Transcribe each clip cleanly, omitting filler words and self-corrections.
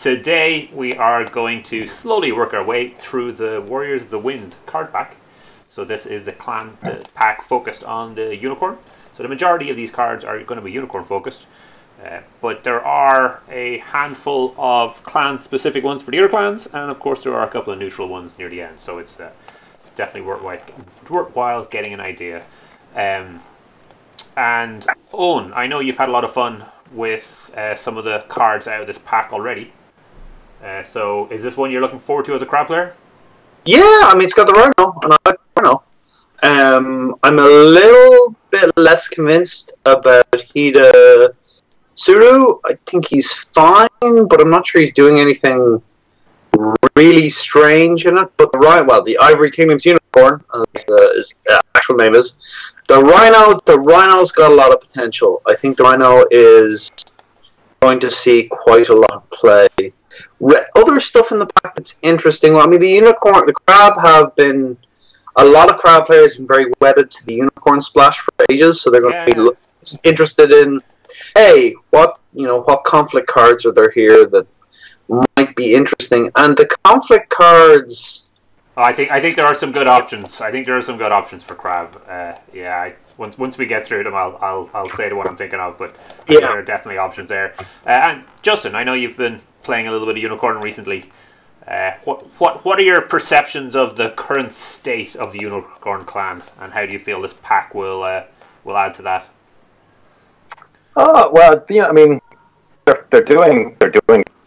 Today we are going to slowly work our way through the Warriors of the Wind card pack. So this is the clan pack focused on the unicorn. So the majority of these cards are going to be unicorn focused. But there are a handful of clan-specific ones for the other clans, and of course there are a couple of neutral ones near the end. So it's definitely worthwhile getting an idea. And Eoin, I know you've had a lot of fun with some of the cards out of this pack already. So is this one you're looking forward to as a crab player? Yeah, I mean, it's got the Rhino, and I like the Rhino. I'm a little bit less convinced about Hida Suru. I think he's fine, but I'm not sure he's doing anything really strange in it. But the Ivory Kingdom's Unicorn, as his actual name is, the Rhino's got a lot of potential. I think the Rhino is going to see quite a lot of play. Other stuff in the pack that's interesting. Well, I mean, the crab have been. A lot of crab players have been very wedded to the unicorn splash for ages, so they're going to be interested in, hey, what conflict cards are there here that might be interesting? And the conflict cards. I think there are some good options. I think there are some good options for crab. Once we get through them, I'll say the one I'm thinking of. But there are definitely options there. And Justin, I know you've been playing a little bit of Unicorn recently. What are your perceptions of the current state of the Unicorn clan, and how do you feel this pack will add to that? Oh well, I mean, they're doing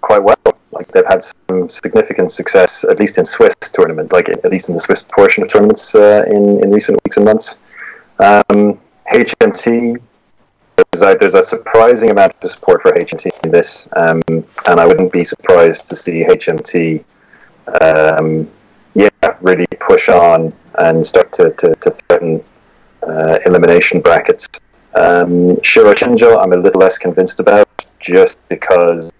quite well. Like, they've had some significant success, at least in Swiss tournament, at least in the Swiss portion of tournaments in recent weeks and months. HMT, there's a surprising amount of support for HMT in this, and I wouldn't be surprised to see HMT, really push on and start to threaten elimination brackets. Cheryl Shinjo, I'm a little less convinced about, just because,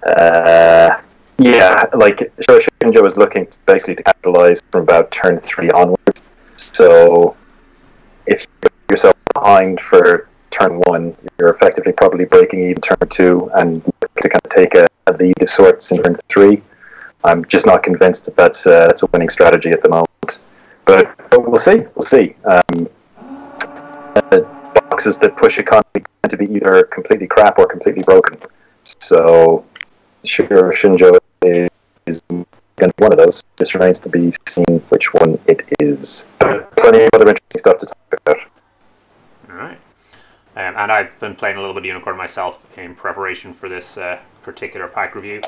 Cheryl Shinjo is looking basically to capitalize from about turn 3 onward. So if you put yourself behind for turn 1, you're effectively probably breaking even turn 2 and to kind of take a lead of sorts in turn 3. I'm just not convinced that that's a winning strategy at the moment. But we'll see. Boxes that push economy tend to be either completely crap or completely broken. So sure, Shinjo is going to be one of those. Just remains to be seen which one it is. Plenty of other interesting stuff to talk about. Alright. And I've been playing a little bit of Unicorn myself in preparation for this particular pack review.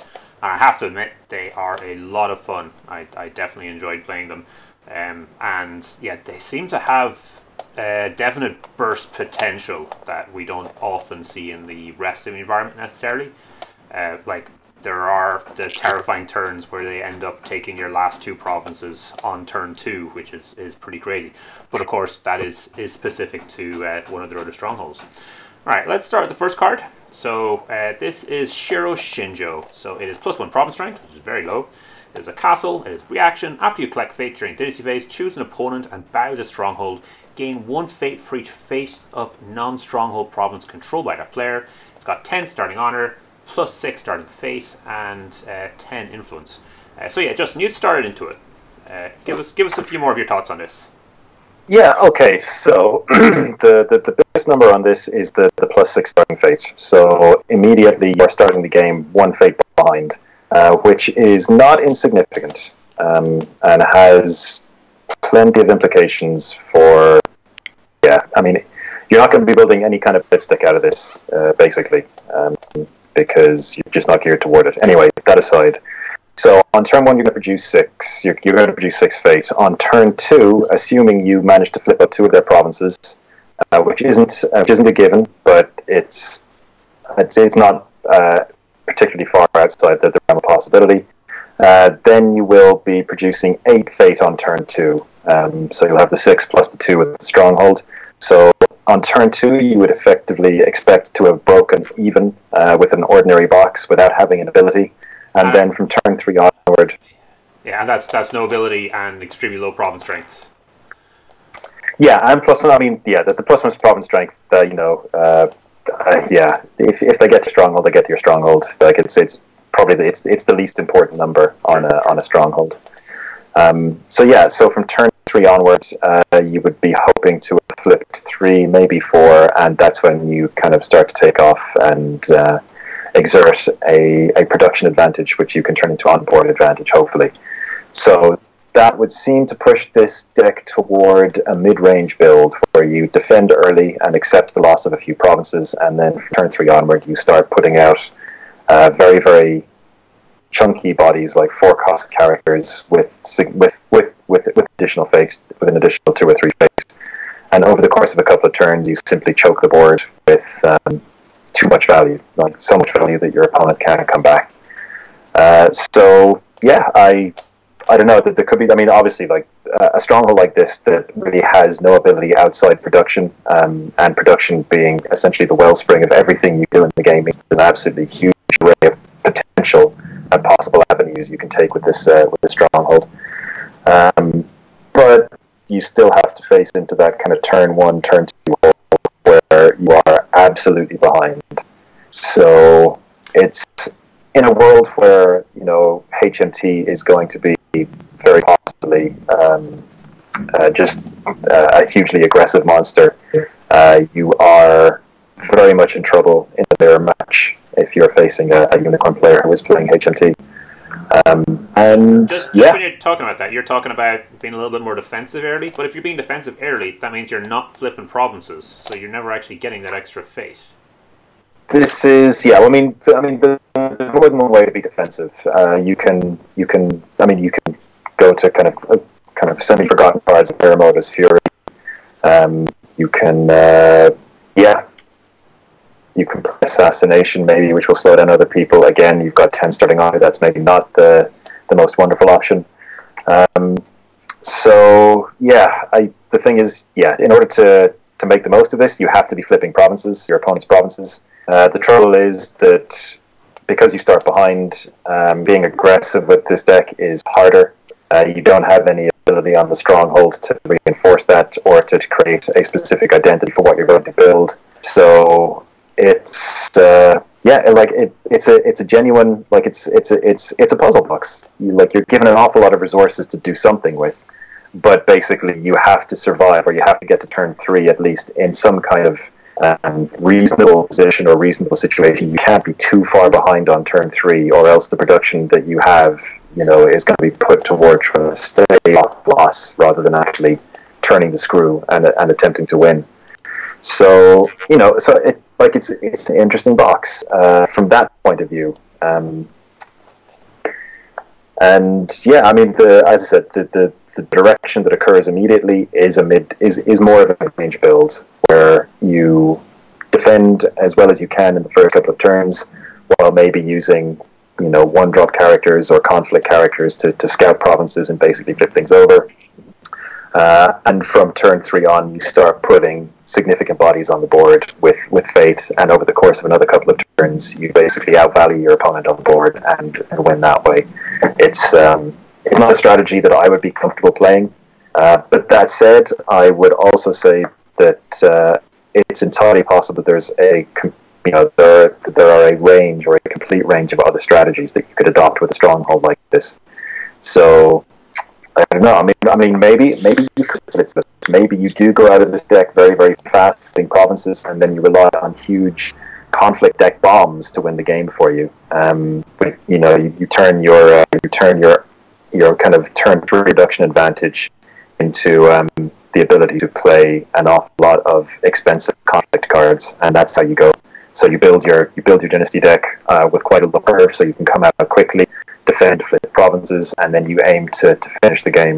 I have to admit, they are a lot of fun. I definitely enjoyed playing them. And yeah, they seem to have definite burst potential that we don't often see in the rest of the environment necessarily. There are the terrifying turns where they end up taking your last 2 provinces on turn 2, which is pretty crazy. But of course, that is specific to one of their other strongholds. Alright, let's start with the first card. So this is Cheryl Shinjo. So it is +1 province strength, which is very low. It is a castle. It is reaction. After you collect fate during dynasty phase, choose an opponent and bow the stronghold. Gain 1 fate for each face-up non-stronghold province controlled by that player. It's got 10 starting honor, +6 starting fate, and 10 influence. So yeah, Justin, you'd started into it. Give us a few more of your thoughts on this. Yeah, okay, so the biggest number on this is the +6 starting fate. So immediately you're starting the game 1 fate behind, which is not insignificant, and has plenty of implications for, I mean, you're not going to be building any kind of bitstick out of this, basically, because you're just not geared toward it. Anyway, that aside. So on turn 1, you're going to produce 6. You're going to produce 6 fate. On turn 2, assuming you manage to flip up 2 of their provinces, which isn't a given, but it's not particularly far outside the realm of possibility. Then you will be producing 8 fate on turn 2. So you'll have the 6 plus the 2 with the stronghold. So on turn 2, you would effectively expect to have broken even with an ordinary box without having an ability. And then from turn 3 onward. Yeah, and that's no ability and extremely low province strength. Yeah, and +1, I mean, yeah, the +1 province strength, if they get to stronghold, they get to your stronghold. Like, it's probably it's the least important number on a stronghold. So from turn 3 onwards, you would be hoping to have flipped 3, maybe 4, and that's when you kind of start to take off and exert a production advantage, which you can turn into onboard advantage, hopefully. So that would seem to push this deck toward a mid-range build where you defend early and accept the loss of a few provinces, and then from turn 3 onward you start putting out very, very chunky bodies like 4-cost characters with additional fate, with an additional 2 or 3 fate. And over the course of a couple of turns you simply choke the board with too much value, like so much value that your opponent can't come back. I don't know, that there could be, I mean, obviously, like, a stronghold like this that really has no ability outside production, and production being essentially the wellspring of everything you do in the game, is an absolutely huge array of potential and possible avenues you can take with this stronghold. But you still have to face into that kind of turn 1, turn 2 hole where you are absolutely behind. So it's in a world where, you know, HMT is going to be very possibly just a hugely aggressive monster. You are very much in trouble in the mirror match if you're facing a unicorn player who is playing HMT. Just when you're talking about that, you're talking about being a little bit more defensive early, but if you're being defensive early, that means you're not flipping provinces, so you're never actually getting that extra fate. This is, I mean, there's more than one way to be defensive. You can go to kind of semi-forgotten cards like Mode Fury. You can play Assassination maybe, which will slow down other people. Again, you've got 10 starting on. That's maybe not the most wonderful option. The thing is, in order to make the most of this, you have to be flipping provinces, your opponent's provinces. The trouble is that because you start behind, being aggressive with this deck is harder. You don't have any ability on the stronghold to reinforce that or to create a specific identity for what you're going to build. So it's a genuine, like it's a puzzle box. You're given an awful lot of resources to do something with, but basically you have to survive, or you have to get to turn 3 at least in some kind of reasonable position or reasonable situation. You can't be too far behind on turn 3, or else the production that you have, you know, is going to be put toward trying to stay off loss rather than actually turning the screw and attempting to win. So, you know, it's an interesting box from that point of view. As I said, the direction that occurs immediately is more of a mid-range build where you defend as well as you can in the first couple of turns, while maybe using, you know, 1-drop characters or conflict characters to scout provinces and basically flip things over. And from turn 3 on, you start putting significant bodies on the board with fate, and over the course of another couple of turns, you basically outvalue your opponent on the board and win that way. It's not a strategy that I would be comfortable playing, but that said, I would also say that it's entirely possible there are a range or a complete range of other strategies that you could adopt with a stronghold like this. So I don't know. I mean, maybe you could. Maybe you do go out of this deck very, very fast, hitting provinces, and then you rely on huge conflict deck bombs to win the game for you. But you know, you turn your kind of turn 3 reduction advantage into the ability to play an awful lot of expensive conflict cards, and that's how you go. So you build your dynasty deck with quite a low curve, so you can come out quickly, defend, flip provinces, and then you aim to finish the game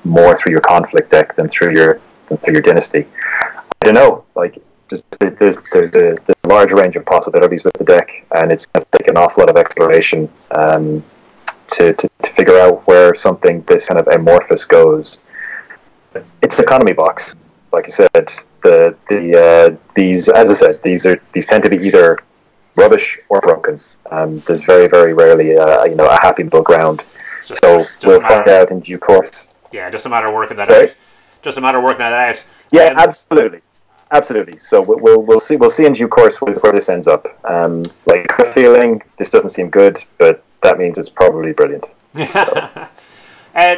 more through your conflict deck than through your dynasty. I don't know, like, just there's a large range of possibilities with the deck, and it's going to take an awful lot of exploration to figure out where something this kind of amorphous goes. It's an economy box, like I said. These tend to be either rubbish or broken. There's very, very rarely a happy middle ground. So we'll find out in due course. Yeah, just a matter of working that out. Just a matter of working that out. Yeah, absolutely. absolutely. So we'll see in due course where this ends up. Like feeling this doesn't seem good, but that means it's probably brilliant.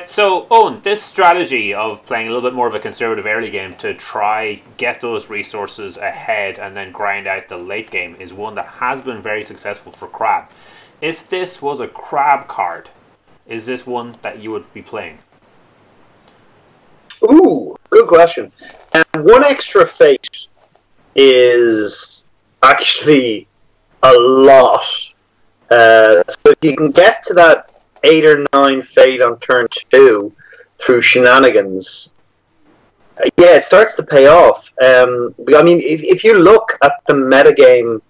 So, Owen, this strategy of playing a little bit more of a conservative early game to try get those resources ahead and then grind out the late game is one that has been very successful for Crab. If this was a Crab card, is this one that you would be playing? Ooh, good question. And one extra fate is actually a lot. So if you can get to that 8 or 9 fate on turn 2 through shenanigans, yeah, it starts to pay off. I mean, if you look at the metagame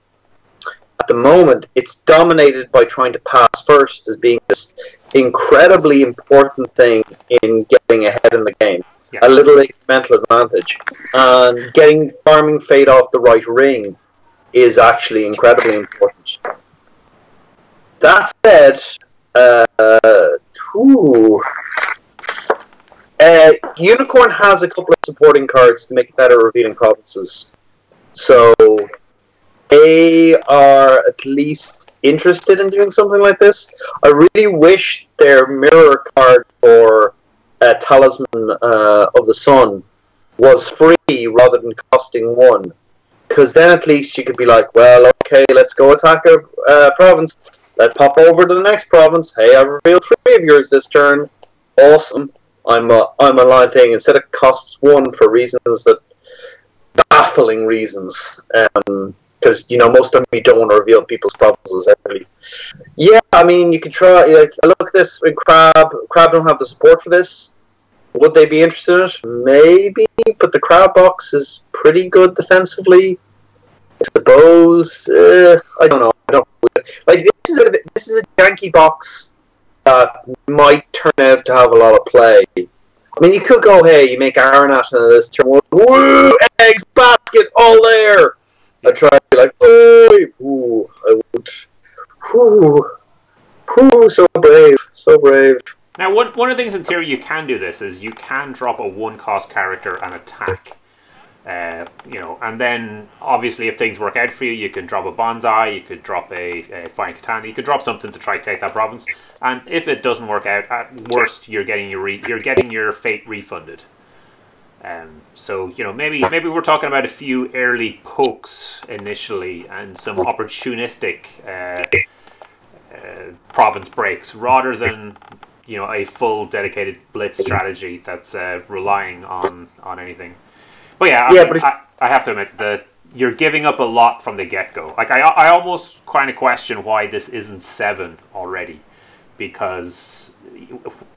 at the moment, it's dominated by trying to pass first as being this incredibly important thing in getting ahead in the game. Yeah. A little incremental advantage. And getting farming fate off the right ring is actually incredibly important. That said, Unicorn has a couple of supporting cards to make it better revealing provinces. So they are at least interested in doing something like this. I really wish their mirror card for Talisman of the Sun was free rather than costing 1. Because then at least you could be like, well, okay, let's go attack a province. Let's pop over to the next province. Hey, I revealed 3 of yours this turn. Awesome. I'm a line thing. Instead it costs 1 for reasons that... baffling reasons. Because, you know, most of them you don't want to reveal people's provinces early. Yeah, I mean, you could try... Like, look at this in Crab. Crab don't have the support for this. Would they be interested in it? Maybe, but the Crab box is pretty good defensively. I suppose. I don't know. Like this is a janky box that might turn out to have a lot of play. I mean, you could go, hey, you make Aranat into this turn 1. Woo! Eggs basket all there. I try to be like, oh, ooh, I would. Ooh, so brave, so brave. Now, one of the things in theory you can do this is you can drop a 1-cost character and attack. You know, and then obviously if things work out for you, you can drop a bonsai, you could drop a fine katana, you could drop something to try to take that province. And if it doesn't work out, at worst you're getting your fate refunded. So you know, maybe we're talking about a few early pokes initially and some opportunistic province breaks rather than, you know, a full dedicated blitz strategy that's relying on anything. But yeah, I have to admit that you're giving up a lot from the get-go. Like I almost kind of question why this isn't 7 already, because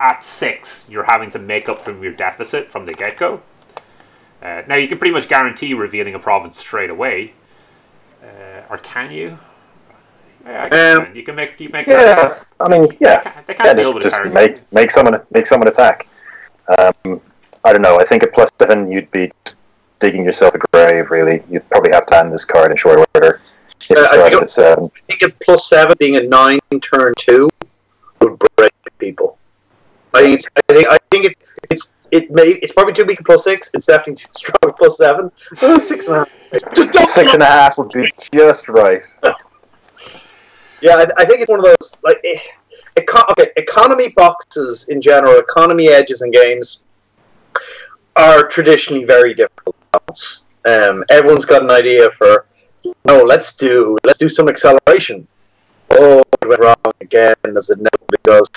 at 6 you're having to make up from your deficit from the get-go. Now you can pretty much guarantee revealing a province straight away, or can you? Yeah, you can make. Yeah, I mean, yeah. They can't deal with just make someone attack. I don't know. I think at +7 you'd be digging yourself a grave. Really, you'd probably have to hand this card in short order. I think at +7 being a 9 turn 2 would break people. I think it's probably too weak at +6. It's definitely too strong at +7. 6.5. Just 6.5 would be just right. Yeah, I think it's one of those, like, economy boxes in general, economy edges in games are traditionally very difficult to balance. Everyone's got an idea for, no, let's do some acceleration. Oh, it went wrong again, as it inevitably does.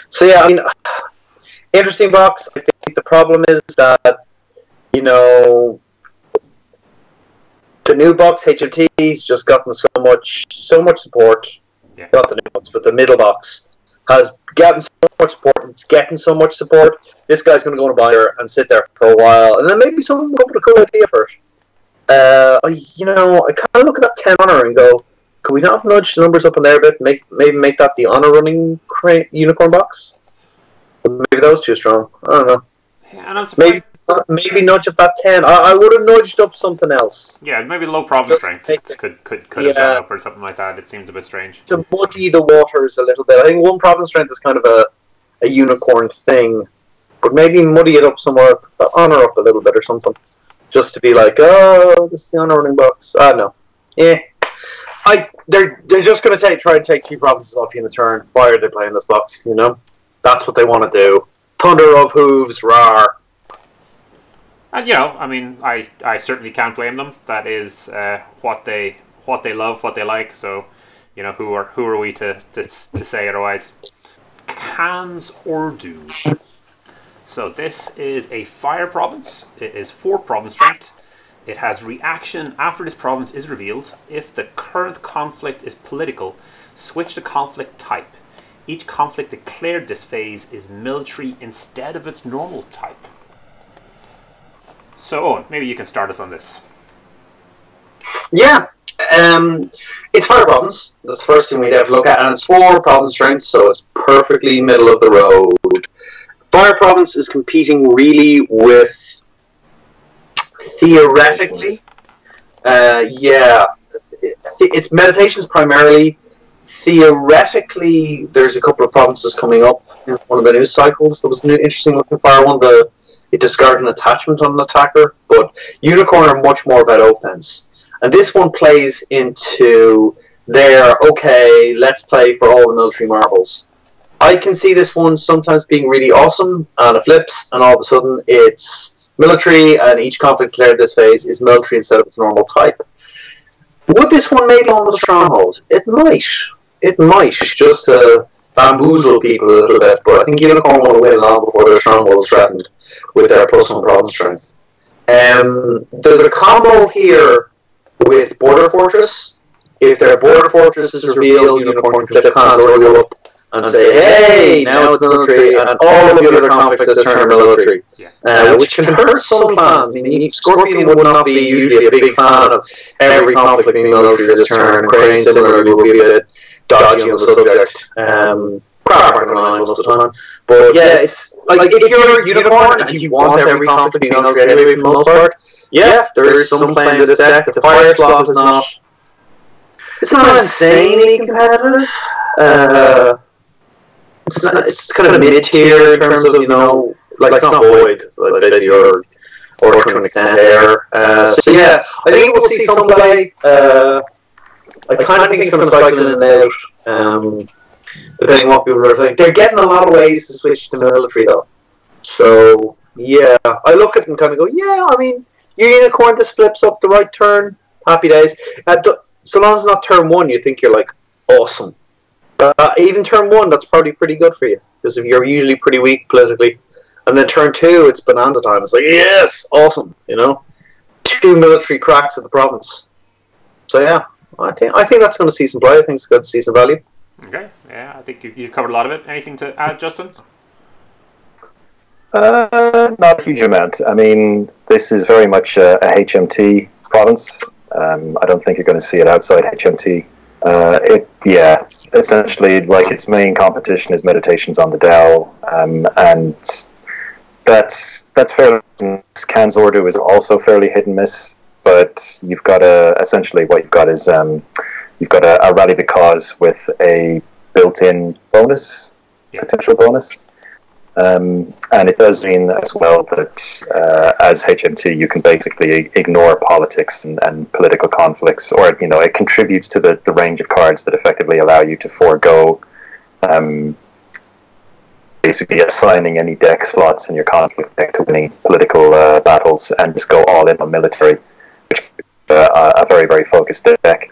So yeah, I mean, interesting box. I think the problem is that, you know, the new box HFT's just gotten so much support. Yeah. Not the new box, but the middle box has gotten so much support. It's getting so much support. This guy's going to go on a buyer and sit there for a while, and then maybe someone will come up with a cool idea for it. You know, I kind of look at that 10 honor and go, could we not nudge the numbers up in there a bit? Maybe make that the honor running unicorn box. Maybe that was too strong. I don't know. Yeah, and I'm surprised. Maybe nudge up that 10. I would have nudged up something else. Yeah, maybe low province strength could have gone up or something like that. It seems a bit strange. To muddy the waters a little bit. I think 1 province strength is kind of a unicorn thing. But maybe muddy it up somewhere, honor up a little bit or something. just to be like, oh, this is the honor running box. I don't know. Yeah. They're just going to try and take 3 provinces off you in a turn. Why are they playing this box? You know, that's what they want to do. Thunder of hooves, rar. And you know, I mean, I certainly can't blame them. That is what they love, what they like. So, you know, who are we to say otherwise? Cans Ordu. So this is a fire province. It is 4 province strength. It has reaction after this province is revealed. If the current conflict is political, switch the conflict type. Each conflict declared this phase is military instead of its normal type. So Owen, maybe you can start us on this. Yeah. It's fire province. That's the first thing we'd have to look at, and it's 4 province strength, so it's perfectly middle of the road. Fire province is competing really with, theoretically, it's meditations primarily. Theoretically, there's a couple of provinces coming up in one of the news cycles. There was an interesting looking fire one. It discarded an attachment on an attacker, but Unicorn are much more about offense. And this one plays into their, okay, let's play for all the military marbles. I can see this one sometimes being really awesome, and it flips, and all of a sudden it's military, and each conflict declared this phase is military instead of its normal type. Would this one make on the stronghold? It might. It might, just to bamboozle people a little bit, but I think Unicorn will win long before their stronghold is threatened with their +1 province strength. There's a combo here with Border Fortress. If their Border Fortress is revealed, Unicorn can flip Cons Ordu up and say, hey, now it's military, and all of the other conflicts this turn are military. Which can hurt some clans. I mean, Scorpion would not be usually a big fan of every conflict being military this turn. Crane similarly will be a bit dodgy on the subject. Most of the time. But yeah, it's like if you're a Unicorn and you want every conflict being military anyway for the most part, yeah, there is some playing to this deck. The fire slot is not... It's not insanely competitive. It's kind of mid-tier in terms of, you know, like it's not void, like basically, or to an extent there. So yeah, I think we'll see some play. I kind of think it's going to cycle in and out, depending on what people are playing. They're getting a lot of ways to switch to military though. So yeah, I look at it and kind of go, yeah, I mean, your Unicorn just flips up the right turn, happy days. So long as it's not turn 1, you think you're like, awesome. Even turn 1, that's probably pretty good for you, because if you're usually pretty weak politically, and then turn 2, it's bonanza time. It's like, yes, awesome, you know, 2 military cracks at the province. So yeah, I think that's going to see some play. I think it's going to see some value. Okay, yeah, I think you've covered a lot of it. Anything to add, Justin? Not a huge amount. I mean, this is very much a HMT province. I don't think you're going to see it outside HMT. Essentially, like, its main competition is meditations on the Dell, and that's fairly. Cans Ordu is also fairly hit and miss, but you've got essentially what you've got is you've got a rally the cause with a built-in bonus, potential bonus. And it does mean as well that as HMT you can basically ignore politics and political conflicts, or you know, it contributes to the range of cards that effectively allow you to forego basically assigning any deck slots in your conflict deck to winning political battles and just go all in on military, which is a very, very focused deck.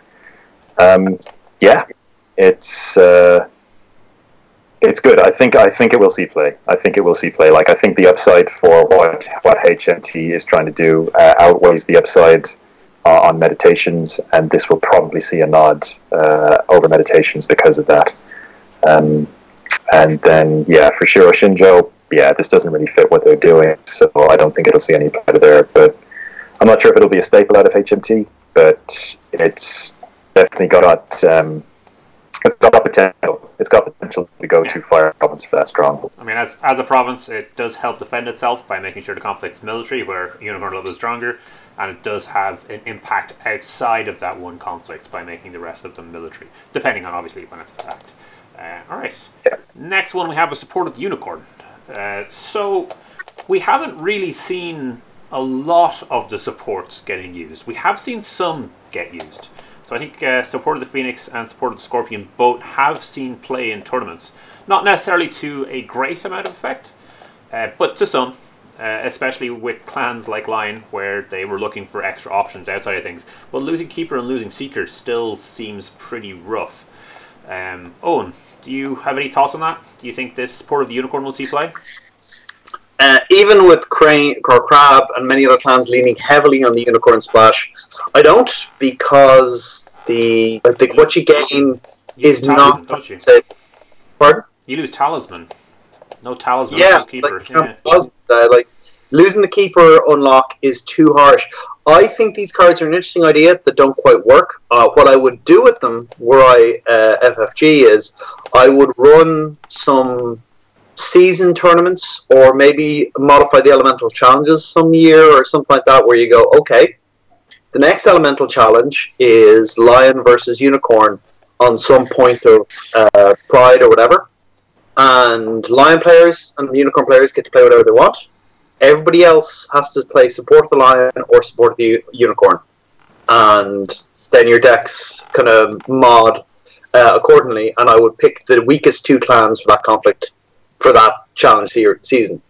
It's good. I think it will see play. Like, I think the upside for what HMT is trying to do outweighs the upside on meditations, and this will probably see a nod over meditations because of that. And then, yeah, for Cheryl Shinjo, yeah, this doesn't really fit what they're doing, so I don't think it'll see any play there. But I'm not sure if it'll be a staple out of HMT, but it's definitely got potential. It's got potential to go to fire province for that strong. I mean, as a province, it does help defend itself by making sure the conflict's military, where Unicorn level is stronger, and it does have an impact outside of that one conflict by making the rest of them military, depending on obviously when it's attacked. All right. Yeah. Next one we have a support of the Unicorn. So we haven't really seen a lot of the supports getting used. We have seen some get used. So I think Support of the Phoenix and Support of the Scorpion both have seen play in tournaments. Not necessarily to a great amount of effect, but to some. Especially with clans like Lion, where they were looking for extra options outside of things. But losing Keeper and losing Seeker still seems pretty rough. Eoin, do you have any thoughts on that? Do you think this Support of the Unicorn will see play? Even with Crane or Crab and many other clans leaning heavily on the Unicorn Splash, I don't, because what you gain is not. Don't you? Pardon? You lose Talisman. No Talisman, yeah, no Keeper. Like losing the Keeper unlock is too harsh. I think these cards are an interesting idea that don't quite work. What I would do with them, were I FFG, is I would run some season tournaments, or maybe modify the elemental challenges some year or something like that, where you go, okay, the next elemental challenge is Lion versus Unicorn on some point of Pride or whatever. And Lion players and Unicorn players get to play whatever they want. Everybody else has to play Support the Lion or Support the Unicorn. And then your decks kind of mod accordingly. And I would pick the weakest two clans for that conflict for that challenge season.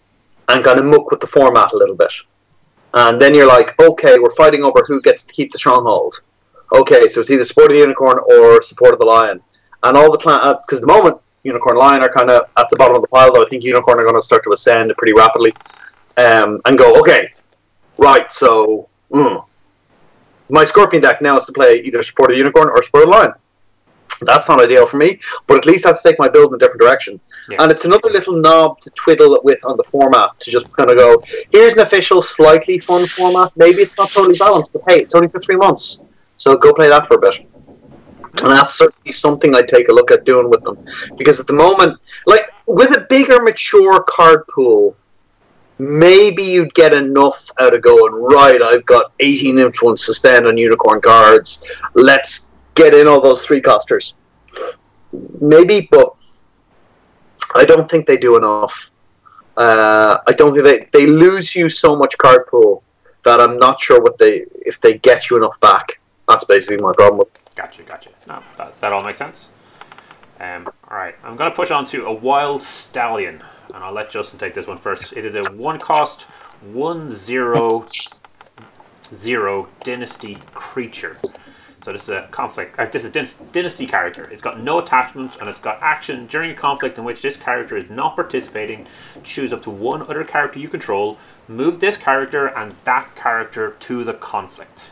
And kind of muck with the format a little bit. And then you're like, okay, we're fighting over who gets to keep the stronghold. Okay, so it's either Support of the Unicorn or Support of the Lion. And all the clans, because at the moment, Unicorn Lion are kind of at the bottom of the pile, though I think Unicorn are going to start to ascend pretty rapidly. And go, okay, right, so my Scorpion deck now is to play either Support of the Unicorn or Support of the Lion. That's not ideal for me, but at least that's to take my build in a different direction. Yeah. And it's another little knob to twiddle it with on the format, to just kind of go, here's an official, slightly fun format. Maybe it's not totally balanced, but hey, it's only for 3 months. So go play that for a bit. And that's certainly something I'd take a look at doing with them. Because at the moment, like, with a bigger, mature card pool, maybe you'd get enough out of going, right, I've got 18 influence to spend on Unicorn cards. Let's get in all those 3-costers. Maybe, but I don't think they do enough. I don't think they lose you so much card pool that I'm not sure if they get you enough back. That's basically my problem with it. Gotcha. No, that all makes sense. Alright, I'm going to push on to a Wild Stallion, and I'll let Justin take this one first. It is a 1-cost, 1/0/0 Dynasty creature. So this is a conflict. This is a Dynasty character. It's got no attachments, and it's got action during a conflict in which this character is not participating. Choose up to one other character you control, move this character and that character to the conflict.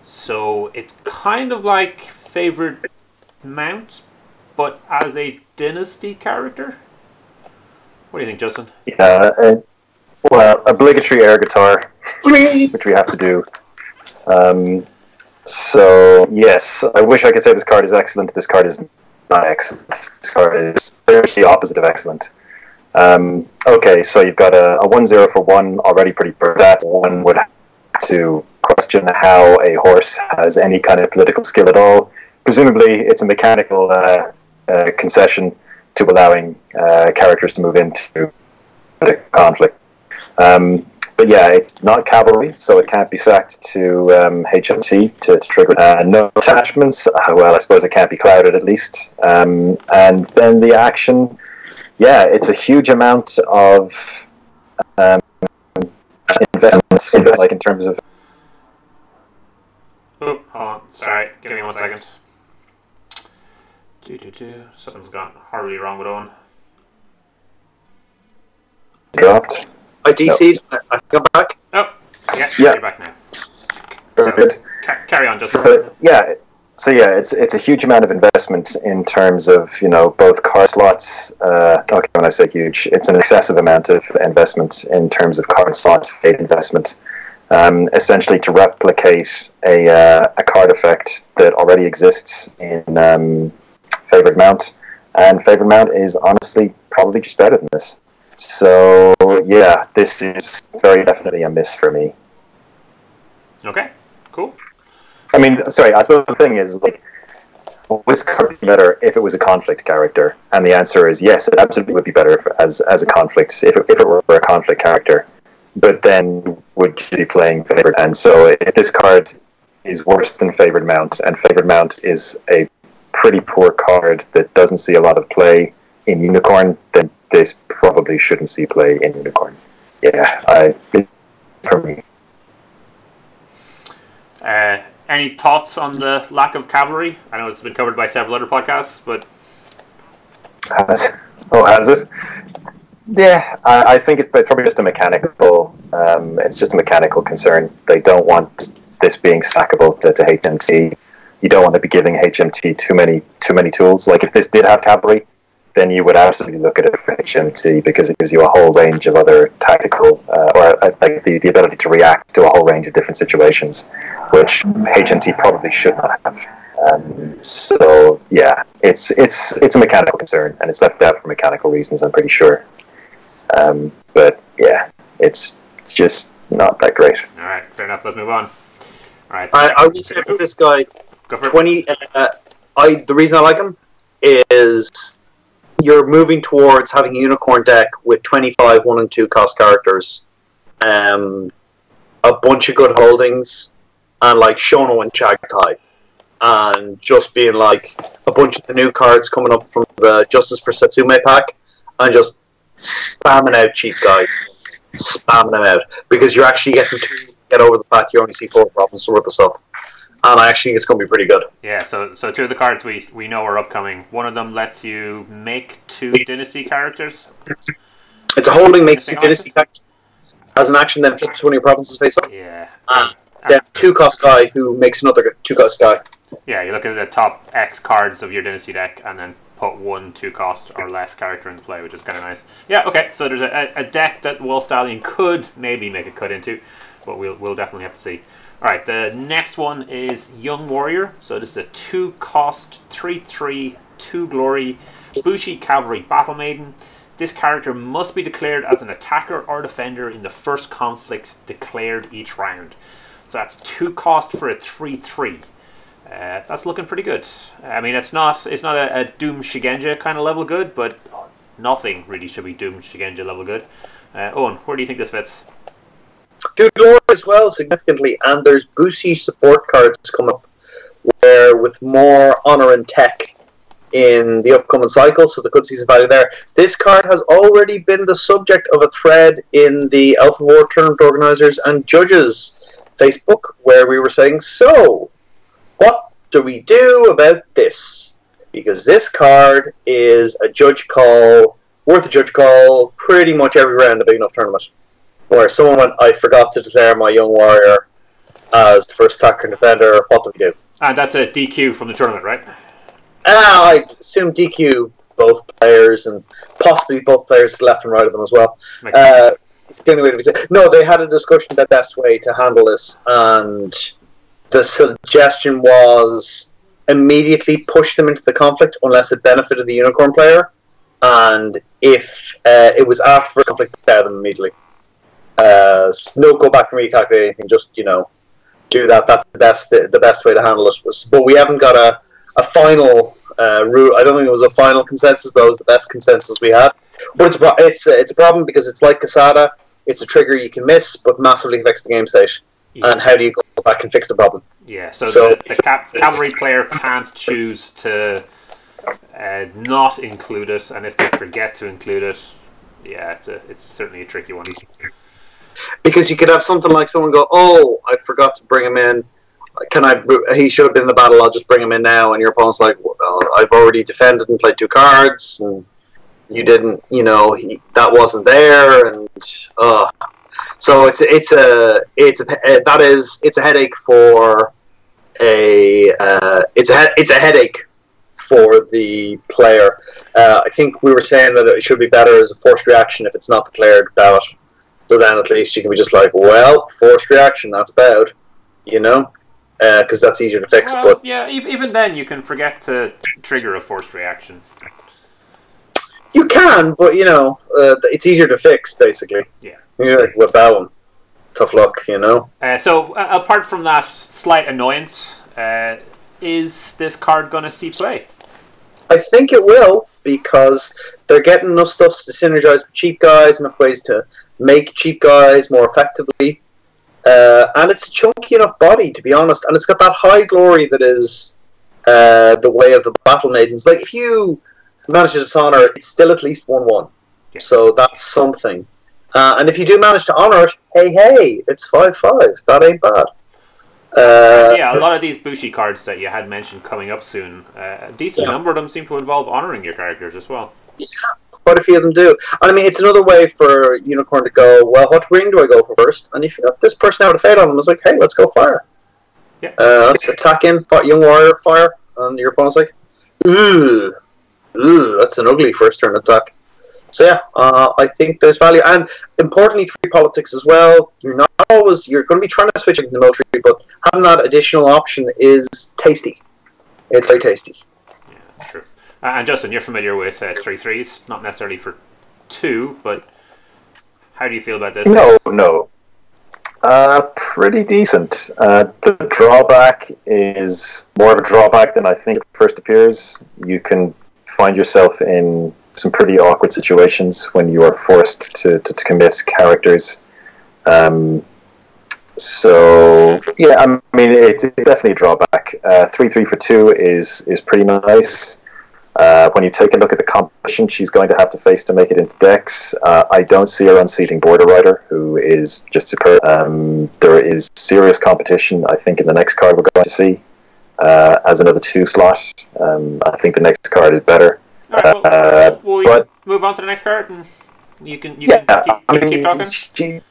So it's kind of like Favorite Mount, but as a Dynasty character. What do you think, Justin? Yeah, well, obligatory air guitar, which we have to do. So, yes, I wish I could say this card is excellent. This card is not excellent. This card is the opposite of excellent. Okay, so you've got a 1/0 for 1, already pretty burnt. That one would have to question how a horse has any kind of political skill at all. Presumably, it's a mechanical concession to allowing characters to move into the conflict. But yeah, it's not cavalry, so it can't be sacked to HMT to trigger. No attachments, well, I suppose it can't be clouded at least. And then the action, yeah, it's a huge amount of investment, like in terms of... Oh, hold on, sorry, give me 1 second. Something's gone horribly wrong with Owen. Dropped. I DC'd. No. I think I'm back. Oh, yeah, you're back now. Very good. Carry on, Justin. So yeah, it's a huge amount of investment in terms of, you know, both card slots. Okay, when I say huge, it's an excessive amount of investment in terms of card slots, fate investment. Essentially to replicate a card effect that already exists in Favorite Mount, and Favorite Mount is honestly probably just better than this. So yeah, this is very definitely a miss for me. Okay, cool. I mean, sorry, I suppose the thing is, like, would this card be better if it was a conflict character? And the answer is yes, it absolutely would be better as a conflict, if it were a conflict character. but then would you be playing Favored? And so if this card is worse than Favored Mount, and Favored Mount is a pretty poor card that doesn't see a lot of play in Unicorn, then this probably shouldn't see play in Unicorn. Yeah, for me. Any thoughts on the lack of cavalry? I know it's been covered by several other podcasts, but... Has it? Yeah, I think it's probably just a mechanical. It's just a mechanical concern. They don't want this being stackable to HMT. You don't want to be giving HMT too many tools. Like if this did have cavalry, then you would absolutely look at it for HMT because it gives you a whole range of other tactical like the ability to react to a whole range of different situations, which HMT probably should not have. So yeah, it's a mechanical concern, and it's left out for mechanical reasons, I'm pretty sure. But yeah, it's just not that great. All right, fair enough. Let's move on. All right. I will say for this guy, Go for it. 20. The reason I like him is you're moving towards having a unicorn deck with 25 1 and 2 cost characters, a bunch of good holdings, and like Shono and Chagtai, and just being like a bunch of the new cards coming up from the Justice for Satsume pack, and just spamming out cheap guys, spamming them out because you're actually getting to get over the fact you only see 4 problems worth of stuff. And I actually think it's going to be pretty good. Yeah, so 2 of the cards we know are upcoming. One of them lets you make 2 Dynasty characters. It's a holding, makes 2 Dynasty characters. As an action, then flips one of your provinces face up. Yeah. And then 2 cost guy who makes another 2 cost guy. Yeah, you look at the top X cards of your Dynasty deck and then put 1 2 cost or less character into play, which is kind of nice. Yeah, okay, so there's a deck that Stallion could maybe make a cut into, but we'll definitely have to see. Alright, the next one is Young Warrior. So this is a 2 cost, 3/3, 2 glory, Bushi Cavalry Battle Maiden. This character must be declared as an attacker or defender in the first conflict declared each round. So that's 2 cost for a 3/3. That's looking pretty good. I mean, it's not a Doom Shigenja kind of level good, but nothing really should be Doom Shigenja level good. Eoin, where do you think this fits? 2 glory as well, significantly, and there's Bushi support cards come up where with more honor and tech in the upcoming cycle, so the good season value there. This card has already been the subject of a thread in the Alpha War Tournament Organizers and Judges Facebook, where we were saying, so, what do we do about this? Because this card is a judge call, worth a judge call pretty much every round of Big Enough Tournament. Where someone went, I forgot to declare my Young Warrior as the first attacker and defender, what do we do? And that's a DQ from the tournament, right? I assume DQ both players, and possibly both players to the left and right of them as well. It's the only way to be said. No, they had a discussion the best way to handle this, and the suggestion was immediately push them into the conflict unless it benefited the Unicorn player, and if it was after the conflict, play them immediately. No, go back and recalculate anything. Just do that. That's the best way to handle it. But we haven't got a final rule. I don't think it was a final consensus, but it was the best consensus we had. But it's a problem because it's like Casada. It's a trigger you can miss, but massively affects the game state. Yeah. And how do you go back and fix the problem? Yeah. So the cavalry player can't choose to not include it, and if they forget to include it, yeah, it's certainly a tricky one. Because you could have something like someone go, oh, I forgot to bring him in. He should have been in the battle, I'll just bring him in now. And your opponent's like, well, I've already defended and played 2 cards, and you didn't, that wasn't there. And so it's a headache for it's a headache for the player. I think we were saying that it should be better as a forced reaction if it's not declared ballot. So then at least you can be just like, well, forced reaction, that's bad, because that's easier to fix. Well, but yeah, even then you can forget to trigger a forced reaction. You can, but it's easier to fix, basically. Yeah. You're like, well, that one, tough luck, So apart from that slight annoyance, is this card going to see play? I think it will, because they're getting enough stuff to synergize with cheap guys, enough ways to make cheap guys more effectively. And it's a chunky enough body, to be honest, and it's got that high glory that is the way of the battle maidens. Like, if you manage to dishonor, it's still at least 1-1. Yeah. So that's something. And if you do manage to honor it, hey, it's 5-5. That ain't bad. Yeah, a lot of these Bushi cards that you had mentioned coming up soon, a decent number of them seem to involve honoring your characters as well. Yeah, quite a few of them do. And I mean, it's another way for Unicorn to go, well, what ring do I go for first? And if you got this person out of fate on them, it's like, hey, let's go fire. Yeah. Let's attack in, young warrior, fire. And your opponent's like, ooh, that's an ugly first turn attack. So yeah, I think there's value, and importantly, 3 politics as well. You're going to be trying to switch into the military, but having that additional option is tasty. It's very tasty. Yeah, that's true. And Justin, you're familiar with 3/3s, not necessarily for 2, but how do you feel about this? No. Pretty decent. The drawback is more of a drawback than I think it first appears. You can find yourself in some pretty awkward situations when you are forced to commit characters. So yeah, I mean, it's definitely a drawback. 3/3 for 2 is pretty nice. When you take a look at the competition she's going to have to face to make it into decks, I don't see her unseating Border Rider, who is just superb. There is serious competition, I think, in the next card we're going to see as another 2 slot. I think the next card is better. All right, we'll move on to the next card, and you can keep talking.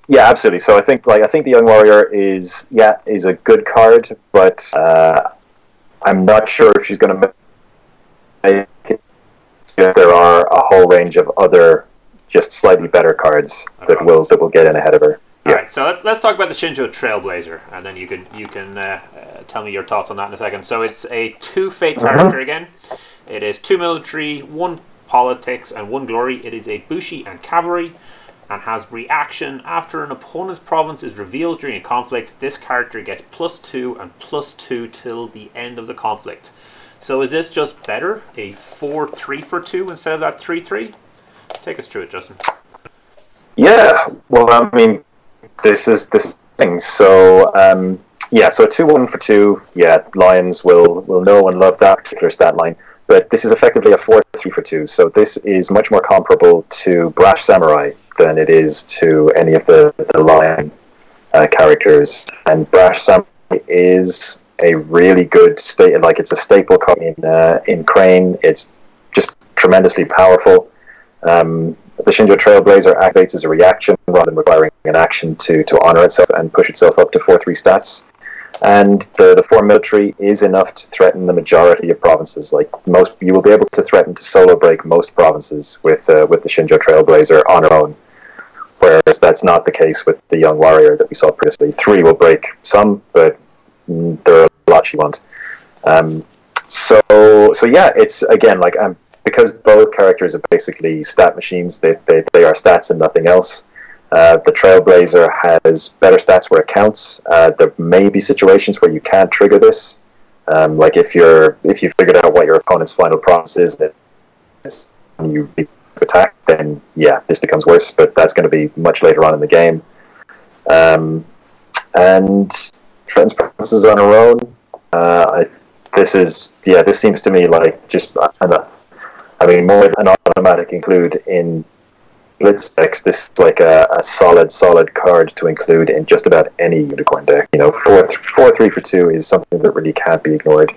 Yeah, absolutely. So I think the Young Warrior is a good card, but I'm not sure if she's going to make it. There are a whole range of other, just slightly better cards that will get in ahead of her. All right, so let's talk about the Shinjo Trailblazer, and then you can tell me your thoughts on that in a second. So it's a 2 fate character again. It is 2 military, 1 politics, and 1 glory. It is a Bushi and cavalry, and has reaction after an opponent's province is revealed during a conflict. This character gets +2 and +2 till the end of the conflict. So is this just better, a 4/3 for 2 instead of that 3/3? Take us through it, Justin. Yeah, well, I mean, this is this thing. So so a 2/1 for 2. Yeah, Lions will know and love that particular stat line. But this is effectively a 4/3 for 2. So this is much more comparable to Brash Samurai than it is to any of the Lion characters. And Brash Samurai is a really good it's a staple card in Crane. It's just tremendously powerful. The Shinjo Trailblazer activates as a reaction rather than requiring an action to honor itself and push itself up to 4/3 stats. And the 4 military is enough to threaten the majority of provinces. Like you will be able to threaten to solo break most provinces with the Shinjo Trailblazer on her own. Whereas that's not the case with the Young Warrior that we saw previously. 3 will break some, but there are a lot she won't. So yeah, it's again because both characters are basically stat machines. They are stats and nothing else. The Trailblazer has better stats where it counts. There may be situations where you can't trigger this. Like if you figured out what your opponent's final province is and you attack, then yeah, this becomes worse. But that's going to be much later on in the game. And threatens provinces on her own. This seems to me like just more than an automatic include in Blitz decks. This is like a solid card to include in just about any Unicorn deck. 4/3 for 2 is something that really can't be ignored.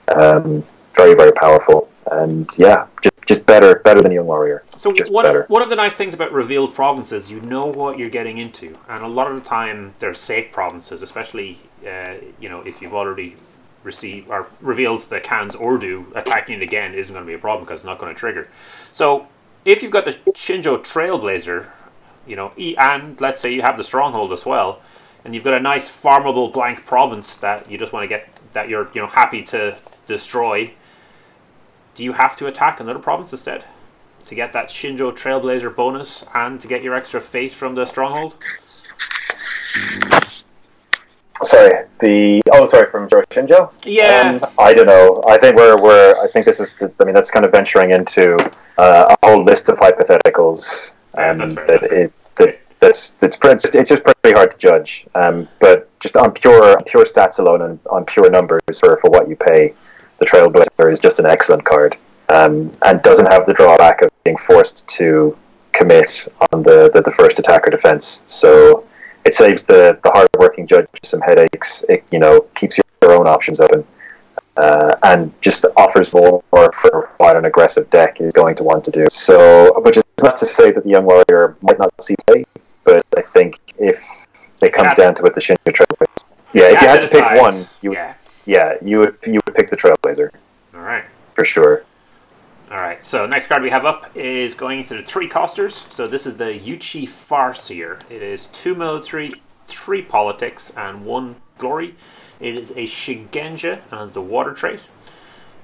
Very, very powerful, and yeah, just better than Young Warrior. So one of the nice things about revealed provinces, you know what you're getting into, and a lot of the time they're safe provinces, especially if you've already received or revealed the Khan's Ordu, attacking it again isn't going to be a problem because it's not going to trigger. So if you've got the Shinjo Trailblazer, and let's say you have the Stronghold as well, and you've got a nice farmable blank province that you just want to get, that you're happy to destroy, do you have to attack another province instead to get that Shinjo Trailblazer bonus and to get your extra fate from the Stronghold? From Shinjo? Yeah. I don't know. I think I think this is. That's kind of venturing into a whole list of hypotheticals. Yeah, that's fair. That's fair. It's just pretty hard to judge. But just on pure stats alone and on pure numbers for what you pay, the Trailblazer is just an excellent card, and doesn't have the drawback of being forced to commit on the first attack or defense. So it saves the hard-working judge some headaches. It keeps your own options open, and just offers more for what an aggressive deck is going to want to do. So, which is not to say that the young warrior might not see play, but I think if it comes down to it, the Shinjo Trailblazer. Yeah, if you had to pick one, you would pick the Trailblazer. All right, for sure. All right, so next card we have up is going into the 3 costers. So this is the Yuchi Farseer. It is 2 military, 3 politics, and 1 glory. It is a Shigenja and the water trait,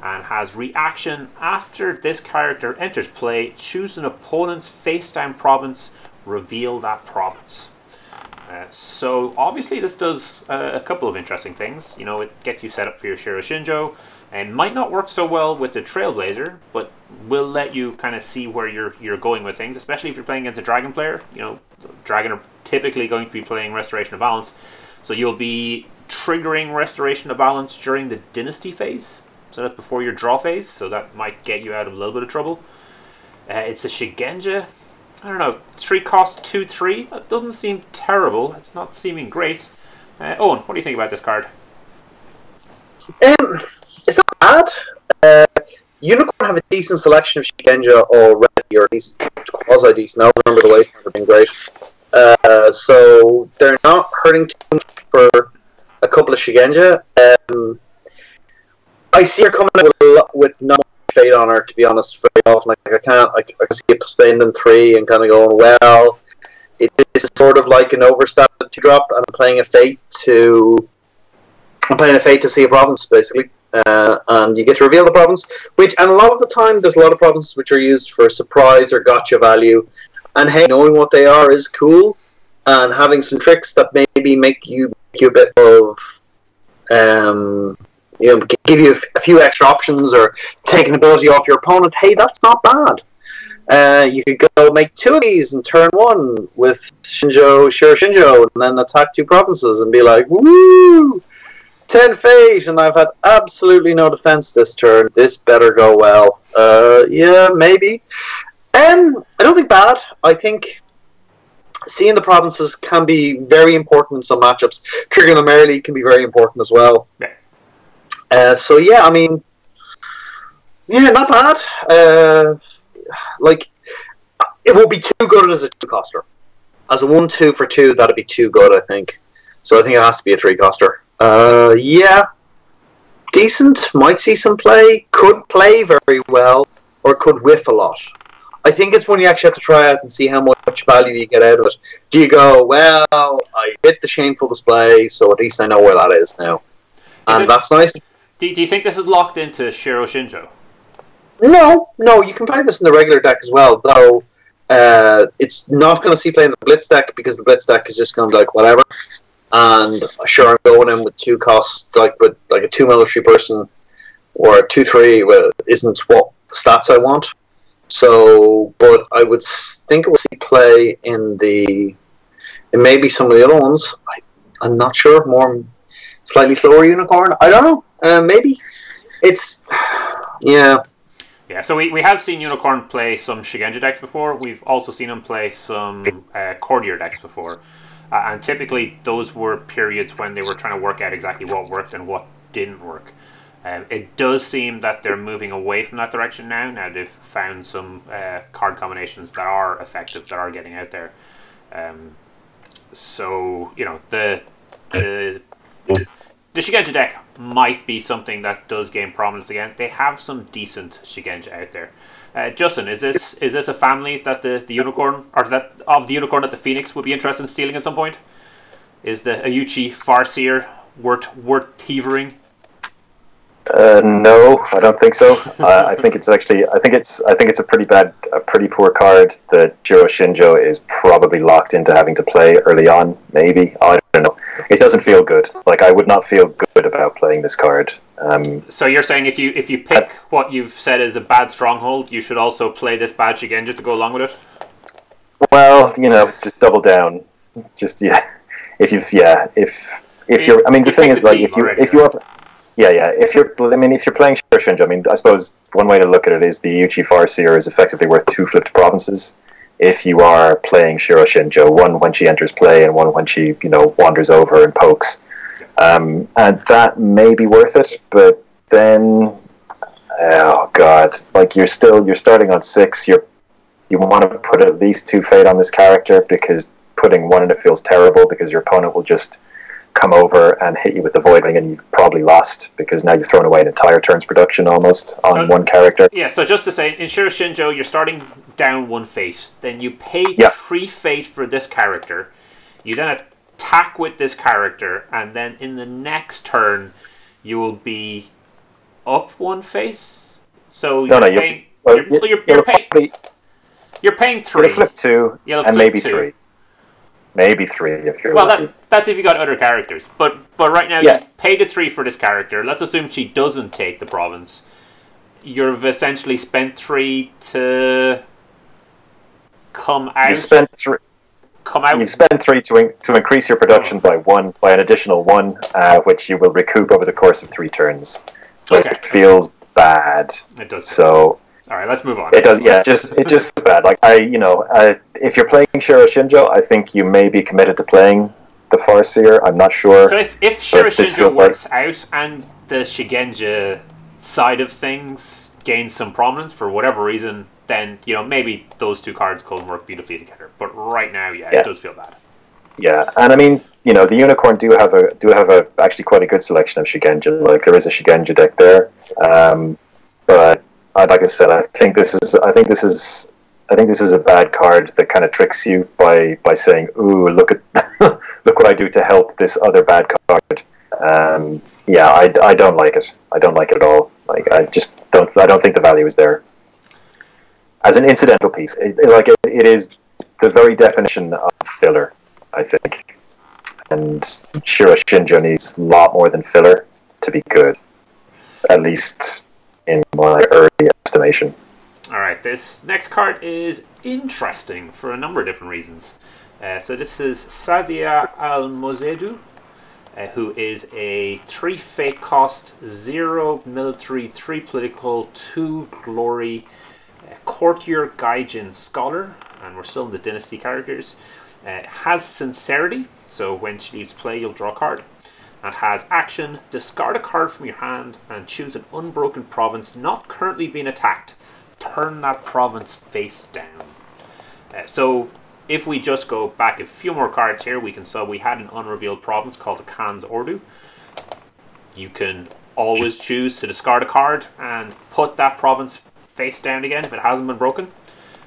and has reaction after this character enters play. Choose an opponent's face down province, reveal that province. So obviously this does a couple of interesting things. It gets you set up for your Cheryl Shinjo, and might not work so well with the Trailblazer, but will let you kind of see where you're going with things, especially if you're playing against a Dragon player. Dragon are typically going to be playing Restoration of Balance, so you'll be triggering Restoration of Balance during the Dynasty phase, so that's before your draw phase, so that might get you out of a little bit of trouble. It's a Shigenja. I don't know, 3 cost 2/3. That doesn't seem terrible. It's not seeming great. Owen, what do you think about this card? It's not bad. Unicorn have a decent selection of Shigenja already, or at least quasi decent. I don't remember the way they've been great. So they're not hurting too much for a couple of Shigenja. I see her coming out with not much fate on her, to be honest, very often. I can see it spending 3 and kind of going, well, it is sort of like an overstep to drop, and I'm playing a fate to see a province, basically. And you get to reveal the province, and a lot of the time there's a lot of provinces which are used for surprise or gotcha value, and hey, knowing what they are is cool, and having some tricks that maybe make you a bit of give you a few extra options or take an ability off your opponent. Hey, that's not bad. You could go make 2 of these in turn 1 with Cheryl Shinjo, and then attack 2 provinces and be like, woo! 10 fate, and I've had absolutely no defense this turn. This better go well. Yeah, maybe. I don't think bad. I think seeing the provinces can be very important in some matchups. Triggering them early can be very important as well. Yeah. So yeah, I mean, yeah, not bad. It will be too good as a 2-coster. As a 1/2 for 2, that'd be too good, I think. So I think it has to be a 3-coster. Yeah, decent. Might see some play. Could play very well, or could whiff a lot. I think it's when you actually have to try out and see how much value you get out of it. Do you go, well, I hit the shameful display, so at least I know where that is now, and that's nice. Do you think this is locked into Cheryl Shinjo? No, you can play this in the regular deck as well, though. It's not going to see play in the Blitz deck, because the Blitz deck is just going to be like, whatever. And sure, I'm going in with 2 costs, with a 2 military person, or a 2/3 isn't what the stats I want. So, but I would think it would see play in maybe some of the other ones. I'm not sure. More slightly slower Unicorn. I don't know. Maybe it's yeah. Yeah, so we have seen Unicorn play some Shigenja decks before. We've also seen him play some Courtier decks before. And typically those were periods when they were trying to work out exactly what worked and what didn't work. It does seem that they're moving away from that direction now. Now they've found some card combinations that are effective, that are getting out there. So, the Shigenja deck might be something that does gain prominence again. They have some decent Shigenja out there. Justin, is this a family that the unicorn, or that of the unicorn that the Phoenix would be interested in stealing at some point? Is the Yuchi Farseer worth thievery? No, I don't think so. I think it's a pretty poor card that Cheryl Shinjo is probably locked into having to play early on. Maybe, I don't know. It doesn't feel good. I would not feel good about playing this card. So you're saying if you pick what you've said is a bad stronghold, you should also play this bad Shigenja to go along with it? Well, just double down. Just if you're, I mean, the thing is, like, if you're if you're playing Cheryl Shinjo, I mean, I suppose one way to look at it is the Uchi Farseer is effectively worth 2 flipped provinces if you are playing Cheryl Shinjo, one when she enters play and one when she, wanders over and pokes. And that may be worth it, but then, oh god, like you're starting on 6, you want to put at least 2 fate on this character, because putting 1 in it feels terrible, because your opponent will just come over and hit you with the Void Ring, and you've probably lost, because now you've thrown away an entire turn's production almost on one character. Yeah, so just to say, in Cheryl Shinjo, you're starting down 1 fate, then you pay 3 fate for this character, you then attack with this character, and then in the next turn, you will be up 1 fate. So you're paying. You're paying 3. You'll flip 2, and maybe 3. Maybe 3 if you're lucky. That's if you got other characters. But right now, you paid a 3 for this character. Let's assume she doesn't take the province. You've essentially spent 3 to come out. You spent 3. You spend 3 to increase your production by an additional 1, which you will recoup over the course of 3 turns. But it feels bad. It does. So. All right, let's move on. It does, yeah. It just feels bad. Like if you're playing Cheryl Shinjo, I think you may be committed to playing the Farseer. I'm not sure. So if Cheryl Shinjo works out and the Shigenja side of things gains some prominence for whatever reason, then maybe those 2 cards could work beautifully together. But right now, it does feel bad. Yeah, and I mean, the Unicorn do have a actually quite a good selection of Shigenja. Like there is a Shigenja deck there, but. Like I said, I think this is a bad card that kind of tricks you by saying, "Ooh, look what I do to help this other bad card." I don't like it. I don't like it at all. Like I don't think the value is there. As an incidental piece, it is the very definition of filler, I think. And Cheryl Shinjo needs a lot more than filler to be good, at least in my early estimation. Alright, this next card is interesting for a number of different reasons. So this is Sadia Al-Mozedu, who is a 3 fate cost, 0 military, 3 political, 2 glory, Courtier Gaijin Scholar, and we're still in the Dynasty characters. Has Sincerity, so when she leaves play you'll draw a card. And has action, discard a card from your hand and choose an unbroken province not currently being attacked. Turn that province face down. So if we just go back a few more cards here, we had an unrevealed province called the Khan's Ordu. You can always choose to discard a card and put that province face down again if it hasn't been broken.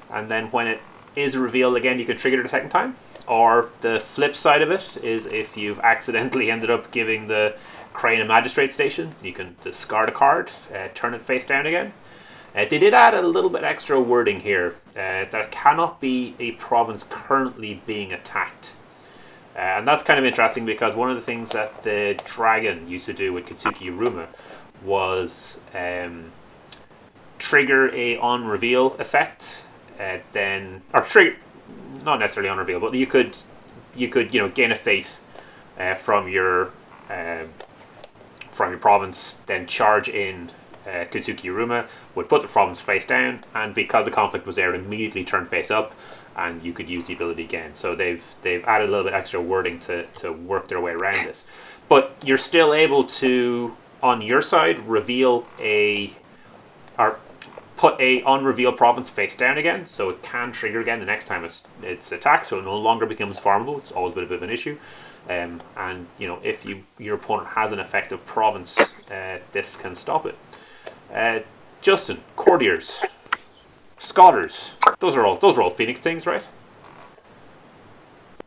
And then when it is revealed again, you can trigger it a second time. Or the flip side of it is if you've accidentally ended up giving the Crane a Magistrate Station, you can discard a card, turn it face down again. They did add a little bit extra wording here. There cannot be a province currently being attacked. And that's kind of interesting because one of the things that the Dragon used to do with Kitsuki Uruma was trigger a on-reveal effect, not necessarily on reveal, but you could gain a fate from your province, then charge in Kitsuki Uruma, would put the province face down, and because the conflict was there, immediately turn face up, and you could use the ability again. So they've added a little bit extra wording to work their way around this. But you're still able to, on your side, put a unrevealed province face down again, so it can trigger again the next time it's attacked, so it no longer becomes farmable. It's always been a bit of an issue. And if your opponent has an effective province, this can stop it. Justin, Courtiers, Scholars, those are all Phoenix things, right?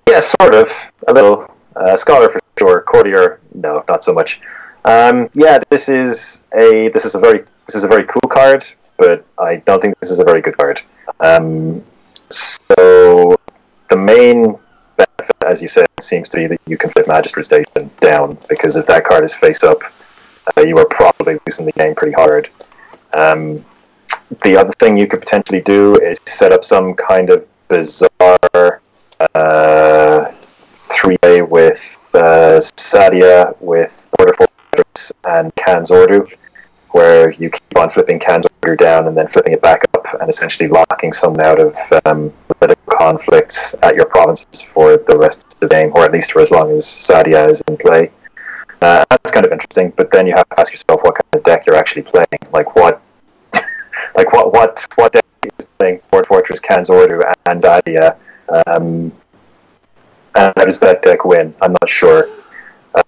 Yeah, sort of. A little. Scholar for sure. Courtier, no, not so much. This is a very cool card, but I don't think this is a very good card. So the main benefit, as you said, seems to be that you can flip Magistrate Station down, because if that card is face up, you are probably losing the game pretty hard. The other thing you could potentially do is set up some kind of bizarre 3-way with Sadia, with Border Fortress, and Khan's Ordu, where you keep on flipping Khan's Order down and then flipping it back up and essentially locking someone out of political conflicts at your provinces for the rest of the game, or at least for as long as Sadia is in play. That's kind of interesting, but then you have to ask yourself what kind of deck you're actually playing. Like what deck is playing Fort Fortress, Khan's Order, and Sadia, and how does that deck win? I'm not sure.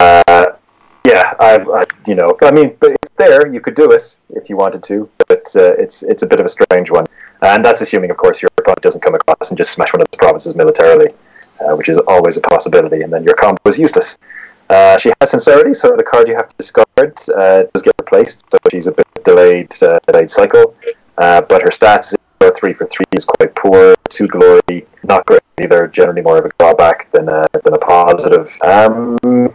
Yeah, I mean, but it's there. You could do it if you wanted to, but it's a bit of a strange one, and that's assuming, of course, your opponent doesn't come across and just smash one of the provinces militarily, which is always a possibility, and then your combo is useless. She has Sincerity, so the card you have to discard does get replaced, so she's a bit delayed cycle, but her stats 3 for 3 is quite poor. 2 glory, not great either. Generally more of a drawback than a positive. I don't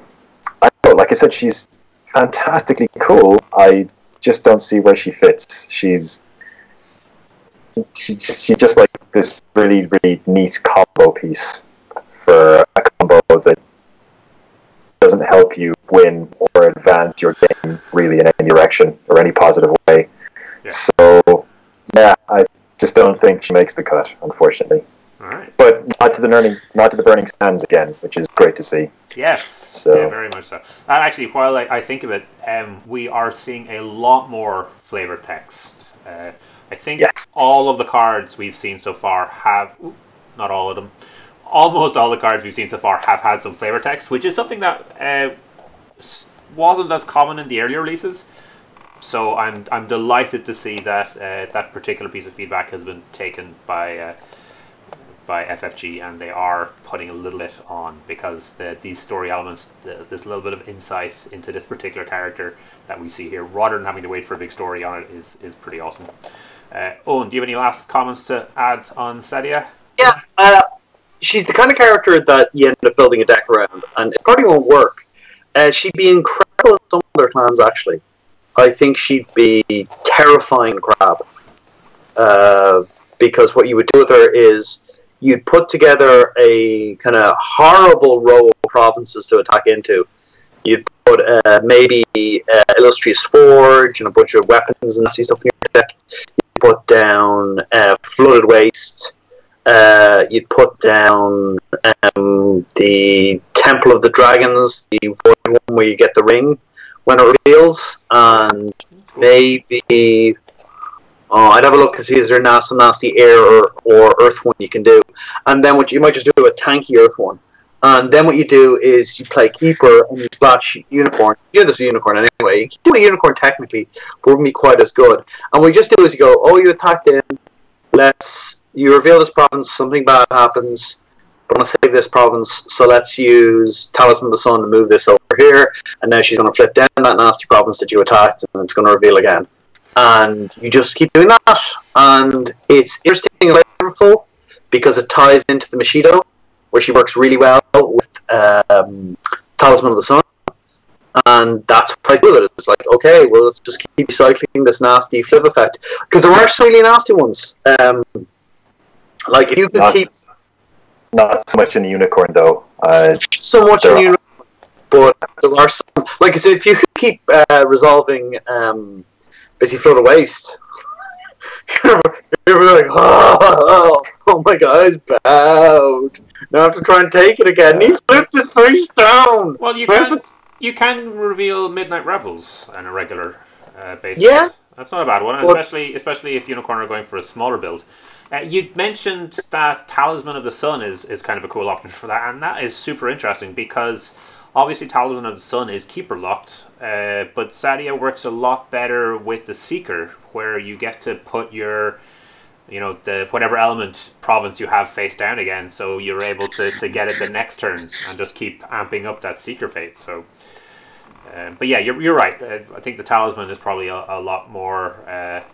know, like I said, she's fantastically cool. I just don't see where she fits. She's just like this really, really neat combo piece for a combo that doesn't help you win or advance your game really in any direction or any positive way. Yeah. So yeah, I just don't think she makes the cut, unfortunately. All right. But not to the burning sands again, which is great to see. Yes. So yeah, very much so. And actually, while I think of it, we are seeing a lot more flavor text. I think all of the cards we've seen so far have, not all of them, almost all the cards we've seen so far have had some flavor text, which is something that wasn't as common in the earlier releases. So I'm delighted to see that that particular piece of feedback has been taken by FFG, and they are putting a little bit on, because these story elements, this little bit of insight into this particular character that we see here, rather than having to wait for a big story on it, is pretty awesome. Eoin, do you have any last comments to add on Sadia? Yeah, she's the kind of character that you end up building a deck around, and it probably won't work. She'd be incredible in some other clans, actually. I think she'd be terrifying crab. Because what you would do with her is you'd put together a kind of horrible row of provinces to attack into. You'd put maybe Illustrious Forge and a bunch of weapons and nasty stuff in your deck. You'd put down Flooded Waste. You'd put down the Temple of the Dragons, the void one where you get the ring when it reveals, and maybe I'd have a look to see is there some nasty air or earth one you can do, and then what you might just do a tanky earth one, and then what you do is you play Keeper and you splash Unicorn. You do this Unicorn anyway. You can do a Unicorn technically, but wouldn't be quite as good. And what you just do is you go, oh, you attacked in, you reveal this province, something bad happens, but I'm going to save this province, so let's use Talisman of the Sun to move this over here, and now she's going to flip down that nasty province that you attacked, and it's going to reveal again. And you just keep doing that, and it's interesting and flavorful, because it ties into the Mashido, where she works really well with Talisman of the Sun, and that's what I do with it. It's like, okay, well, let's just keep recycling this nasty flip effect, because there are some really nasty ones. Like if you could keep... Not so much in Unicorn, though. So much in Unicorn, but there are some... Like, if you could keep resolving basically Flooded Waste, you're like, oh my God, it's bowed. Now I have to try and take it again. He flipped it face down. Well, you can reveal Midnight Revels on a regular basis. Yeah. That's not a bad one, especially if Unicorn are going for a smaller build. You mentioned that Talisman of the Sun is kind of a cool option for that, and that is super interesting, because obviously Talisman of the Sun is keeper locked, but Sadia works a lot better with the Seeker, where you get to put your, the whatever element province you have face down again, so you're able to get it the next turn and just keep amping up that Seeker fate. So, but yeah, you're right. I think the Talisman is probably a lot more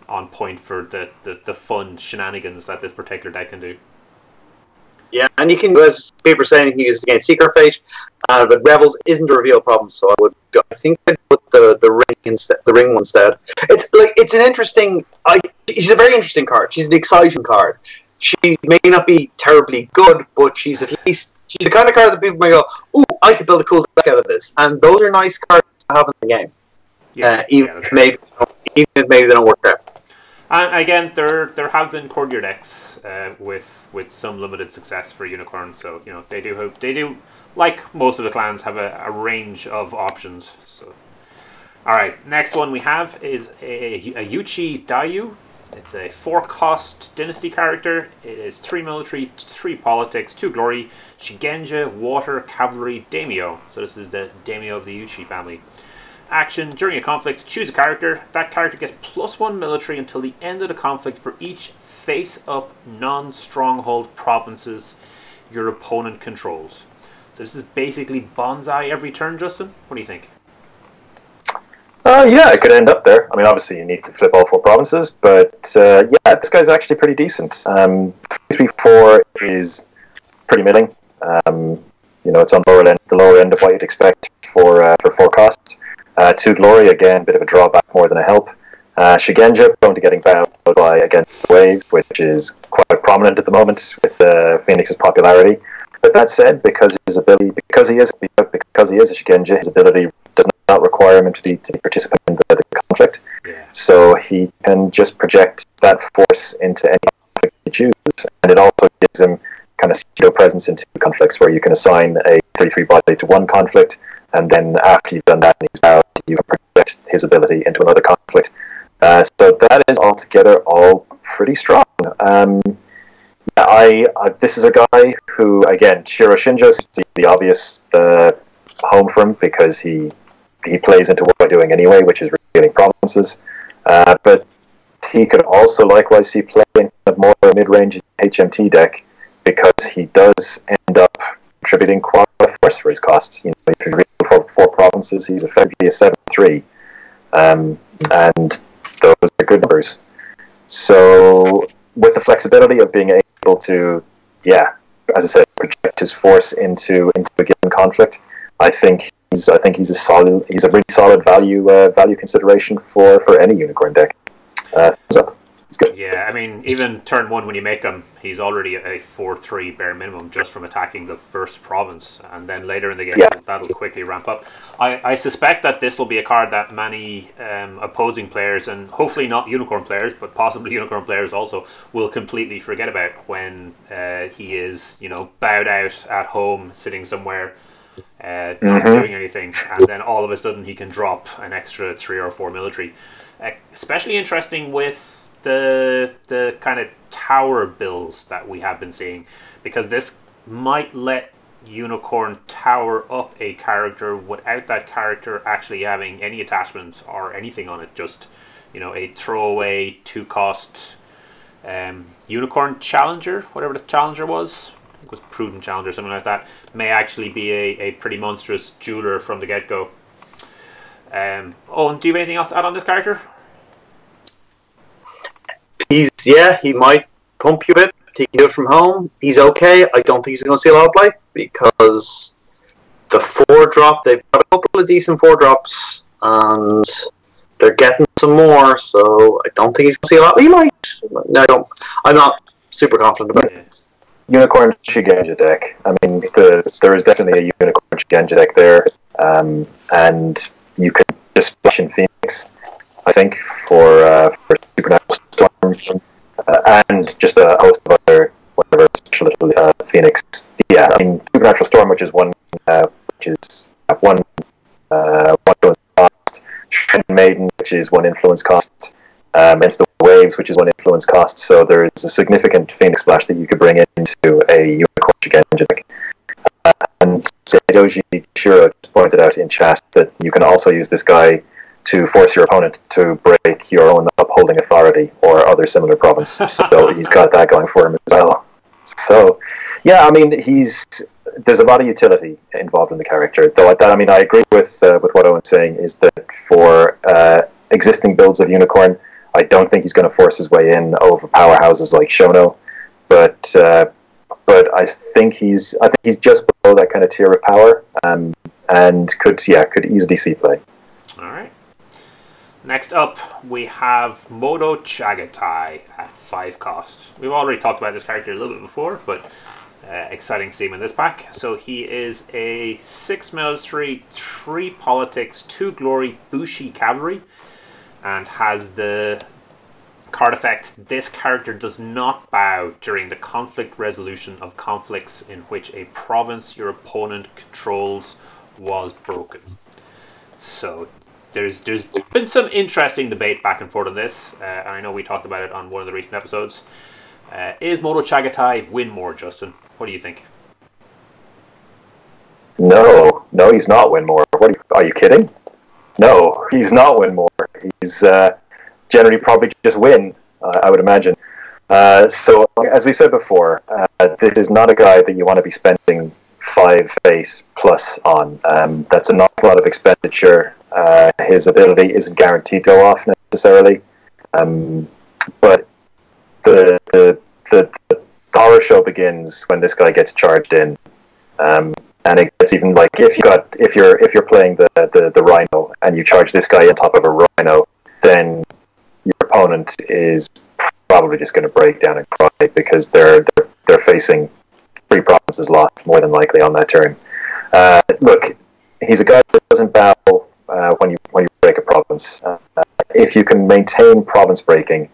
on point for the fun shenanigans that this particular deck can do. Yeah, and you can, as people are saying, you can use it against Seeker Fate, but Revels isn't a reveal problem, so I think I'd put the ring instead, the ring one instead. It's an interesting. She's a very interesting card. She's an exciting card. she may not be terribly good, but she's the kind of card that people may go, "Ooh, I could build a cool deck out of this." And those are nice cards to have in the game, even if maybe they don't work out. And again, there have been Courtier decks with some limited success for Unicorn, so they do like most of the clans have a range of options. So, all right, next one we have is a Yuchi Dayu. It's a 4-cost dynasty character. It is 3 military, 3 politics, 2 glory, Shigenja, water, cavalry, daimyo. So this is the daimyo of the Yuchi family. Action: during a conflict, choose a character. That character gets +1 military until the end of the conflict for each face-up non-stronghold provinces your opponent controls. So this is basically bonsai every turn, Justin. What do you think? Yeah, it could end up there. I mean, obviously you need to flip all 4 provinces, but yeah, this guy's actually pretty decent. 3/4 is pretty milling. It's on the lower end of what you'd expect for 4 costs. 2 glory, again, bit of a drawback more than a help. Shigenja, prone to getting bowed by against the wave, which is quite prominent at the moment with Phoenix's popularity. But that said, because he is a Shigenja, his ability does not require him to be participant in the conflict. Yeah. So he can just project that force into any conflict he chooses, and it also gives him kind of pseudo presence into conflicts where you can assign a 3/3 body to one conflict, and then after you've done that and he's out, you can project his ability into another conflict. So that is altogether all pretty strong. This is a guy who, again, Cheryl Shinjo is the obvious home for him because he plays into what we're doing anyway, which is revealing provinces. But he could also likewise see play in more of a mid-range HMT deck because he does end up contributing quite a force for his costs. If you read for 4 provinces, he's effectively a 7/3, and those are good numbers. So with the flexibility of being able to, as I said, project his force into a given conflict, I think he's a really solid value consideration for any Unicorn deck. Thumbs up. It's good. Yeah, I mean, even turn 1 when you make him, he's already a 4/3 bare minimum just from attacking the first province, and then later in the game that'll quickly ramp up. I suspect that this will be a card that many opposing players, and hopefully not Unicorn players, but possibly Unicorn players also, will completely forget about when he is, bowed out at home, sitting somewhere, not doing anything, and then all of a sudden he can drop an extra 3 or 4 military. Especially interesting with the kind of tower builds that we have been seeing, because this might let Unicorn tower up a character without that character actually having any attachments or anything on it. Just a throwaway 2-cost Unicorn Challenger, whatever the Challenger was. I think it was Prudent Challenger, something like that. May actually be a pretty monstrous jeweler from the get-go. Owen, do you have anything else to add on this character? He might pump you a bit. He can do it from home. He's okay. I don't think he's going to see a lot of play because the 4-drop, they've got a couple of decent 4-drops and they're getting some more, so I don't think he's going to see a lot. He might. No, I'm not super confident about it. Unicorn Shigenja deck. I mean, there is definitely a Unicorn Shigenja deck there, and you could just splash in Phoenix, I think, for Supernatural Storm, and just a host of other special little Phoenix. Yeah, I mean Supernatural Storm, which is one influence cost. Shrine Maiden, which is 1 influence cost. Against the Waves, which is 1 influence cost. So there is a significant Phoenix splash that you could bring into a Unicorn Shigenja deck. And Doji Shiro just pointed out in chat that you can also use this guy to force your opponent to break your own upholding authority or other similar province. So he's got that going for him as well. So, yeah, I mean, there's a lot of utility involved in the character. Though I agree with what Owen's saying, is that for existing builds of Unicorn, I don't think he's going to force his way in over powerhouses like Shono, but I think he's just below that kind of tier of power, and could easily see play. All right. Next up, we have Moto Jacket at 5 cost. We've already talked about this character a little bit before, but exciting to see him in this pack. So he is a 6 military, 3 politics, 2 glory, Bushi cavalry, and has the card effect: this character does not bow during the conflict resolution of conflicts in which a province your opponent controls was broken. So there's been some interesting debate back and forth on this. And I know we talked about it on one of the recent episodes. Is Moto Jacket win more, Justin? What do you think? No, he's not win more. Are you kidding? No, he's not win more. He's generally probably just win, I would imagine. So, as we said before, this is not a guy that you want to be spending 5 face plus on. That's an awful lot of expenditure. His ability isn't guaranteed to go off necessarily. But the horror show begins when this guy gets charged in. And it gets even like if you're playing the Rhino and you charge this guy on top of a Rhino, then your opponent is probably just going to break down and cry because they're facing 3 provinces lost more than likely on that turn. Look, he's a guy that doesn't bow when you break a province. If you can maintain province breaking,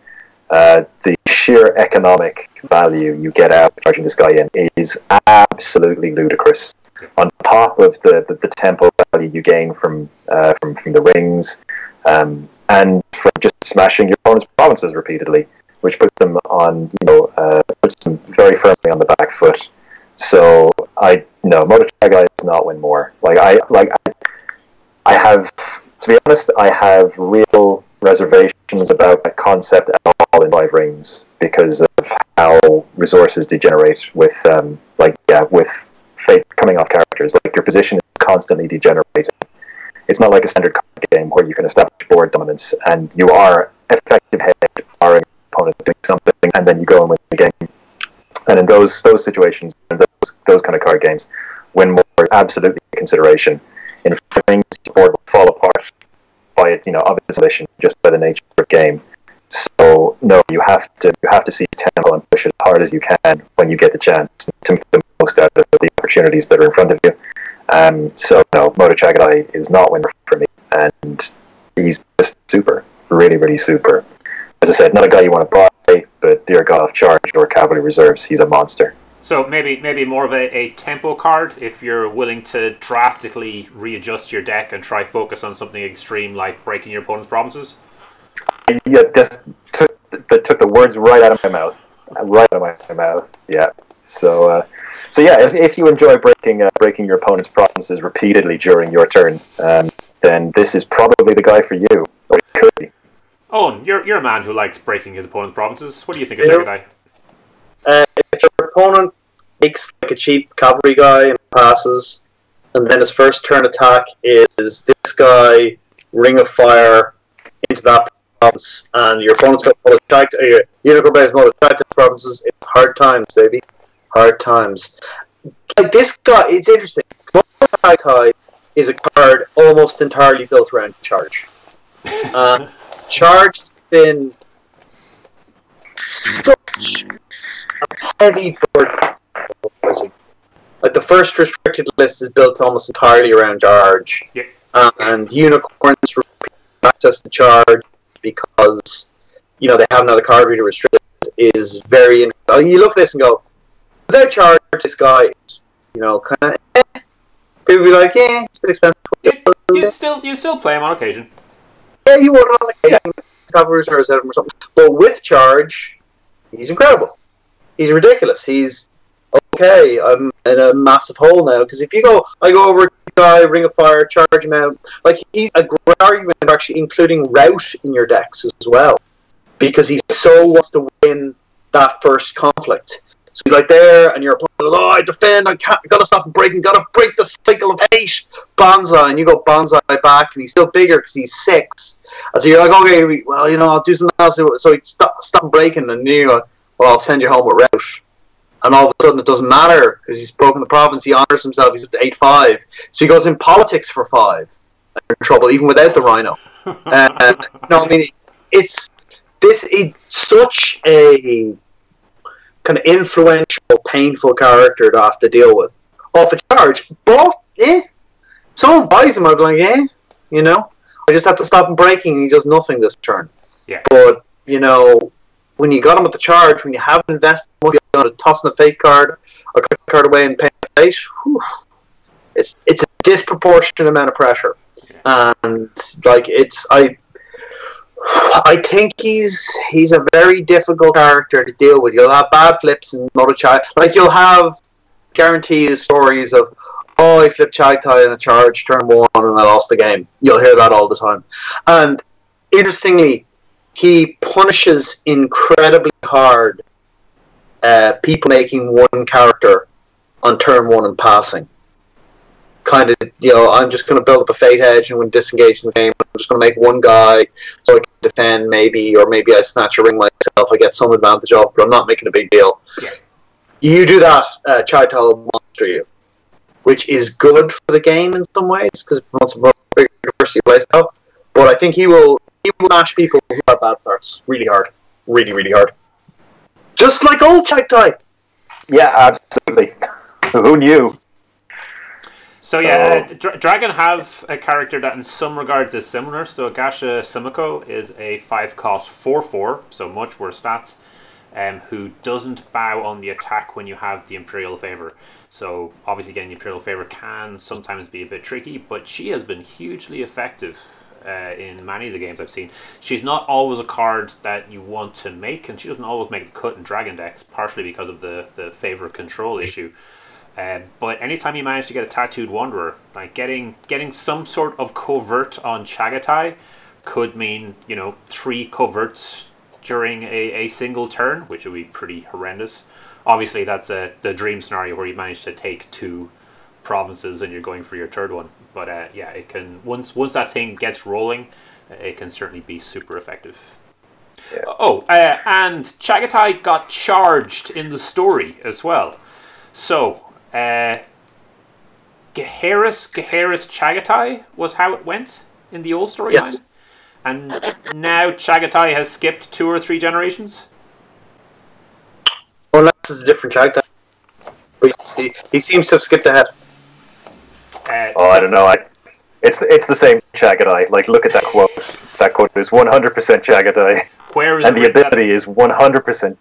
the sheer economic value you get out of charging this guy in is absolutely ludicrous. On top of the tempo value you gain from the rings, and from just smashing your opponent's provinces repeatedly, which puts them on, puts them very firmly on the back foot. So Moto Jacket does not win more. I have, to be honest, I have real reservations about that concept at all in 5 rings because of how resources degenerate with fate coming off characters. Like, your position is constantly degenerated. It's not like a standard card game where you can establish board dominance and you are effective head or an opponent doing something and then you go and win the game. And in those situations, those kind of card games, win more absolutely consideration. In rings, your board will fall apart by its of its volition, just by the nature of the game. So no, you have to seize tempo and push as hard as you can when you get the chance to make the most out of the opportunities that are in front of you. So no, Moto Jacket is not winner for me, and he's just super, really, really super. As I said, not a guy you want to buy, but dear God, if charged or cavalry reserves, he's a monster. So maybe more of a tempo card if you're willing to drastically readjust your deck and try focus on something extreme like breaking your opponent's provinces. Yeah, took the words right out of my mouth. Right out of my mouth. Yeah. So yeah, if you enjoy breaking your opponent's provinces repeatedly during your turn, then this is probably the guy for you. Or it could be. Owen, you're a man who likes breaking his opponent's provinces. What do you think of Jacket? If your opponent makes like a cheap cavalry guy and passes, and then his first turn attack is this guy Ring of Fire into that province, and your opponent's got Moto Jacket, Unicorn-based Moto Jacket provinces, it's hard times, baby. Hard times. Like this guy, it's interesting. Moto Jacket is a card almost entirely built around charge. Charge has been such a heavy board. Like the first restricted list is built almost entirely around charge. Yep. And unicorns access to charge because they have another card reader restricted is very. You look at this and go, without charge, this guy is kind of. People be like, yeah, it's a bit expensive. You still play him on occasion. Yeah, you would on occasion. Covers or something. But with charge, he's incredible. He's ridiculous. He's okay. I'm in a massive hole now because if I go over to the guy, Ring of Fire, charge him out. Like, he's a great argument for actually including Rout in your decks as well, because he so wants to win that first conflict. So he's like there, and your opponent, I defend, gotta stop breaking, gotta break the cycle of hate. Banzai, and you go Banzai back, and he's still bigger because he's 6. And so you're like, okay, well, I'll do something else. So he stop breaking, and you go, well, I'll send you home with Rout. And all of a sudden it doesn't matter because he's broken the province, he honours himself, he's up to 8-5. So he goes in politics for 5. And you're in trouble, even without the Rhino. No, I mean it's such a kind of influential, painful character to have to deal with off a charge. But someone buys him, I'd be like, you know, I just have to stop him breaking, and he does nothing this turn. Yeah. But you know, when you got him at the charge, when you haven't invested money on tossing a fate card or cut a card away and paying a fate, it's a disproportionate amount of pressure, and like I think he's a very difficult character to deal with. You'll have bad flips in Moto Jacket. Like you'll have guaranteed stories of, I flipped Chagtai in a charge turn 1 and I lost the game. You'll hear that all the time. And interestingly, he punishes incredibly hard people making one character on turn 1 and passing. Kind of, you know, I'm just going to build up a fate edge, and when disengaged in the game, I'm just going to make one guy so I can defend, maybe, or maybe I snatch a ring myself. I get some advantage off, but I'm not making a big deal. Yeah. You do that, Chagtai will monster you, which is good for the game in some ways because it wants a bigger diversity of playstyle. But I think he will smash people who are bad starts really hard, really hard. Just like old Chagtai. Yeah, absolutely. Who knew? So yeah, Dragon have a character that in some regards is similar. So Gasha Sumiko is a 5-cost 4/4, so much worse stats, who doesn't bow on the attack when you have the Imperial Favor. So obviously getting the Imperial Favor can sometimes be a bit tricky, but she has been hugely effective in many of the games I've seen. She's not always a card that you want to make, and she doesn't always make the cut in Dragon decks, partially because of the Favor control issue. But anytime you manage to get a Tattooed Wanderer, like getting some sort of covert on Chagatai could mean, you know, 3 coverts during a single turn, which would be pretty horrendous. Obviously, that's the dream scenario where you manage to take 2 provinces and you're going for your 3rd one. But yeah, it can once that thing gets rolling, it can certainly be super effective. Yeah. And Chagatai got charged in the story as well. So. Geharis Chagatai was how it went in the old storyline. Yes. And now Chagatai has skipped 2 or 3 generations. Unless it's a different Chagatai. He seems to have skipped ahead. I don't know. It's the same Chagatai. Like, look at that quote. That quote is 100% Chagatai. And the ability is 100%.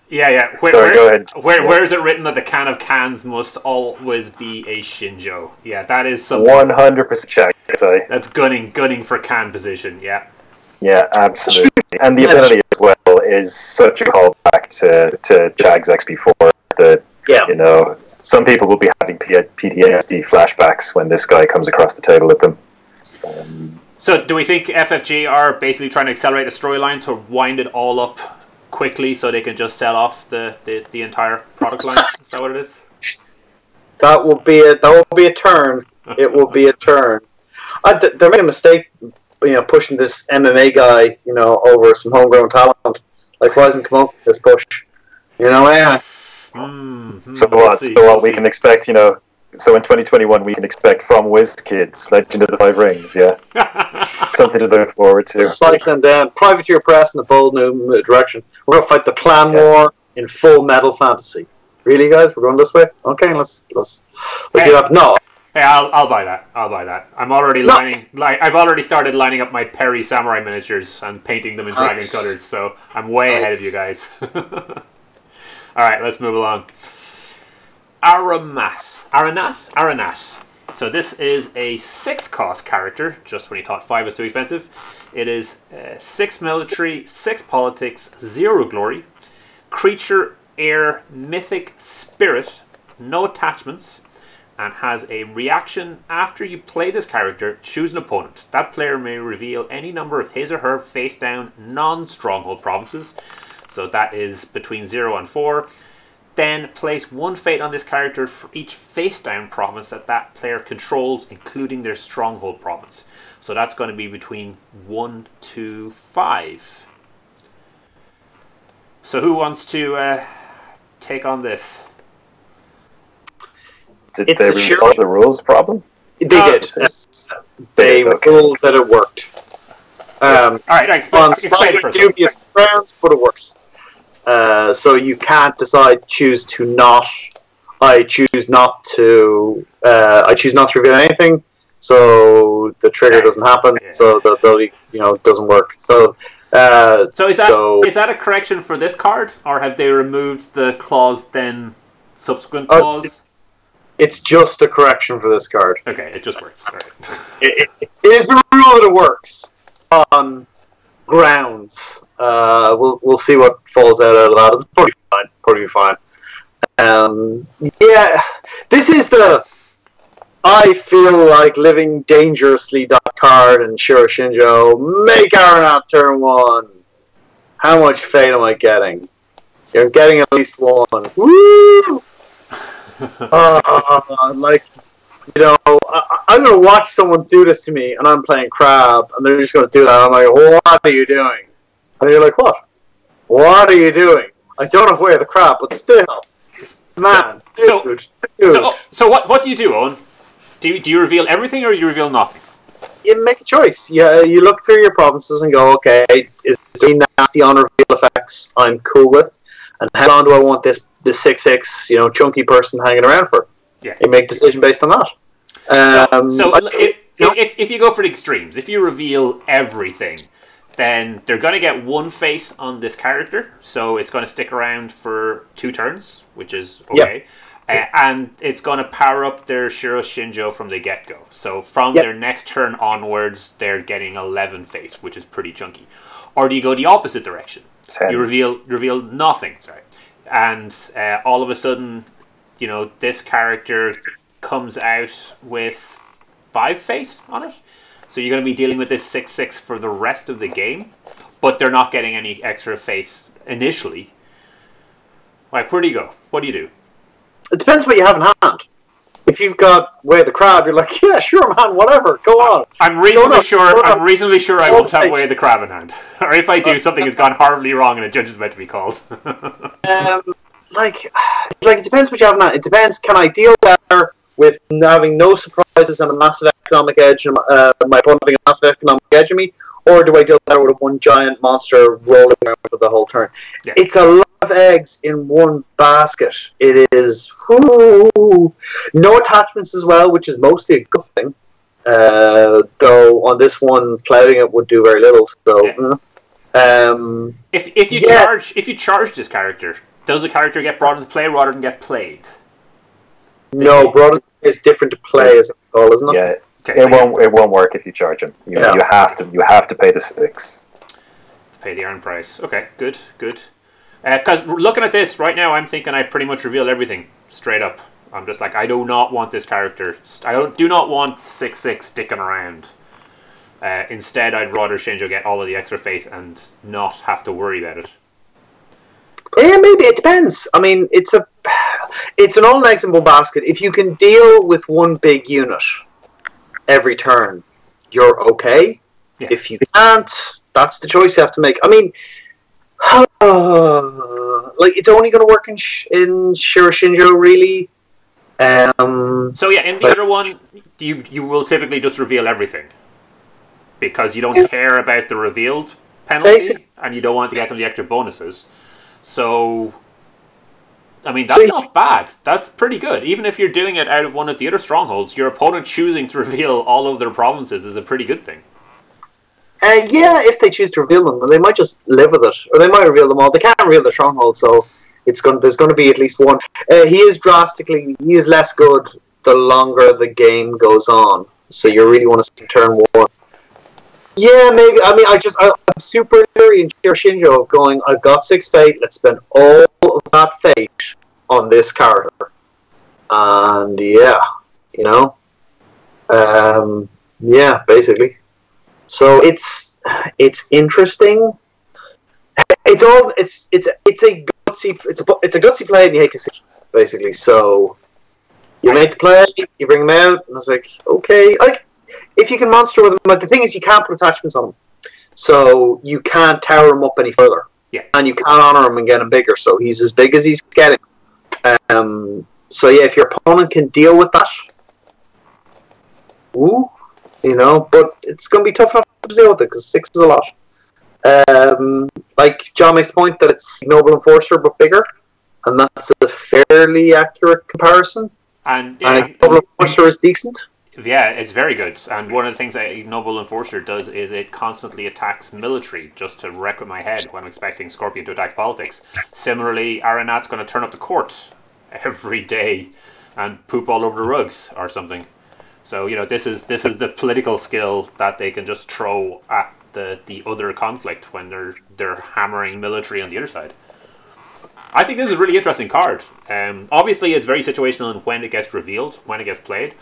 Yeah. Sorry, go ahead. Where is it written that the can of cans must always be a Shinjo? Yeah, that is something. 100% Chagatai. That's gunning for can position. Yeah. Yeah, absolutely. And the ability as well is such a callback to Chag's XP4 that you know, some people will be having PTSD flashbacks when this guy comes across the table with them. So, do we think FFG are basically trying to accelerate the storyline to wind it all up quickly so they can just sell off the entire product line? Is that what it is? That will be a turn. It will be a turn. They're making a mistake, you know, pushing this MMA guy, you know, over some homegrown talent. Like, why doesn't come up with this push? You know, yeah. So what we can expect, you know, so in 2021 we can expect from WizKids, Legend of the Five Rings, yeah. Something to look forward to. Cycling down, Privateer Press in a bold new direction. We're going to fight the Clan War in full metal fantasy. Really, guys? We're going this way? Okay, let's see that. No. Hey, I'll buy that. I'm already I've already started lining up my Perry Samurai miniatures and painting them in dragon colors, so I'm way ahead of you guys. Alright, let's move along. Aranath. So this is a 6-cost character, just when you thought 5 was too expensive. It is 6 military, 6 politics, 0 glory. Creature, air, mythic, spirit, no attachments, and has a reaction after you play this character. Choose an opponent. That player may reveal any number of his or her face down non-stronghold provinces. So that is between 0 and 4. Then place 1 fate on this character for each face down province that player controls, including their stronghold province. So that's going to be between 1 to 5. So who wants to take on this? Did they resolve the rules problem? They did. They ruled that it worked. All right, explain On explain slightly it first. dubious grounds, but it works. So you can't choose to not. I choose not to. I choose not to reveal anything, so the trigger doesn't happen. Yeah. So the ability, doesn't work. So. So is that a correction for this card, or have they removed the clause then subsequent clause? It's just a correction for this card. Okay, it just works. All right. It is the rule that it works on grounds. We'll see what falls out of that. It's probably fine. Probably fine. Yeah, this is the I feel like living dangerously card and Cheryl Shinjo. Make Aranat turn 1. How much fate am I getting? You're getting at least 1. Woo! I'm going to watch someone do this to me, and I'm playing crab, and they're just going to do that. I'm like, what are you doing? And you're like, what? What are you doing? I don't have way of the crab, but still. Man, dude. So what do you do, Eoin? Do you reveal everything, or you reveal nothing? You make a choice. You look through your provinces and go, okay, is there nasty on reveal effects I'm cool with? And how long do I want this 6/6, chunky person hanging around for? Yeah. You make a decision based on that. If you go for the extremes, if you reveal everything, then they're going to get 1 fate on this character, so it's going to stick around for 2 turns, which is okay. Yep. And it's going to power up their Cheryl Shinjo from the get-go. So from their next turn onwards, they're getting 11 fate, which is pretty chunky. Or do you go the opposite direction? 10. You reveal nothing, and all of a sudden, this character comes out with 5 fate on it. So you're going to be dealing with this 6/6 for the rest of the game, but they're not getting any extra fate initially. Like, where do you go? What do you do? It depends what you have in hand. If you've got Way of the Crab, you're like, yeah, sure, man, whatever, go on. I'm reasonably sure I won't have Way of the Crab in hand. Or if I do, something has gone horribly wrong and a judge is meant to be called. It depends what you have in hand. It depends, can I deal better with having no surprises and a massive economic edge, and my opponent having a massive economic edge on me, or do I deal better with one giant monster rolling around for the whole turn? Yeah. It's a lot of eggs in one basket. It is no attachments as well, which is mostly a good thing. Though on this one, clouding it would do very little. So, if you charge this character, does the character get brought into play rather than get played? No, brought into play is different to play, as I call, isn't it? Yeah. Okay, it won't work if you charge him. You have to pay the 6. Pay the earn price. Okay, good. Because looking at this right now, I'm thinking I pretty much reveal everything straight up. I'm just like, I do not want this character. Do not want 6/6 sticking around. Instead, I'd rather Shinjo get all of the extra fate and not have to worry about it. Yeah, maybe it depends. I mean, it's an all eggs in one basket. If you can deal with one big unit every turn, you're okay. Yeah. If you can't, that's the choice you have to make. I mean, it's only going to work in Cheryl Shinjo, really. So yeah, in the other one, you will typically just reveal everything because you don't care about the revealed penalty and you don't want to get some of the extra bonuses. So, I mean, that's not bad. That's pretty good. Even if you're doing it out of one of the other strongholds, your opponent choosing to reveal all of their provinces is a pretty good thing. Yeah, if they choose to reveal them, they might just live with it, or they might reveal them all. They can't reveal the stronghold, so there's going to be at least one. He is less good the longer the game goes on. So you really want to see turn 1. Yeah, maybe. I mean, I'm super leery in Shinjo going, I've got 6 fate, let's spend all of that fate on this character. And basically. So it's interesting. It's a gutsy play and you hate to see it, basically. So you make the play, you bring them out, and I was like, okay, if you can monster with them, the thing is you can't put attachments on them. So you can't tower him up any further. Yeah. And you can't honor him and get him bigger, so he's as big as he's getting. So yeah, if your opponent can deal with that, but it's going to be tough enough to deal with it because 6 is a lot. Like John makes the point that it's Noble Enforcer but bigger, and that's a fairly accurate comparison. And Noble Enforcer is decent. Yeah, it's very good. And one of the things that a Noble Enforcer does is it constantly attacks military, just to wreck with my head when I'm expecting Scorpion to attack politics. Similarly, Aranat's going to turn up the court every day and poop all over the rugs or something. So, you know, this is the political skill that they can just throw at the other conflict when they're hammering military on the other side. I think this is a really interesting card. Obviously, it's very situational in when it gets revealed, when it gets played.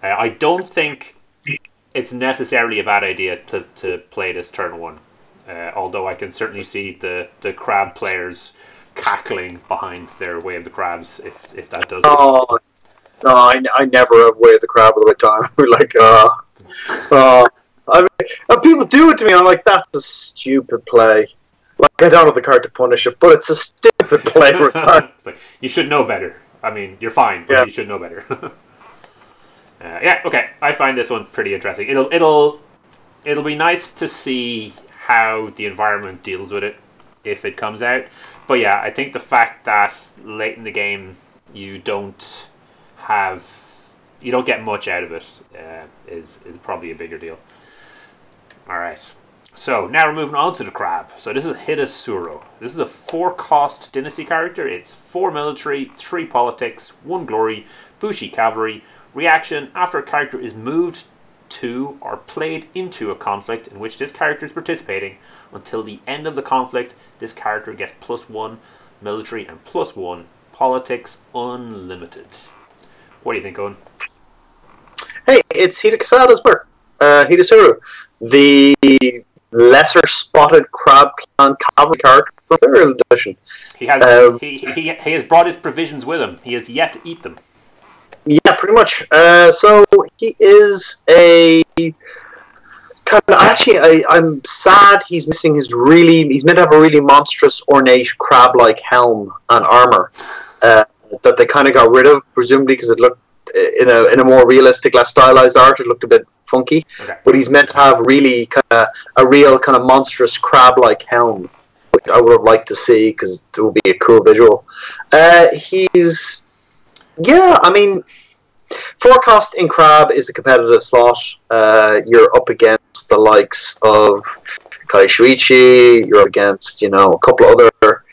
I don't think it's necessarily a bad idea to play this turn 1. Although I can certainly see the crab players cackling behind their Way of the Crabs if that does. Oh, no, I never have Way of the Crab at the right time. We're like, I mean, people do it to me, and I'm like, that's a stupid play. Like, I don't have the card to punish it, but it's a stupid play. You should know better. I mean, you're fine, but you should know better. Yeah, okay. I find this one pretty interesting. It'll be nice to see how the environment deals with it if it comes out. But yeah, I think the fact that late in the game you don't get much out of it is probably a bigger deal. All right. So now we're moving on to the crab. So this is Hidasuro. This is a 4-cost dynasty character. It's 4 military, 3 politics, 1 glory, Bushi cavalry. Reaction: after a character is moved to or played into a conflict in which this character is participating, until the end of the conflict, this character gets +1 military and +1 politics unlimited. What do you think, Eoin? Hey, it's Hidasura's work. Hidasuru, the lesser spotted Crab Clan cavalry card from Imperial Edition. He has brought his provisions with him. He has yet to eat them. Yeah, pretty much. So he is a kind of. Actually, I'm sad he's missing his really. He's meant to have a really monstrous, ornate crab-like helm and armor that they kind of got rid of, presumably because it looked in a more realistic, less stylized art. It looked a bit funky. Okay. But he's meant to have really kind of a real kind of monstrous crab-like helm, which I would have liked to see because it would be a cool visual. He's. Yeah, I mean, 4-cost in Crab is a competitive slot. You're up against the likes of Kai Shuichi. You're up against, a couple of other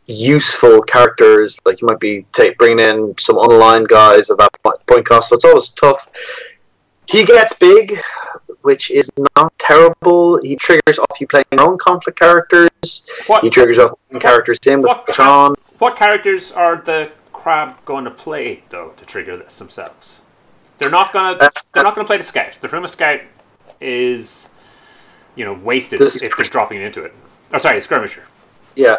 useful characters. Like you might be bringing in some unaligned guys at that point cost. So it's always tough. He gets big, which is not terrible. He triggers off you playing your own conflict characters. He triggers off characters in with Sean. What characters are the Crab going to play though to trigger this themselves? They're not gonna play the scout. The Ruma scout is wasted if they're dropping into it. Oh, sorry, skirmisher. Yeah,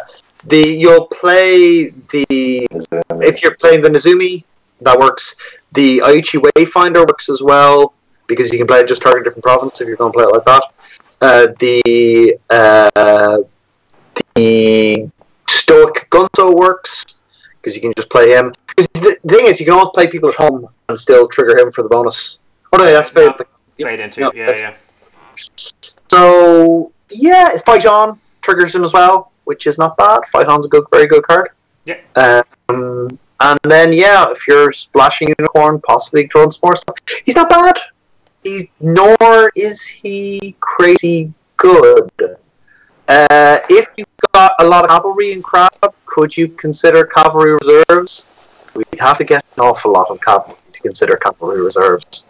you'll play if you're playing the Nezumi, that works. The Aichi Wayfinder works as well because you can play it just target different province if you're going to play it like that. The Stoic Gunso works because you can just play him. The thing is, you can always play people at home and still trigger him for the bonus. Oh no, that's played into. Yeah. So yeah, Fight On triggers him as well, which is not bad. Fight On's a very good card. Yeah. And then if you're splashing Unicorn, possibly throwing some more stuff. He's not bad. Nor is he crazy good. If you've got a lot of cavalry in Crab, could you consider cavalry reserves? We'd have to get an awful lot of cavalry to consider cavalry reserves.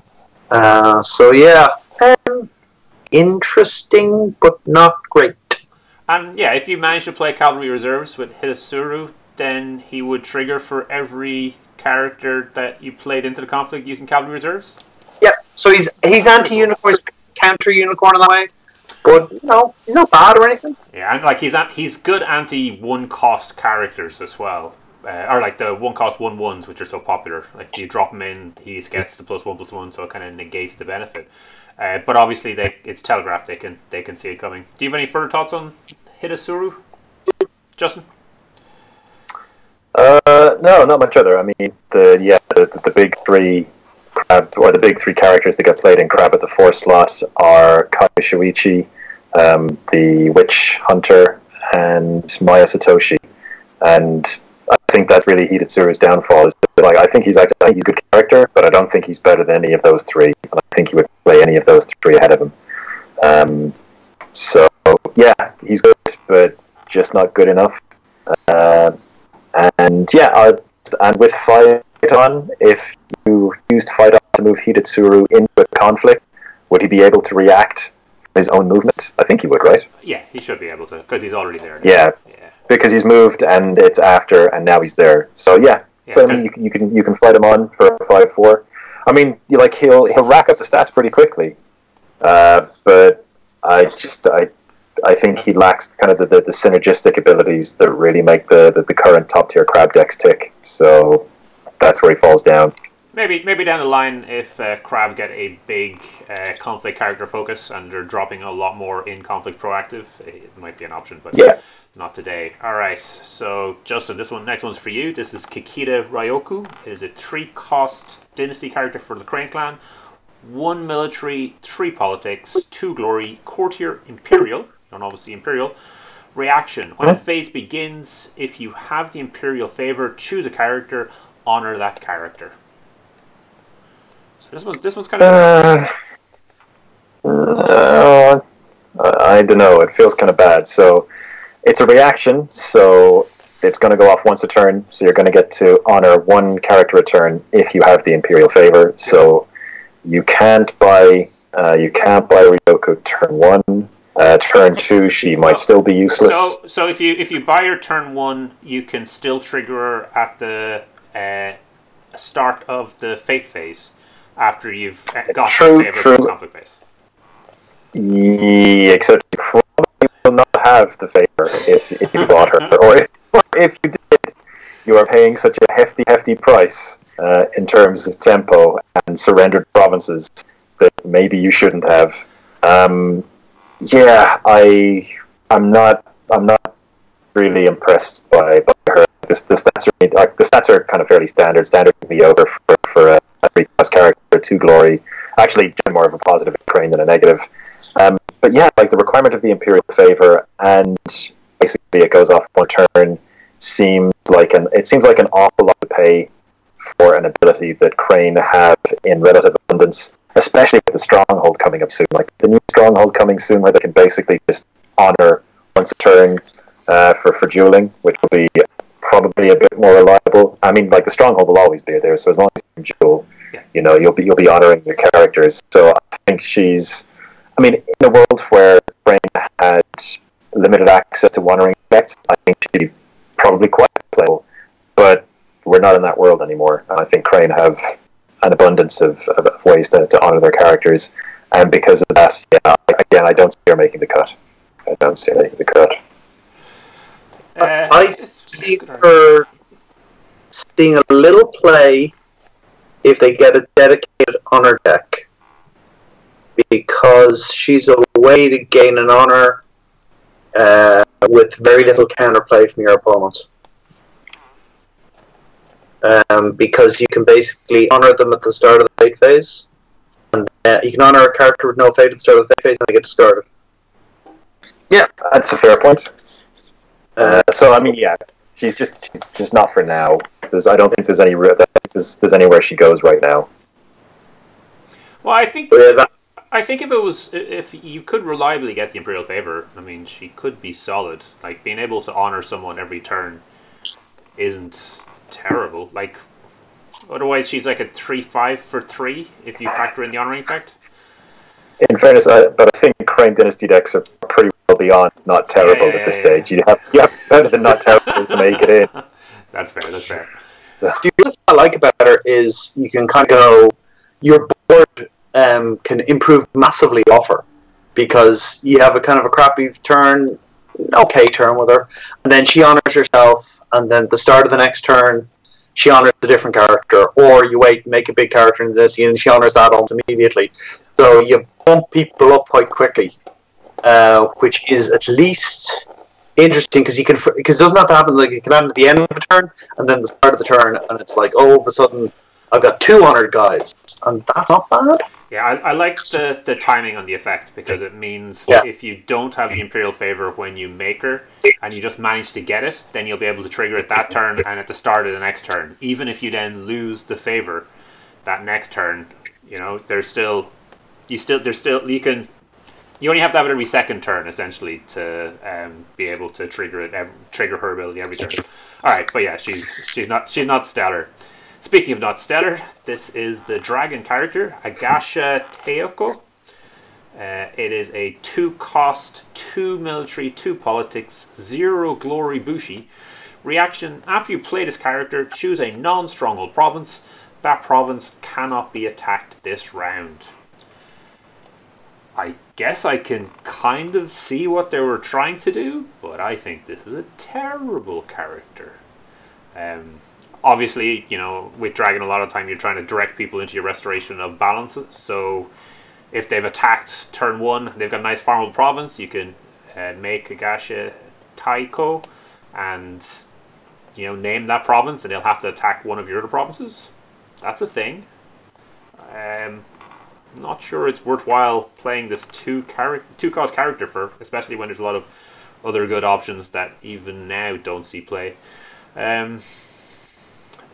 Interesting, but not great. And if you manage to play cavalry reserves with Hidasuru, then he would trigger for every character that you played into the conflict using cavalry reserves? Yeah, so he's anti-unicorn, counter-unicorn in that way. But no, he's not bad or anything. Yeah, and he's good anti-1-cost characters as well. Or like the 1-cost 1/1s, which are so popular. Like you drop him in, he gets the +1/+1, so it kind of negates the benefit. But obviously, it's telegraphed. They can see it coming. Do you have any further thoughts on Hidasuru, Justin? No, not much other. I mean, the big 3 Crab, or the big three characters that get played in Crab at the 4 slot are Kai Shuichi, the Witch Hunter, and Maya Satoshi. And I think that's really Hidatsuru's downfall. Is that, like, I think he's a good character, but I don't think he's better than any of those three. And I think he would play any of those three ahead of him. So yeah, he's good, but just not good enough. And with Fight On, if you used Fight On to move Hidatsuru into a conflict, would he be able to react from his own movement? I think he would, right? Yeah, he should be able to, because he's already there. Yeah, because he's moved and it's after, and now he's there. So yeah, so I mean, you can fight him on for a 5-4. I mean, he'll rack up the stats pretty quickly, but I think he lacks kind of the synergistic abilities that really make the current top tier Crab decks tick. So that's where he falls down. Maybe down the line, if Crab get a big conflict character focus and they're dropping a lot more in conflict proactive, it might be an option, but not today. All right, so Justin, next one's for you. This is Kikita Ryoku. It is a 3-cost dynasty character for the Crane clan. 1 military, 3 politics, 2 glory, Courtier Imperial, and obviously Imperial. Reaction: when a phase begins, if you have the Imperial favor, choose a character, honor that character. So this one's kind of I don't know, it feels kind of bad. So it's a reaction, so it's going to go off once a turn, so you're going to get to honor 1 character a turn if you have the Imperial favor. So you can't buy Ryoku turn 1. Turn 2, she might still be useless. So if you buy her turn 1, you can still trigger her at the start of the Fate phase after you've got the favor from the conflict phase. Yeah, except you probably will not have the favor if you bought her, or if you did, you are paying such a hefty price in terms of tempo and surrendered provinces that maybe you shouldn't have. Yeah, I'm not really impressed by her. The stats are kind of fairly standard mediocre for a 3-cost character, 2 glory. Actually, more of a positive Crane than a negative. But yeah, like the requirement of the Imperial favor, and basically it goes off 1 turn. Seems like an awful lot to pay for an ability that Crane have in relative abundance, especially with the Stronghold coming up soon. Like the new Stronghold coming soon, where they can basically just honor once a turn for dueling, which will be probably a bit more reliable. I mean, like the Stronghold will always be there, so as long as you can duel, you'll be honoring your characters. So I think in a world where Crane had limited access to honoring effects, I think she'd be probably quite playable. But we're not in that world anymore, and I think Crane have an abundance of ways to honor their characters, and because of that, I don't see her making the cut. I see her seeing a little play if they get a dedicated honor deck, because she's a way to gain an honor with very little counterplay from your opponent. Because you can basically honor them at the start of the fate phase, and you can honor a character with no fate at the start of the fate phase and they get discarded. Yeah, that's a fair point. She's just not for now. I don't think there's anywhere she goes right now. Well, I think if you could reliably get the Imperial favor, I mean, she could be solid. Like being able to honor someone every turn isn't terrible. Like otherwise, she's like a 3/5 for 3 if you factor in the honoring effect. In fairness, but I think Crane Dynasty decks are pretty well beyond not terrible at this stage. You have to be better than not terrible to make it in. That's fair. So. The other thing I like about her is you can kind of go, your board can improve massively off her, because you have a kind of a crappy turn, okay turn with her, and then she honors herself, and then at the start of the next turn, she honors a different character, or you wait and make a big character in this, and she honors that almost immediately. So you bump people up quite quickly, which is at least interesting, because it doesn't have to happen. Like it can happen at the end of a turn, and then the start of the turn, and it's like, oh, all of a sudden, I've got 200 guys, and that's not bad. Yeah, I like the timing on the effect, because it means if you don't have the Imperial Favor when you make her, and you just manage to get it, then you'll be able to trigger it that turn and at the start of the next turn. Even if you then lose the favor that next turn, you know, you only have to have it every second turn essentially to be able to trigger her ability every turn. All right, but yeah, she's not stellar. Speaking of not stellar, this is the dragon character, Agasha Teoko. It is a 2-cost, 2 military, 2 politics, 0 glory bushi. Reaction: after you play this character, choose a non-stronghold province. That province cannot be attacked this round. I guess I can kind of see what they were trying to do, but I think this is a terrible character. Obviously, you know, with Dragon, a lot of time you're trying to direct people into your restoration of balances. So if they've attacked turn 1, they've got a nice farmable province, you can make Agasha Taiko and, you know, name that province, and they'll have to attack one of your other provinces. That's a thing. Not sure it's worthwhile playing this 2-cost character for, especially when there's a lot of other good options that even now don't see play.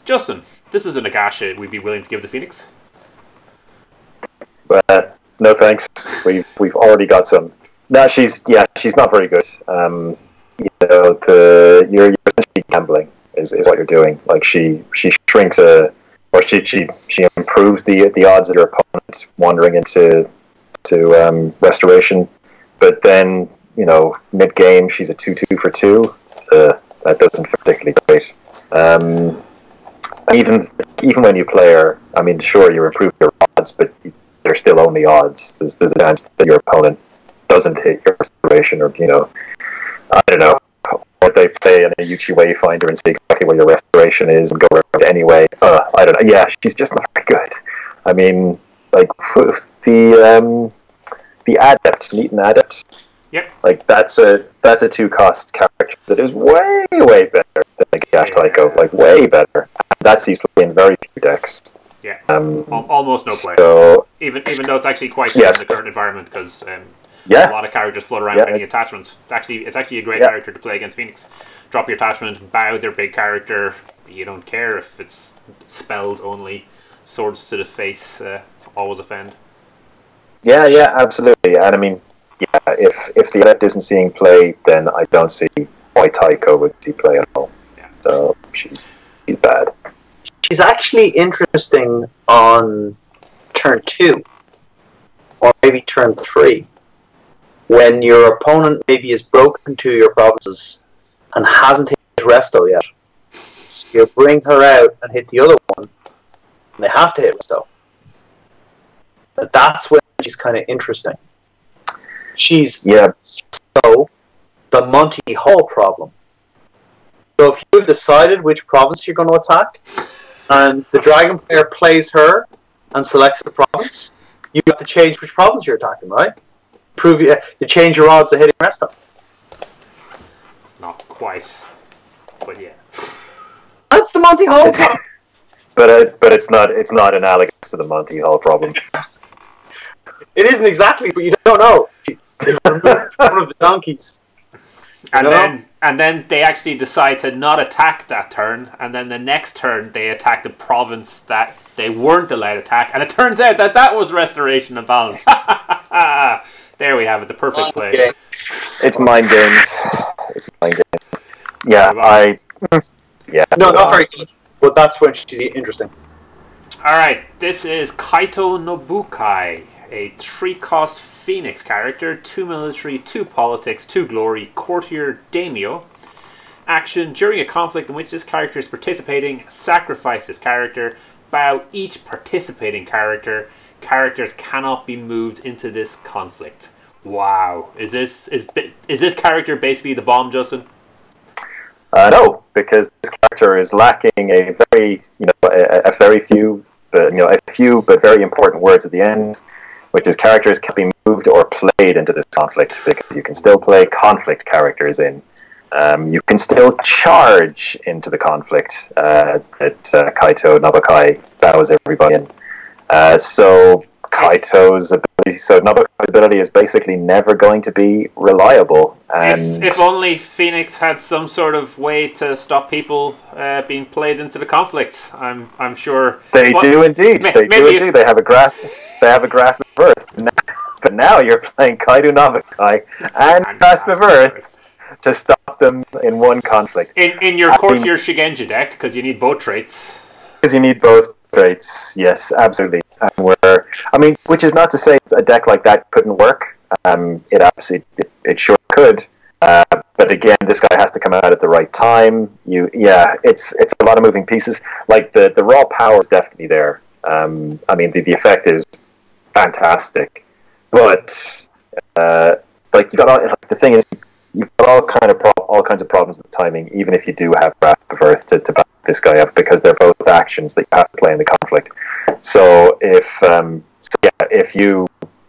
Justin, this is an Agasha we'd be willing to give the Phoenix. No thanks. We've already got some. No, she's not very good. You know, you're essentially gambling is what you're doing. Like she shrinks she improves the odds of your opponent wandering into restoration, but then, you know, mid game she's a 2/2 for 2. That doesn't particularly great. Even when you play her, I mean, sure, you improve your odds, but they're still only odds. There's a chance that your opponent doesn't hit your restoration, or, you know, I don't know, or they play in a Yuchi Wayfinder and see exactly where your restoration is and go around anyway. I don't know. Yeah, she's just not very good. I mean, like the adept, Neaton adept. Yep. Like that's a 2-cost character that is way better than the Gash Taiko. Like way better. That seems to be in very few decks. Yeah. Almost no play. So, even though it's actually quite good in the current environment, because a lot of characters float around with any attachments. It's actually a great character to play against Phoenix. Drop your attachment, bow their big character. You don't care if it's spells only. Swords to the face always offend. Yeah, absolutely. And I mean, if the adept isn't seeing play, then I don't see why Taiko would see play at all. Yeah. So she's bad. She's actually interesting on turn 2, or maybe turn 3, when your opponent maybe is broken to your provinces and hasn't hit resto yet. So you bring her out and hit the other one, and they have to hit resto. But that's when she's kind of interesting. She's so the Monty Hall problem. So if you've decided which province you're going to attack, and the dragon player plays her and selects the province, you have to change which province you're attacking, right? You change your odds of hitting resto. It's not quite, but yeah. That's the Monty Hall problem. But it's not analogous to the Monty Hall problem. It isn't exactly, but you don't know. They removed one of the donkeys. And then they actually decide to not attack that turn, and then the next turn they attack the province that they weren't allowed to attack, and it turns out that was restoration of balance. There we have it, the perfect play. Okay. It's mind games. Yeah, No, not very good. But that's when she's interesting. Alright, this is Kaito Nobukai, a 3-cost Phoenix character, 2 military, 2 politics, 2 glory, courtier daimyo. Action: during a conflict in which this character is participating, sacrifice this character, bow each participating character. Characters cannot be moved into this conflict. Wow. Is this character basically the bomb, Justin? No, because this character is lacking a very, a few but very important words at the end, which is characters can be moved or played into this conflict, because you can still play conflict characters in. You can still charge into the conflict that Kaito Nobukai bows everybody in. So Kaito's ability, Nobukai's ability is basically never going to be reliable. And if only Phoenix had some sort of way to stop people being played into the conflict, I'm sure they do indeed. They do indeed. They have a grasp. They have a grasp of Earth. But now you're playing Kaito Nobukai and grasp of Earth to stop them in one conflict. In your Courtier Shigenja deck, because you need both traits. Because you need both traits, yes, absolutely. And which is not to say a deck like that couldn't work. It sure could. But again, this guy has to come out at the right time. It's a lot of moving pieces. Like the raw power is definitely there. The effect is fantastic. But you got the thing is, you've got all kinds of problems with timing, even if you do have Grasp of Earth to back this guy up, because they're both actions that you have to play in the conflict. So if you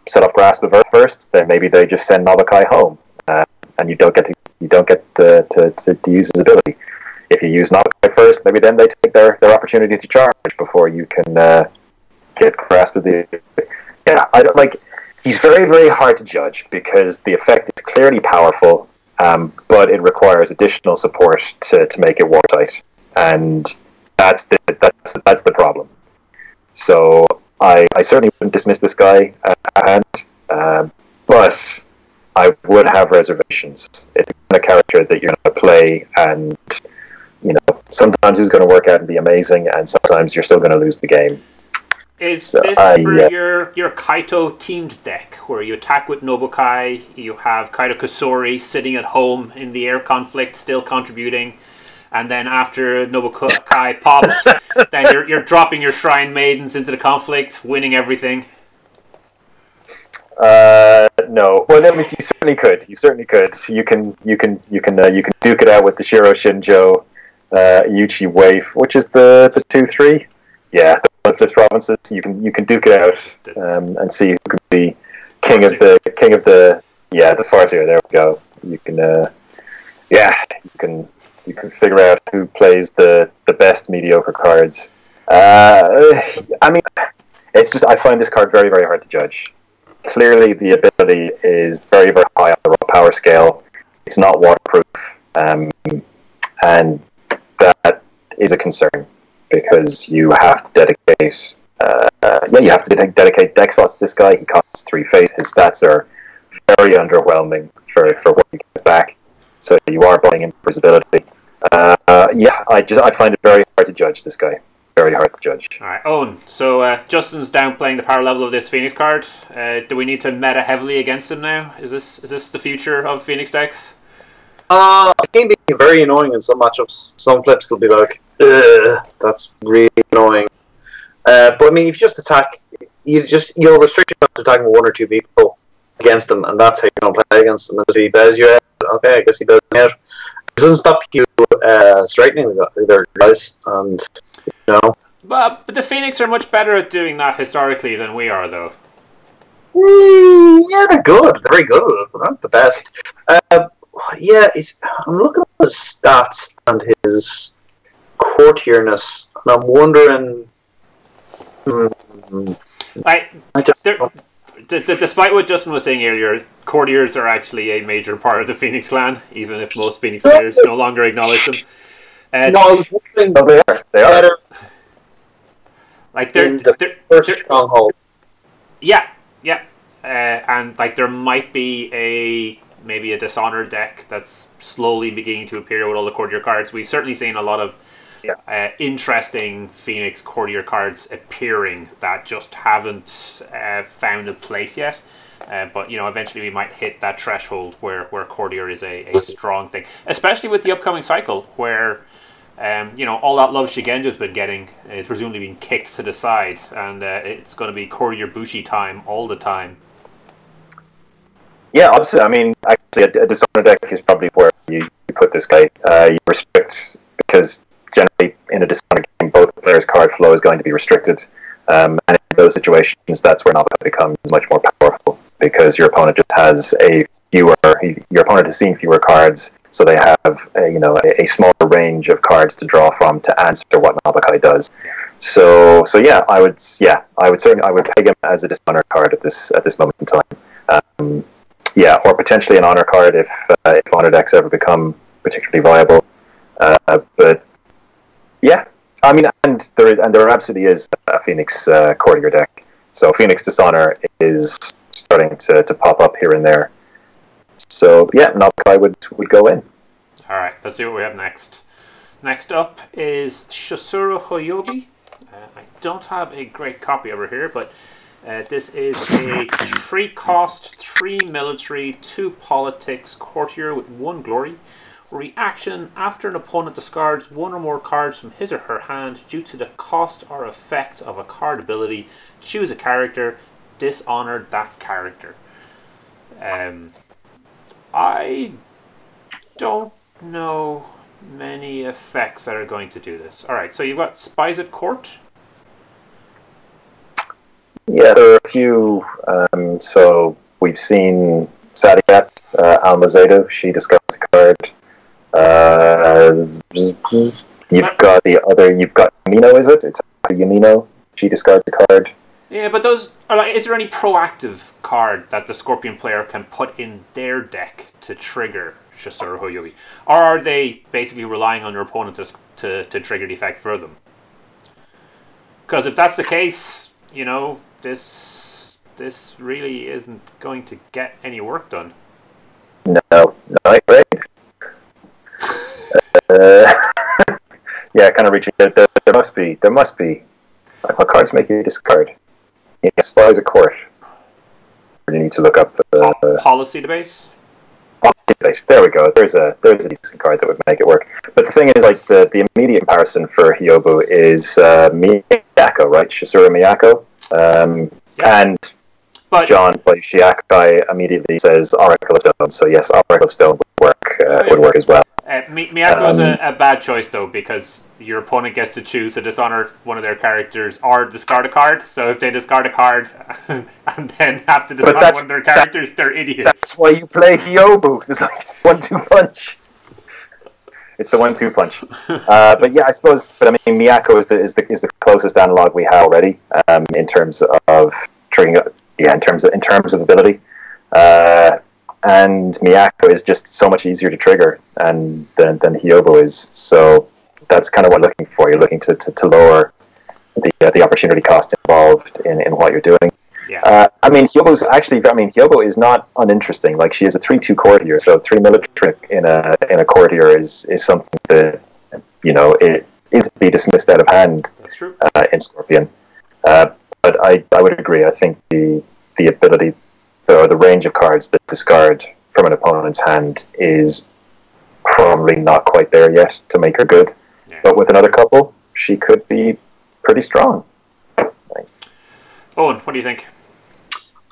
set up Grasp of Earth first, then maybe they just send Nobukai home, and you don't get to use his ability. If you use Nobukai first, maybe then they take their opportunity to charge before you can get Grasp of the. Yeah, I don't like. He's very, very hard to judge because the effect is clearly powerful, but it requires additional support to make it watertight, and that's the problem. So I certainly wouldn't dismiss this guy at hand, but I would have reservations. It's a character that you're going to play, and sometimes he's going to work out and be amazing, and sometimes you're still going to lose the game. Is this for your Kaito teamed deck, where you attack with Nobukai, you have Kaito Kusori sitting at home in the air conflict, still contributing, and then after Nobukai pops, then you're dropping your Shrine Maidens into the conflict, winning everything? No. Well, you certainly could. You certainly could. You can duke it out with the Cheryl Shinjo Yuchi Wave, which is the 2/3. Yeah, the Flips provinces. You can duke it out and see who could be king of the the Farseer. There we go. You can figure out who plays the best mediocre cards. It's just I find this card very, very hard to judge. Clearly, the ability is very, very high on the raw power scale. It's not waterproof, and that is a concern. Because you have to dedicate, dedicate deck slots to this guy. He costs 3 fate. His stats are very underwhelming for what you get back. So you are buying into his ability. I find it very hard to judge this guy. Very hard to judge. All right, Eoin. So Justin's downplaying the power level of this Phoenix card. Do we need to meta heavily against him now? Is this the future of Phoenix decks? It can be very annoying in some matchups. Some flips will be like, that's really annoying. But if you just attack, you'll restrict yourself to attacking 1 or 2 people against them, and that's how you're gonna play against them. And if he bears you out, okay, I guess he bears me out. It doesn't stop you straightening their guys, and But the Phoenix are much better at doing that historically than we are, though. Yeah, they're good, very good at it, but not the best. I'm looking at his stats and his courtierness, and I'm wondering. Despite what Justin was saying earlier, courtiers are actually a major part of the Phoenix clan, even if most Phoenix players no longer acknowledge them. I was wondering. They are. Like they're first stronghold. Yeah. And there might be maybe a Dishonored deck that's slowly beginning to appear with all the Courtier cards. We've certainly seen a lot of interesting Phoenix Courtier cards appearing that just haven't found a place yet. But eventually we might hit that threshold where Courtier is a strong thing, especially with the upcoming cycle where all that love Shigenja's been getting is presumably being kicked to the side, and it's going to be Courtier Bushi time all the time. Yeah, obviously. Actually, a Dishonored deck is probably where you put this guy. You restrict, because generally in a Dishonored game, both players' card flow is going to be restricted. And in those situations, that's where Nobukai becomes much more powerful, because your opponent just has your opponent has seen fewer cards, so they have a smaller range of cards to draw from to answer what Nabakai does. So yeah, I would peg him as a dishonor card at this moment in time. Or potentially an honor card if honor decks ever become particularly viable. But yeah, I mean, and there absolutely is a Phoenix Courtier deck. So Phoenix Dishonor is starting to pop up here and there. So yeah, Nabakai would go in. All right, let's see what we have next. Next up is Shosuro Hoyobi. I don't have a great copy over here, but this is a 3-cost, 3 military, 2 politics courtier with 1 glory. Reaction: after an opponent discards 1 or more cards from his or her hand due to the cost or effect of a card ability, choose a character, dishonor that character. I don't know many effects that are going to do this. Alright, so you've got Spies at Court. Yeah, there are a few. So we've seen Sadiat Almazedo. She discards a card. You've got Yamino, is it? It's Yamino. She discards a card. Yeah, but those are like, is there any proactive card that the Scorpion player can put in their deck to trigger Shosuro Hoyobi? Or are they basically relying on their opponent to trigger the effect for them? Because if that's the case, this really isn't going to get any work done. No, not great. Yeah, kind of reaching. There must be. Like, what cards make you discard? Yeah, Spies at Court. You need to look up policy debate. Policy debate. There we go. There's a decent card that would make it work. But the thing is, like the immediate comparison for Hyobu is Miyako, right? Shosuro Miyako. But John plays Shiakai, immediately says Oracle of Stone. So yes, Oracle of Stone would work as well. Miyako is a bad choice though, because your opponent gets to choose to dishonor one of their characters or discard a card. So if they discard a card and then have to dishonor one of their characters, they're idiots. That's why you play Hyobu. It's like 1-2 punch. It's the 1-2 punch. But yeah, I suppose. But I mean, Miyako is the closest analog we have already in terms of triggering. Yeah, in terms of ability. And Miyako is just so much easier to trigger than Hyobu is. So that's kind of what I'm looking for. You're looking to lower the opportunity cost involved in what you're doing. Yeah. Hyobu is not uninteresting. Like, she is a 3/2 courtier, so 3 military in a courtier is something that it is to be dismissed out of hand. That's true. In Scorpion. But I would agree. I think the ability or the range of cards that discard from an opponent's hand is probably not quite there yet to make her good. Yeah. But with another couple, she could be pretty strong. Owen, what do you think?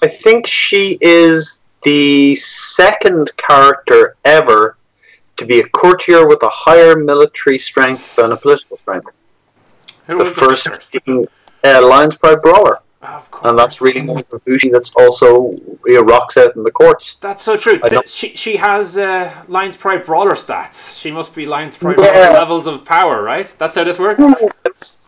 I think she is the second character ever to be a courtier with a higher military strength than a political strength. Who the was first being Lion's Pride Brawler. Of course. And that's really one of Bushi that's also rocks out in the courts. That's so true. She has Lion's Pride Brawler stats. She must be Lion's Pride Brawler levels of power, right? That's how this works?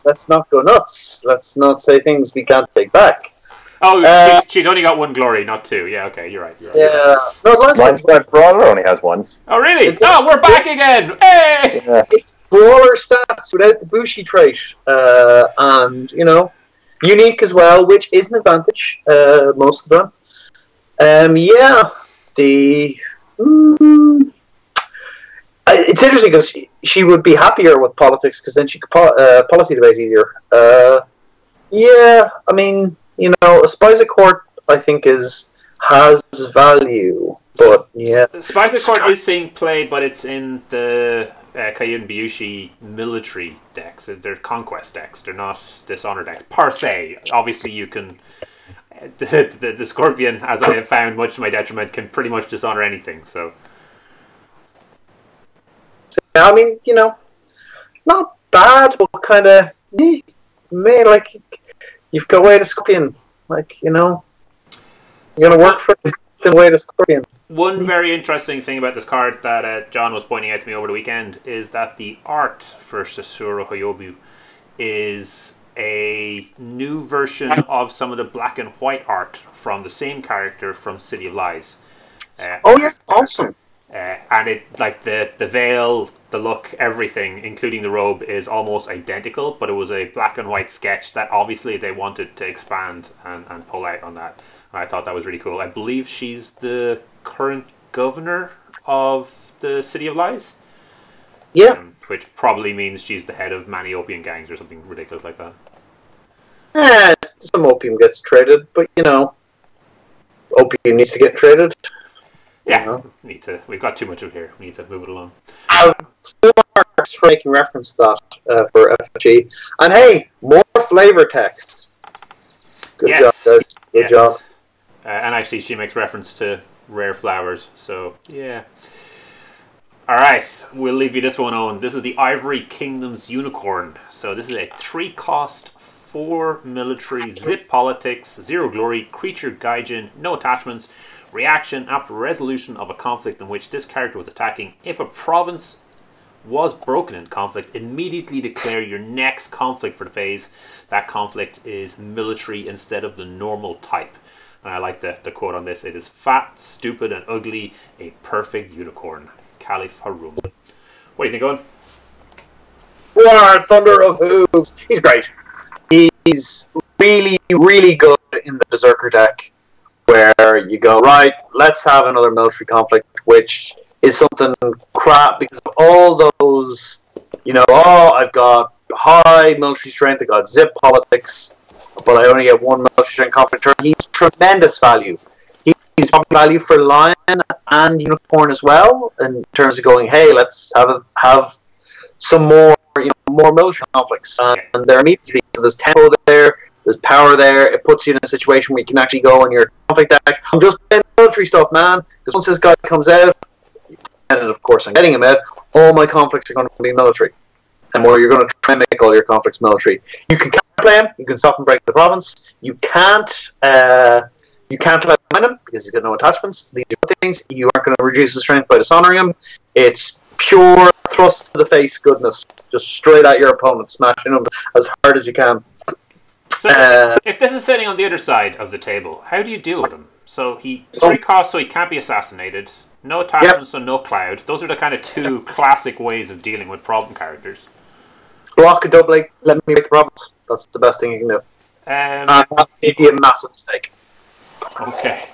Let's not go nuts. Let's not say things we can't take back. Oh, she's only got 1 glory, not 2. Yeah, okay, you're right. Yeah. No, Lion's Pride Brawler only has 1. Oh, really? We're back again! Hey! Yeah. It's Brawler stats without the Bushi trait. And, unique as well, which is an advantage most of the time. It's interesting because she would be happier with politics because then she could policy debate easier. A Spies at Court I think has value, but yeah. Spies at Court is seeing play, but it's in the Kayun Byushi military decks. They're conquest decks. They're not dishonor decks per se. Obviously, you can. The Scorpion, as I have found, much to my detriment, can pretty much dishonor anything. So, not bad, but kind of you've got away to Scorpion. You're gonna work for the way to Scorpion. One very interesting thing about this card that John was pointing out to me over the weekend is that the art for Sasuro Hoyobu is a new version of some of the black and white art from the same character from City of Lies. Oh yeah, awesome. And it, like, the veil, the look, everything, including the robe, is almost identical, but it was a black and white sketch that obviously they wanted to expand and pull out on that. And I thought that was really cool. I believe she's the current governor of the City of Lies. Yeah. Which probably means she's the head of many opium gangs or something ridiculous like that. Some opium gets traded, but you know, opium needs to get traded. Yeah, we've got too much of it here. We need to move it along. 4 marks for making reference to that for FFG. And hey, more flavor text. Good job, guys. Good job. And actually, she makes reference to rare flowers, so yeah. Alright, we'll leave you this one on. This is the Ivory Kingdom's Unicorn. So this is a 3-cost, 4 military, zip politics, 0 glory, creature gaijin, no attachments, reaction after resolution of a conflict in which this character was attacking. If a province was broken in conflict, immediately declare your next conflict for the phase. That conflict is military instead of the normal type. And I like the quote on this. It is fat, stupid, and ugly, a perfect unicorn. Caliph Harum. What do you think, Owen? War, Thunder of Hooves. He's great. He's really, really good in the Berserker deck, where you go, right, let's have another military conflict, which is something crap because of all those, you know, oh, I've got high military strength, I got zip politics, but I only get 1 military strength conflict turn. He's tremendous value. He's value for Lion and Unicorn as well, in terms of going, hey, let's have some more, you know, more military conflicts, and they're immediately, so there's tempo there, there's power there. It puts you in a situation where you can actually go on your conflict deck. I'm just playing military stuff, man, because once this guy comes out, and of course I'm getting him out, all my conflicts are going to be military, and where you're going to try and make all your conflicts military. You can counterplay him, you can stop and break the province. You can't let him because he's got no attachments. These are things. You aren't going to reduce his strength by dishonoring him. It's pure thrust to the face goodness, just straight at your opponent, smashing him as hard as you can. So if this is sitting on the other side of the table, how do you deal with him? So he 3 costs, so he can't be assassinated. No attachments, so no cloud. Those are the kind of 2 classic ways of dealing with problem characters. Block a doubling, let me make the province. That's the best thing you can do. That may be a massive mistake. Okay.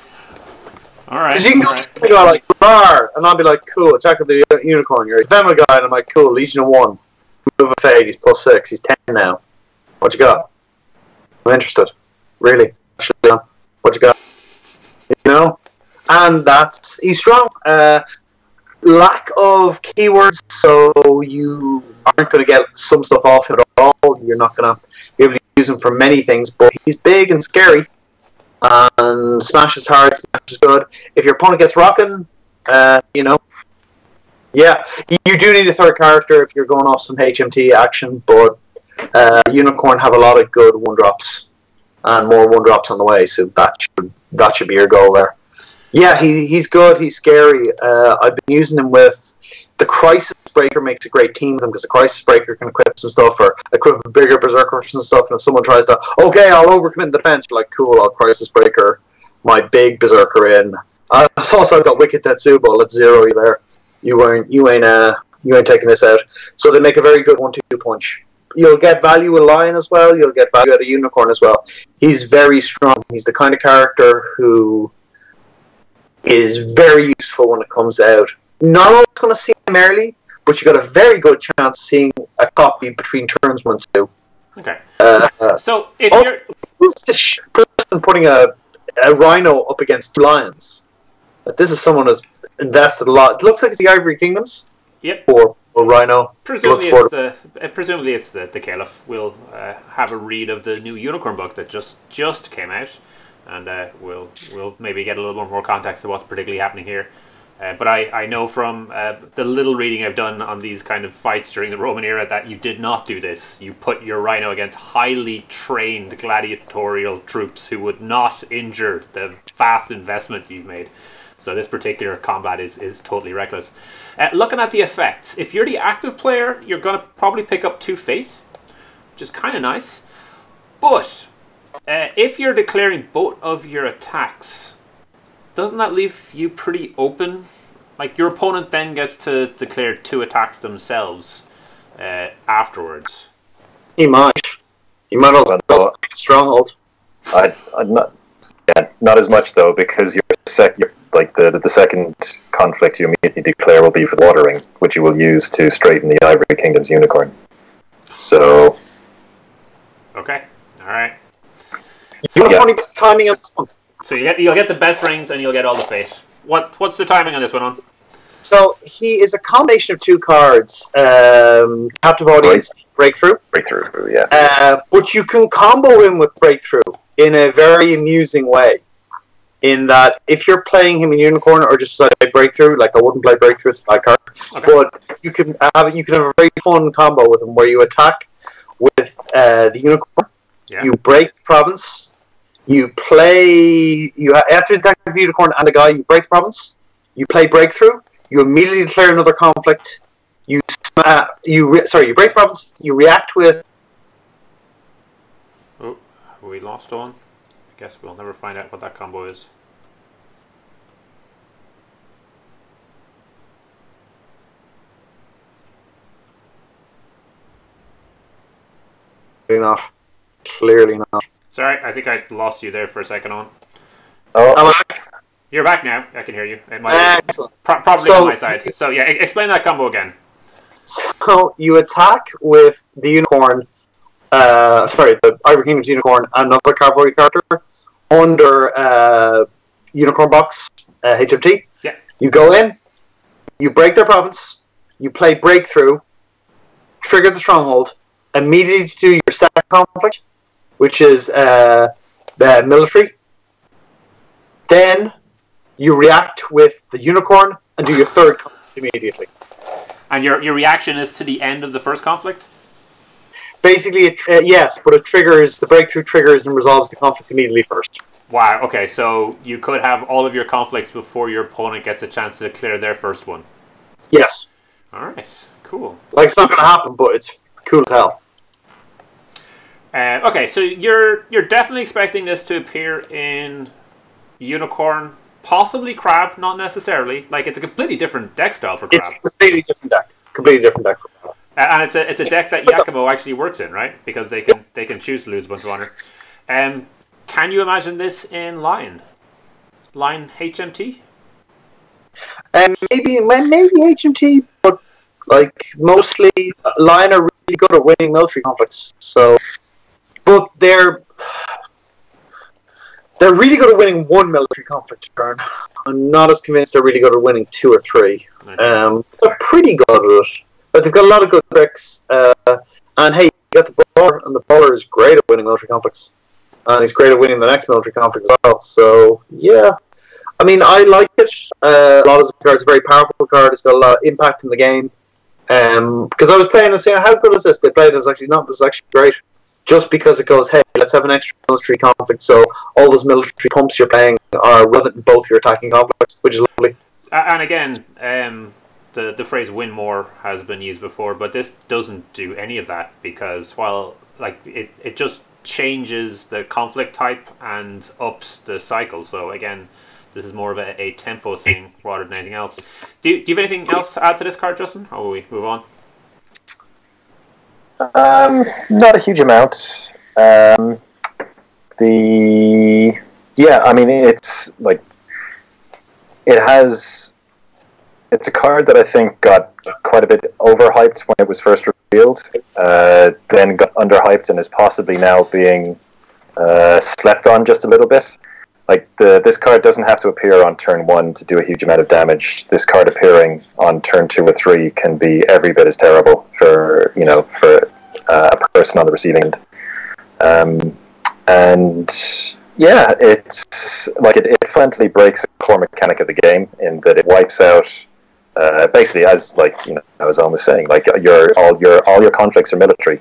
Alright. Because you can go like, bar, and I'll be like, cool, attack with the unicorn. You're a Venom guy, and I'm like, cool, Legion of 1. Move a fade, he's +6, he's 10 now. What you got? I'm interested. Really? What you got? You know? And he's strong. Lack of keywords, so you aren't going to get some stuff off him at all. You're not going to be able to use him for many things, but he's big and scary. And smash is hard, smash is good. If your opponent gets rocking, you know, yeah, you do need a 3rd character if you're going off some HMT action, but Unicorn have a lot of good 1-drops and more 1-drops on the way, so that should be your goal there. Yeah, he's good, he's scary. I've been using him with the Crisis Breaker, makes a great team with him because the Crisis Breaker can equip some stuff, or equip a bigger Berserker and stuff, and if someone tries to, okay, I'll overcommit in defense, you're like, cool, I'll Crisis Breaker my big Berserker in. Also, I've got Wicked Tetsubo, let's 0 you there. You ain't taking this out. So they make a very good 1-2 punch. You'll get value with Lion as well, you'll get value out of Unicorn as well. He's very strong. He's the kind of character who is very useful when it comes out. Not always going to see him early, but you got a very good chance of seeing a copy between turns 1 and 2. Okay. So if you're... Who's this person putting a rhino up against 2 lions? This is someone who's invested a lot. It looks like it's the Ivory Kingdoms. Yep. Or rhino. Presumably it's the Caliph. We'll have a read of the new Unicorn book that just came out, and we'll maybe get a little more context to what's particularly happening here. But I know from the little reading I've done on these kind of fights during the Roman era that you did not do this. You put your rhino against highly trained gladiatorial troops who would not injure the vast investment you've made. So this particular combat is totally reckless. Looking at the effects, if you're the active player, you're going to probably pick up 2 fate, which is kind of nice. But if you're declaring both of your attacks, doesn't that leave you pretty open? Like, your opponent then gets to declare 2 attacks themselves afterwards. He might. He might also make a stronghold. I'm not. Yeah, not as much though, because your the second conflict you immediately declare will be for watering, which you will use to straighten the Ivory Kingdom's unicorn. So. Okay. All right. You have funny timing of this one. So you'll get the best rings and you'll get all the fate. What's the timing on this one on? So he is a combination of 2 cards, Captive Audience, Breakthrough. Breakthrough, yeah. But you can combo him with Breakthrough in a very amusing way. In that, if you're playing him in Unicorn or just like Breakthrough, like I wouldn't play Breakthrough, it's a bad card. Okay. But you can have a very fun combo with him where you attack with the Unicorn. Yeah. You break the province. You play. After attack the Unicorn and a guy, you break the province. You play Breakthrough. You immediately declare another conflict. You break the province. You react with. Oh, we lost on. I guess we'll never find out what that combo is. Clearly not. Sorry, I think I lost you there for a second on. Oh, you're back now. I can hear you. It might excellent. Probably on my side. So yeah, explain that combo again. So you attack with the Unicorn. The Ivory Kingdom's Unicorn, another cavalry character under Unicorn Box HMT. Yeah. You go in, you break their province, you play Breakthrough, trigger the stronghold, immediately do your second conflict, which is the military. Then you react with the Unicorn and do your third conflict immediately. And your reaction is to the end of the first conflict? Basically, yes, but the Breakthrough triggers and resolves the conflict immediately first. Wow, okay, so you could have all of your conflicts before your opponent gets a chance to clear their first one. Yes. Alright, cool. Like, it's not going to happen, but it's cool as hell. Okay, so you're definitely expecting this to appear in Unicorn, possibly Crab, not necessarily. Like, it's a completely different deck style for Crab. It's a completely different deck. Completely different deck for Crab. And it's a deck that Yakumo actually works in, right? Because they can choose to lose a bunch of honor. Can you imagine this in Lion? Lion HMT? Maybe HMT, but like mostly Lion are really good at winning military conflicts. So, but they're really good at winning 1 military conflict turn. I'm not as convinced they're really good at winning 2 or 3. They're pretty good at it. But they've got a lot of good tricks. And hey, you got the brawler, and the brawler is great at winning military conflicts. And he's great at winning the next military conflict as well. So, yeah. I mean, I like it. A lot of the cards, a very powerful card. It's got a lot of impact in the game. Because I was playing and saying, how good is this? They played it, I was actually, not, this is actually great. Just because it goes, hey, let's have an extra military conflict. So all those military pumps you're playing are relevant in both your attacking conflicts, which is lovely. And again, the phrase win more has been used before, but this doesn't do any of that, because while like it just changes the conflict type and ups the cycle. So again, this is more of a tempo thing rather than anything else. Do you have anything else to add to this card, Justin, or will we move on? Not a huge amount. I mean, it's like it's a card that I think got quite a bit overhyped when it was first revealed, then got underhyped and is possibly now being slept on just a little bit. Like this card doesn't have to appear on turn 1 to do a huge amount of damage. This card appearing on turn 2 or 3 can be every bit as terrible for a person on the receiving end. And Yeah, it's like it fundamentally breaks the core mechanic of the game in that it wipes out basically, as as I was saying, like all your conflicts are military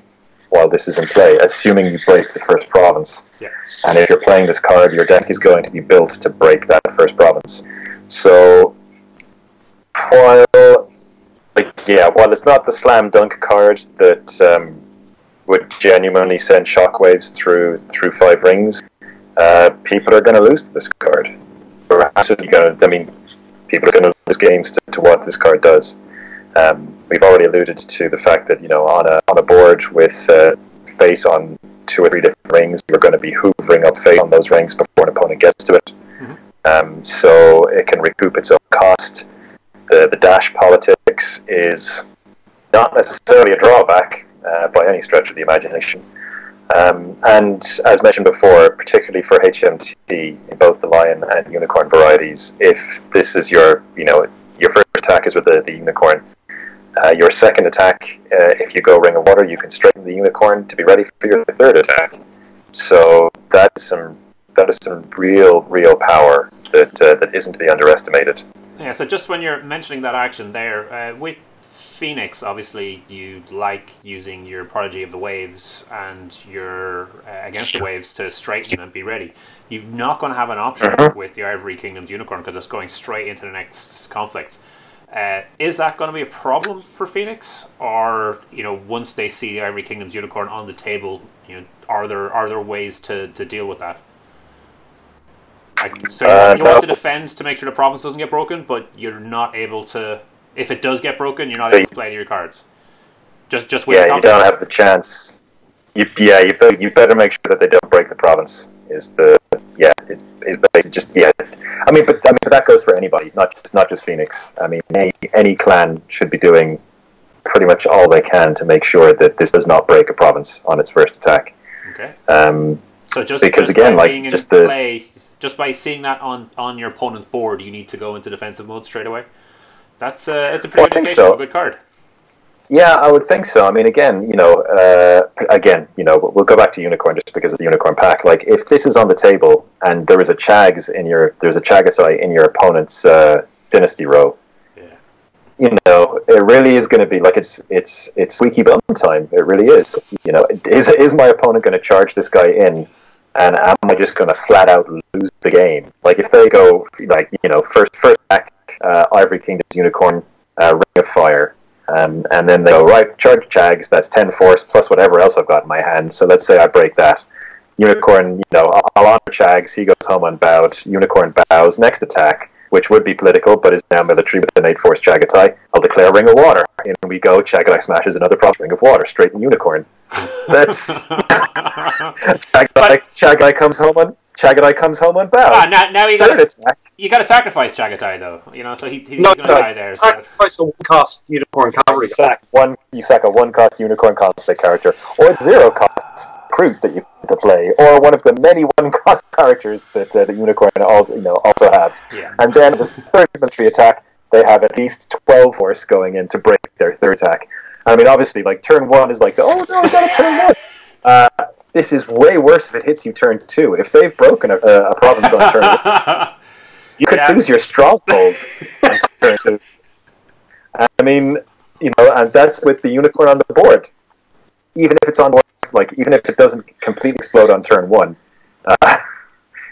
while this is in play, assuming you break the first province. Yeah. And if you're playing this card, your deck is going to be built to break that first province. So while it's not the slam dunk card that would genuinely send shockwaves through 5 rings, people are going to lose to this card. People are going to lose games to what this card does. We've already alluded to the fact that on a board with fate on 2 or 3 different rings, you're going to be hoovering up fate on those rings before an opponent gets to it. Mm-hmm. So it can recoup its own cost. The dash politics is not necessarily a drawback by any stretch of the imagination. And as mentioned before, particularly for HMT in both the Lion and Unicorn varieties, if this is your first attack is with the Unicorn, your second attack, if you go Ring of Water, you can straighten the Unicorn to be ready for your third attack. So that is some real power that isn't to be underestimated. Yeah, so just when you're mentioning that action there, with Phoenix, obviously you like using your Prodigy of the Waves and your Against the Waves to straighten and be ready. You're not going to have an option with the Ivory Kingdom's Unicorn because it's going straight into the next conflict. Is that going to be a problem for Phoenix, or once they see the Ivory Kingdom's Unicorn on the table, are there ways to deal with that? So you want to defend to make sure the province doesn't get broken, but you're not able to. If it does get broken, you're not able to play any of your cards. Just wait. Yeah, you don't have the chance. You better make sure that they don't break the province. It's basically just I mean, but that goes for anybody, not just Phoenix. I mean, any clan should be doing pretty much all they can to make sure that this does not break a province on its first attack. Okay. So just by seeing that on your opponent's board, you need to go into defensive mode straight away. It's a pretty good indication of a good card. Yeah, I would think so. I mean, again, we'll go back to Unicorn just because of the Unicorn pack. Like, if this is on the table and there's a Chagatai in your opponent's dynasty row, it really is going to be like it's squeaky bum time. It really is. Is my opponent going to charge this guy in, and am I just going to flat out lose the game? Like, if they go first attack, Ivory Kingdom's Unicorn, Ring of Fire. And then they go, right, charge Chags, that's 10 force plus whatever else I've got in my hand. So let's say I break that. Unicorn, I'll honor Chags, he goes home unbowed. Unicorn bows, next attack, which would be political, but is now military with an 8 force Chagatai. I'll declare Ring of Water. In we go, Chagatai smashes another Ring of Water, straight in Unicorn. That's... Chagatai comes home unbowed. Now you got to sacrifice Chagatai though, so he's going to die there. Sacrifice a 1-cost Unicorn Cavalry. You sack a 1-cost Unicorn conflict character, or a 0-cost recruit that you to play, or one of the many 1-cost characters that the Unicorn also have. Yeah. And then the third military attack, they have at least 12 force going in to break their third attack. I mean, obviously, like turn 1 is like, oh no, I got a turn 1. This is way worse if it hits you turn 2. If they've broken a province on turn 1, you could lose your stronghold on turn 2. I mean, and that's with the Unicorn on the board. Even if it's on board, even if it doesn't completely explode on turn 1,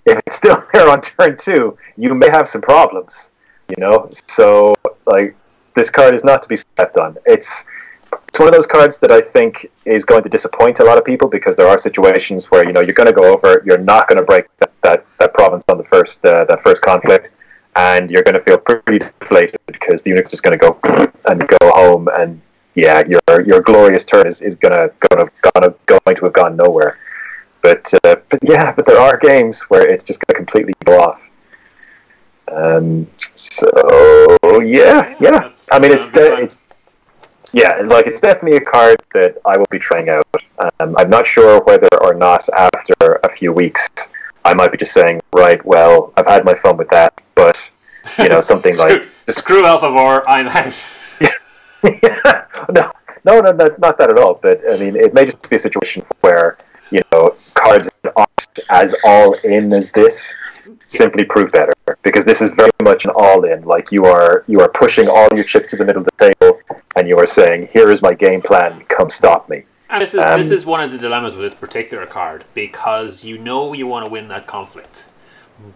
if it's still there on turn 2, you may have some problems. So this card is not to be slept on. It's one of those cards that I think is going to disappoint a lot of people because there are situations where you're going to go over, you're not going to break that province on the first conflict, and you're going to feel pretty deflated because the unit's just going to go and go home, and your glorious turn is going to have gone nowhere. But there are games where it's just going to completely go off. I mean, it's definitely a card that I will be trying out. I'm not sure whether or not after a few weeks I might be just saying, right, well, I've had my fun with that, but something like screw Alpha Vor, I'm out. No, not that at all. But I mean, it may just be a situation where cards that aren't as all in as this, simply prove better, because this is very much an all-in. Like you are pushing all your chips to the middle of the table, and you are saying, "Here is my game plan. Come stop me." And this is one of the dilemmas with this particular card, because you know you want to win that conflict,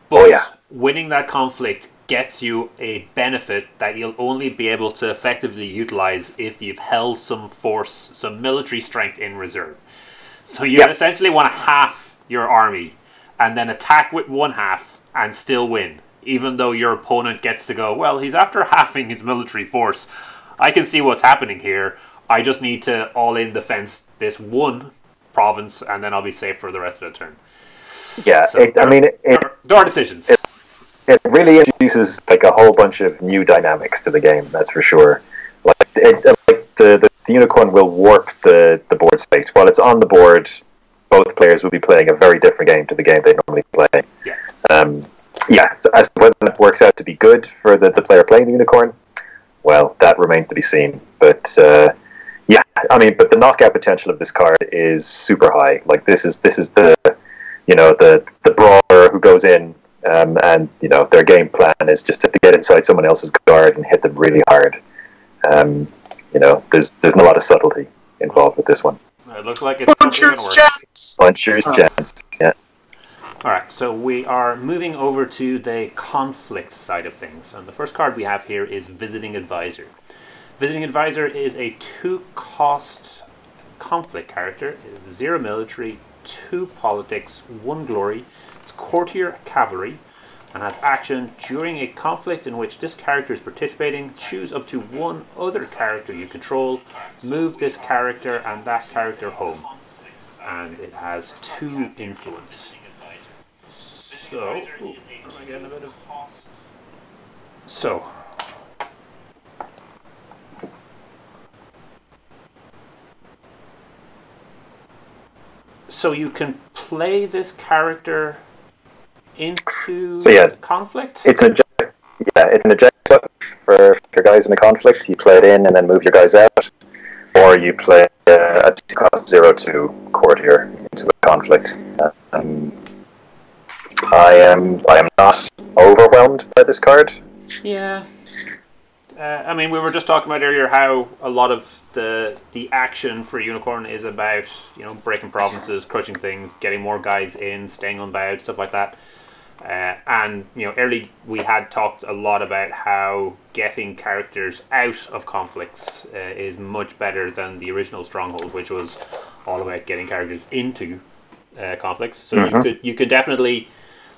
but winning that conflict gets you a benefit that you'll only be able to effectively utilize if you've held some force, some military strength in reserve. So you essentially want to half your army and then attack with one half and still win, even though your opponent gets to go, well, he's after halving his military force. I can see what's happening here. I just need to all-in defense this one province, and then I'll be safe for the rest of the turn. Yeah, so there are decisions. It really introduces like a whole bunch of new dynamics to the game. That's for sure. Like the unicorn will warp the board state. While it's on the board, both players will be playing a very different game to the game they normally play. So as to whether that works out to be good for the player playing the unicorn, well, that remains to be seen. But but the knockout potential of this card is super high. Like this is the the brawler who goes in. And their game plan is just to get inside someone else's guard and hit them really hard. There's not a lot of subtlety involved with this one. It looks like it's Puncher's chance. Puncher's chance. Yeah. All right, so we are moving over to the conflict side of things, and the first card we have here is Visiting Advisor. Visiting Advisor is a 2-cost conflict character. It is 0 military, 2 politics, 1 glory. Courtier cavalry, and has action during a conflict in which this character is participating. Choose up to 1 other character you control, move this character and that character home, and it has 2 influence. So, am I getting a bit of... So you can play this character into conflict? It's an eject button for guys in a conflict. You play it in and then move your guys out, or you play a 2-cost 0/2 courtier into a conflict. I am not overwhelmed by this card. Yeah. I mean, we were just talking about earlier how a lot of the action for Unicorn is about breaking provinces, crushing things, getting more guys in, staying unbowed, stuff like that. And early we had talked a lot about how getting characters out of conflicts is much better than the original Stronghold, which was all about getting characters into conflicts. So you could definitely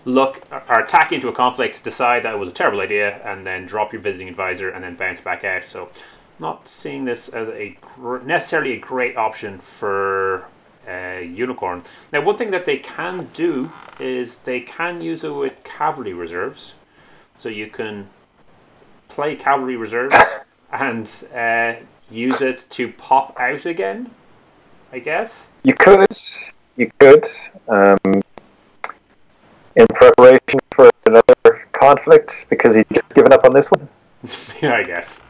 look or attack into a conflict, decide that it was a terrible idea, and then drop your Visiting Advisor and then bounce back out. So not seeing this as necessarily a great option for Unicorn. Now, one thing that they can do is they can use it with cavalry reserves. So you can play cavalry reserves and use it to pop out again, I guess. You could. In preparation for another conflict, because he's just given up on this one. Yeah, I guess.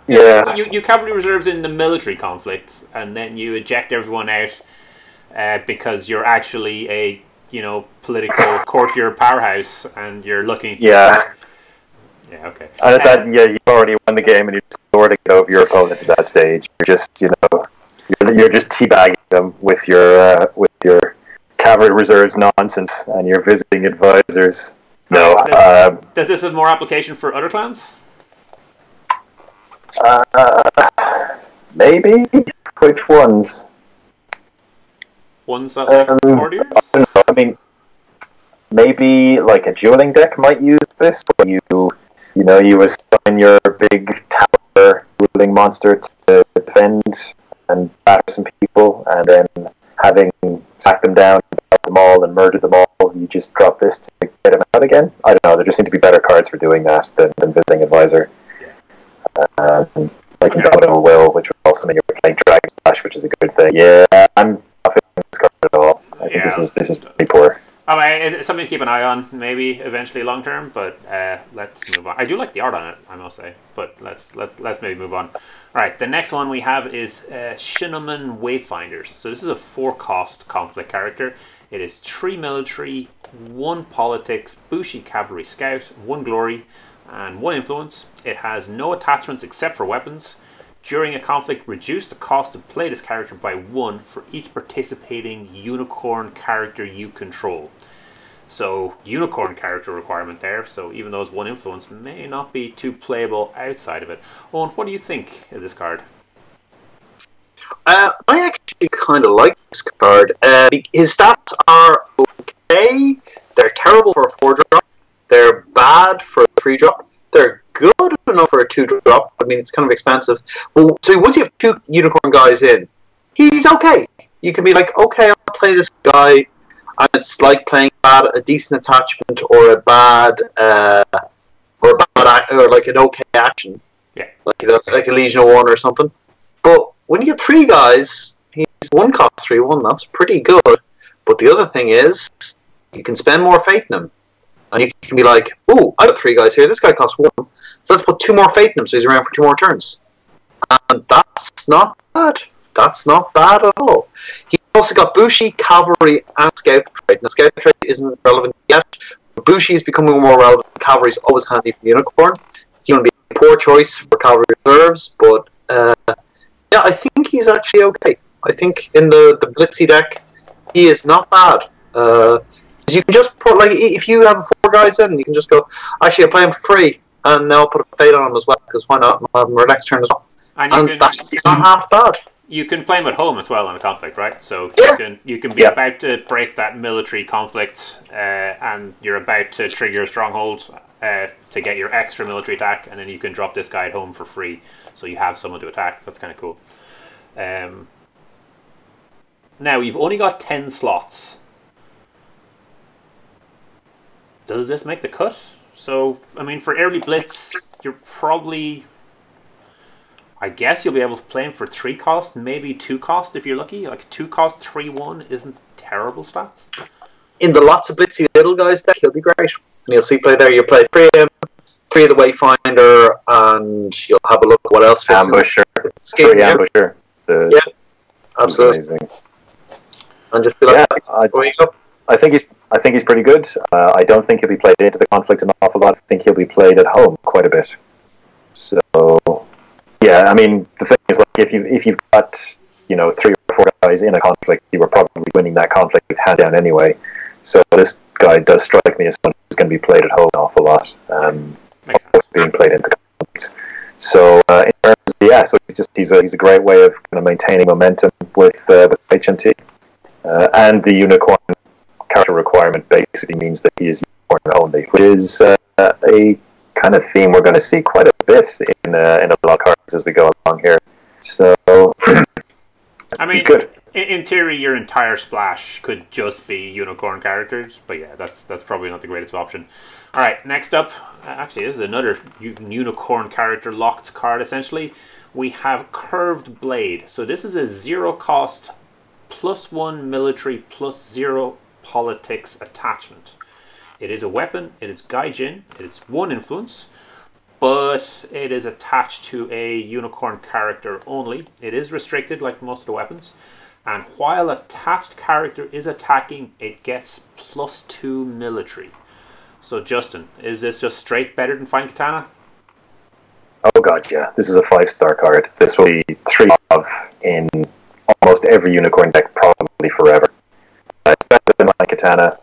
Yeah. You cavalry reserves in the military conflicts, and then you eject everyone out because you're actually a political courtier powerhouse, and you're looking. Yeah, okay. And you've already won the game, and you're just lording it over your opponent at that stage. You're just you're just teabagging them with your cavalry reserves nonsense and your Visiting Advisors. No. Does this have more application for other clans? Maybe. Which ones? Ones that like courtiers? I don't know. I mean, maybe like a dueling deck might use this, where you assign your big tower dueling monster to defend and batter some people, and then having sack them down, batter them all, and murder them all, you just drop this to get them out again. I don't know. There just seem to be better cards for doing that than Visiting Advisor. Like Domino Will, which would also mean you're playing Dragon Splash, which is a good thing. Yeah, I'm not feeling this card at all. I think this is pretty poor. I mean, it's something to keep an eye on, maybe eventually long term. But let's move on. I do like the art on it, I must say. But let's maybe move on. All right, the next one we have is Shinomen Wayfinders. So this is a 4-cost conflict character. It is 3 military, 1 politics, Bushi cavalry scout, 1 glory, and 1 influence. It has no attachments except for weapons. During a conflict, reduce the cost to play this character by 1 for each participating unicorn character you control. So, unicorn character requirement there, so even though it's 1 influence, may not be too playable outside of it. Owen, what do you think of this card? I actually kind of like this card. His stats are okay. They're terrible for a 4-drop. They're bad for a 3-drop. They're good enough for a 2-drop. I mean, it's kind of expensive. Well, so once you have 2 unicorn guys in, he's okay. You can be like, okay, I'll play this guy, and it's like playing a decent attachment or a bad, or like an okay action. Yeah, like a Legion of 1 or something. But when you get 3 guys, he's 1 cost 3/1. That's pretty good. But the other thing is, you can spend more faith in him. And you can be like, ooh, I got 3 guys here. This guy costs 1. So let's put 2 more faith in him so he's around for 2 more turns. And that's not bad. That's not bad at all. He's also got Bushi, Cavalry, and Scout Trait. Now, Scout Trait isn't relevant yet. But Bushi is becoming more relevant. Cavalry is always handy for the Unicorn. He would be a poor choice for Cavalry reserves, but yeah, I think he's actually okay. I think in the Blitzy deck, he is not bad. You can just put, like, if you have 4 guys in, you can just go, actually, I'll play him for free, and now I'll put a fade on him as well, because why not? I'll have him for next turn as well. And that's not half bad. You can play him at home as well in a conflict, right? So yeah. you can be about to break that military conflict, and you're about to trigger a stronghold to get your extra military attack, and then you can drop this guy at home for free, so you have someone to attack. That's kind of cool. Now, you've only got 10 slots. Does this make the cut? So, I mean, for early blitz, you're probably... I guess you'll be able to play him for 3 cost, maybe 2 cost if you're lucky. Like 2 cost 3/1 isn't terrible stats. In the lots of blitzy little guys deck, he'll be great. And you'll see play there. You play 3 of him, 3 of the Wayfinder, and you'll have a look at what else fits Ambusher. Scheme, yeah. Ambusher. Yeah, absolutely. Amazing. And just be like, I think he's pretty good. I don't think he'll be played into the conflict an awful lot. I think he'll be played at home quite a bit. So yeah, I mean, the thing is, like, if you've got 3 or 4 guys in a conflict, you were probably winning that conflict hand down anyway. So this guy does strike me as someone who's going to be played at home an awful lot, being played into conflicts. So in terms of, so he's a great way of kind of maintaining momentum with HMT, and the unicorn character requirement basically means that he is unicorn only, which is a kind of theme we're going to see quite a bit in a lot of cards as we go along here. So, I mean, good. In theory, your entire splash could just be unicorn characters, but yeah, that's probably not the greatest option. All right, next up, actually, this is another unicorn character locked card. Essentially, we have Curved Blade. So this is a 0 cost +1 military +0 politics attachment. It is a weapon, it is Gaijin, it is 1 influence, but it is attached to a unicorn character only. It is restricted like most of the weapons, and while attached character is attacking, it gets +2 military. So Justin, is this just straight better than Fine Katana? Oh god, yeah. This is a 5-star card. This will be 3 of in almost every unicorn deck probably forever. It's better than Fine Katana.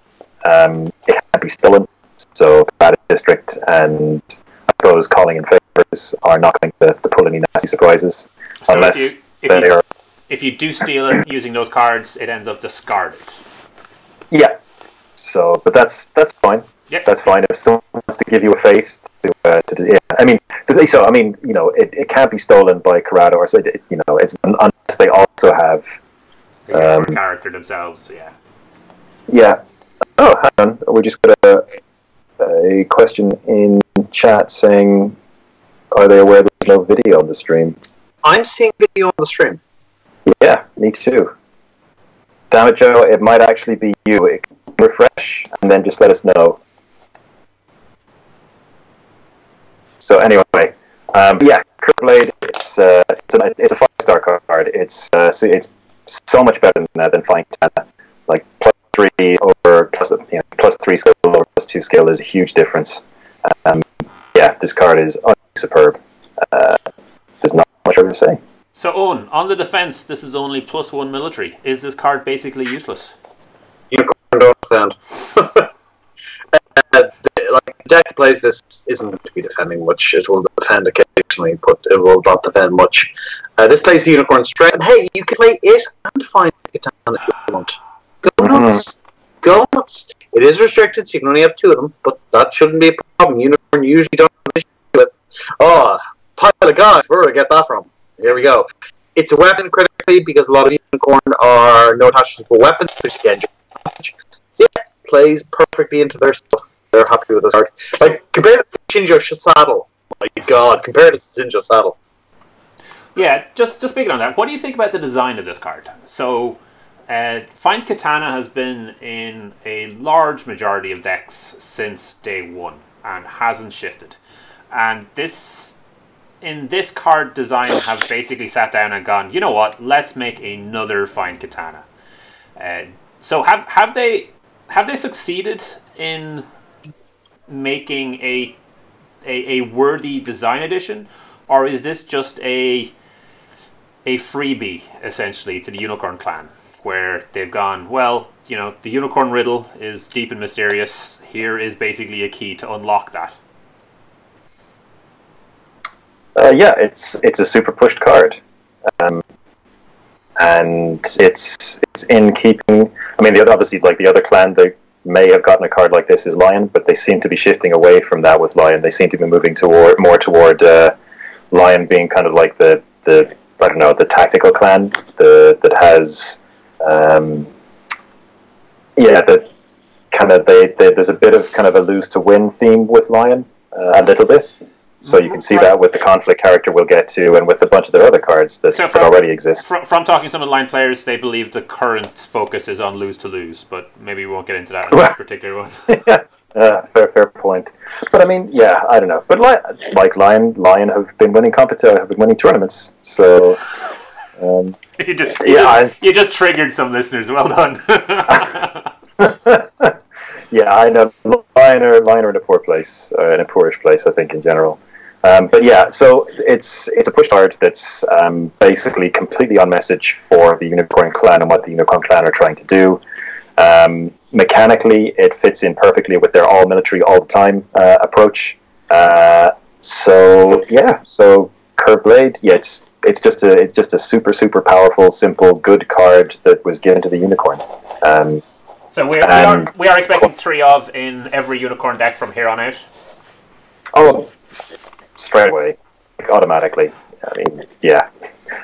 It can't be stolen, so bad district and I suppose calling in favors are not going to pull any nasty surprises, so unless if you do steal it using those cards, it ends up discarded. Yeah. So, but that's fine. Yep. That's fine. If someone wants to give you a face I mean, it can't be stolen by Karado, or so it's unless they also have character themselves. Yeah. Yeah. Oh, hang on. We just got a question in chat saying, are they aware there's no video on the stream? I'm seeing video on the stream. Yeah, me too. Damn it, Joe, it might actually be you. Refresh, and then just let us know. So anyway, yeah, Curved it's a 5-star card. It's so much better than Fine Katana. Like, +3 over +3 skill over +2 skill is a huge difference. Yeah, this card is superb. There's not much more to say. So, Owen, on the defense, this is only +1 military. Is this card basically useless? Unicorn don't stand. Like the deck plays this isn't going to be defending much. It will defend occasionally, but it will not defend much. This plays Unicorn straight. And hey, you can play it and find Katana if you want. Go nuts. Go nuts. It is restricted, so you can only have 2 of them, but that shouldn't be a problem. Unicorn usually don't have an issue with. Oh, pile of guys. Where do I get that from? Here we go. It's a weapon critically because a lot of Unicorn are no attachments for weapons, which again, so yeah, plays perfectly into their stuff. They're happy with this card. Like, compare it to Shinjo Saddle. My god, compare it to Shinjo Saddle. Yeah, just speaking on that, what do you think about the design of this card? So, Find Katana has been in a large majority of decks since day one and hasn't shifted. And in this card design have basically sat down and gone, you know what, let's make another Find Katana. So have they succeeded in making a worthy design edition, or is this just a freebie essentially to the Unicorn clan, where they've gone, well, you know, the Unicorn riddle is deep and mysterious, here is basically a key to unlock that? Yeah, it's a super pushed card, and it's in keeping. I mean, obviously, like the other clan, they may have gotten a card like this is Lion, but they seem to be shifting away from that with Lion. They seem to be moving more toward Lion being kind of like the I don't know, the tactical clan that has that kind of there's a bit of kind of a lose to win theme with Lion, a little bit. So you can see that with the conflict character we'll get to, and with a bunch of their other cards that already exist. From talking to some of the line players, they believe the current focus is on lose to lose, but maybe we won't get into that in this particular one. Yeah, fair point. But I mean, yeah, I don't know. But like Lion have been winning have been winning tournaments. So you just triggered some listeners. Well done. Yeah, I know. Lion are in a poor place, in a poorish place, I think, in general. But yeah, so it's a push card that's basically completely on message for the Unicorn clan and what the Unicorn clan are trying to do. Mechanically, it fits in perfectly with their all military all the time approach. So Curved Blade, yeah, it's just a super powerful, simple, good card that was given to the Unicorn. So we are expecting 3 of in every Unicorn deck from here on out. Oh, straight away, like, automatically. I mean, yeah,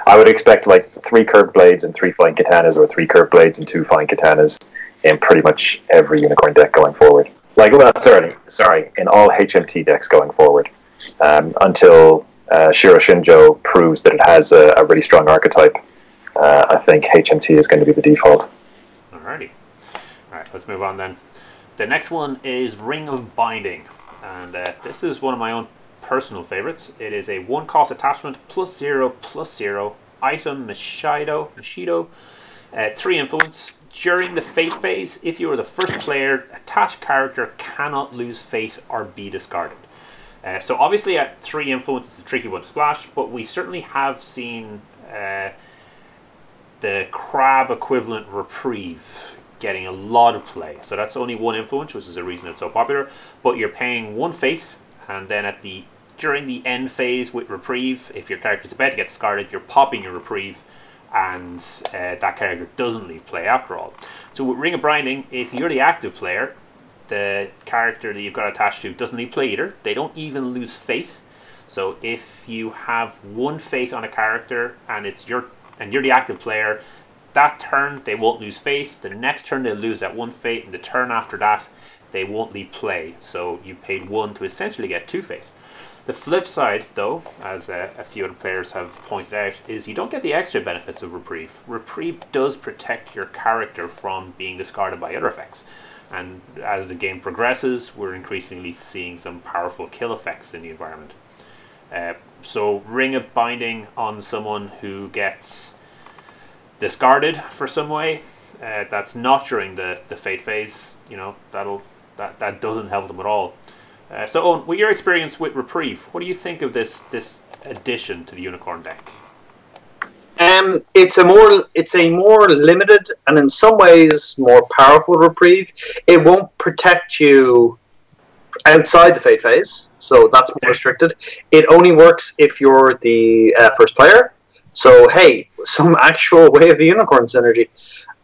I would expect like 3 Curved Blades and 3 Flying Katanas, or 3 Curved Blades and 2 Flying Katanas in pretty much every Unicorn deck going forward. Like, well, sorry, in all HMT decks going forward, until Cheryl Shinjo proves that it has a really strong archetype. I think HMT is going to be the default. Alrighty. Alright, let's move on then. The next one is Ring of Binding, and this is one of my own personal favorites. It is a 1-cost attachment, +0/+0, item Mashido, 3 influence. During the Fate phase, if you are the first player, attached character cannot lose Fate or be discarded. So obviously at 3 influence it's a tricky one to splash, but we certainly have seen the Crab equivalent Reprieve getting a lot of play. So that's only 1 influence, which is the reason it's so popular, but you're paying 1 Fate, and then during the end phase with Reprieve, if your character's about to get discarded, you're popping your Reprieve, and that character doesn't leave play after all. So with Ring of Binding, if you're the active player, the character that you've got attached to doesn't leave play either. They don't even lose Fate. So if you have 1 Fate on a character and you're the active player, that turn they won't lose Fate. The next turn they'll lose that 1 Fate, and the turn after that they won't leave play. So you paid 1 to essentially get 2 Fate. The flip side, though, as a few other players have pointed out, is you don't get the extra benefits of Reprieve. Reprieve does protect your character from being discarded by other effects. And as the game progresses, we're increasingly seeing some powerful kill effects in the environment. So Ring of Binding on someone who gets discarded for some way, that's not during the fate phase, that doesn't help them at all. So, Owen, with your experience with Reprieve, what do you think of this addition to the Unicorn deck? It's a more limited and in some ways more powerful Reprieve. It won't protect you outside the fate phase, so that's more restricted. It only works if you're the first player. So hey, some actual Way of the Unicorn synergy.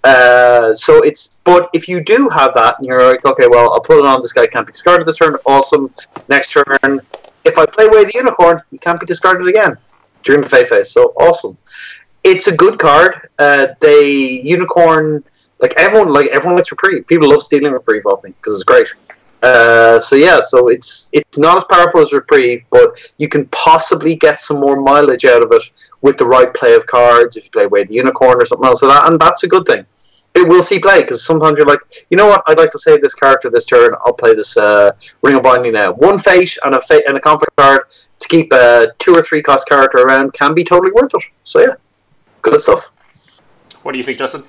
But if you do have that, and you're like, okay, well, I'll put it on. This guy can't be discarded this turn. Awesome. Next turn, if I play Way of the Unicorn, he can't be discarded again during the fate phase. So awesome. It's a good card. Unicorn, everyone likes Reprieve. People love stealing Reprieve off me because it's great. So it's not as powerful as Reprieve, but you can possibly get some more mileage out of it with the right play of cards if you play Way of the Unicorn or something else like that, and that's a good thing. It will see play, because sometimes you're like, you know what, I'd like to save this character this turn, I'll play this Ring of Binding now. One fate and a conflict card to keep a 2 or 3 cost character around can be totally worth it. So yeah, good stuff. What do you think, Justin?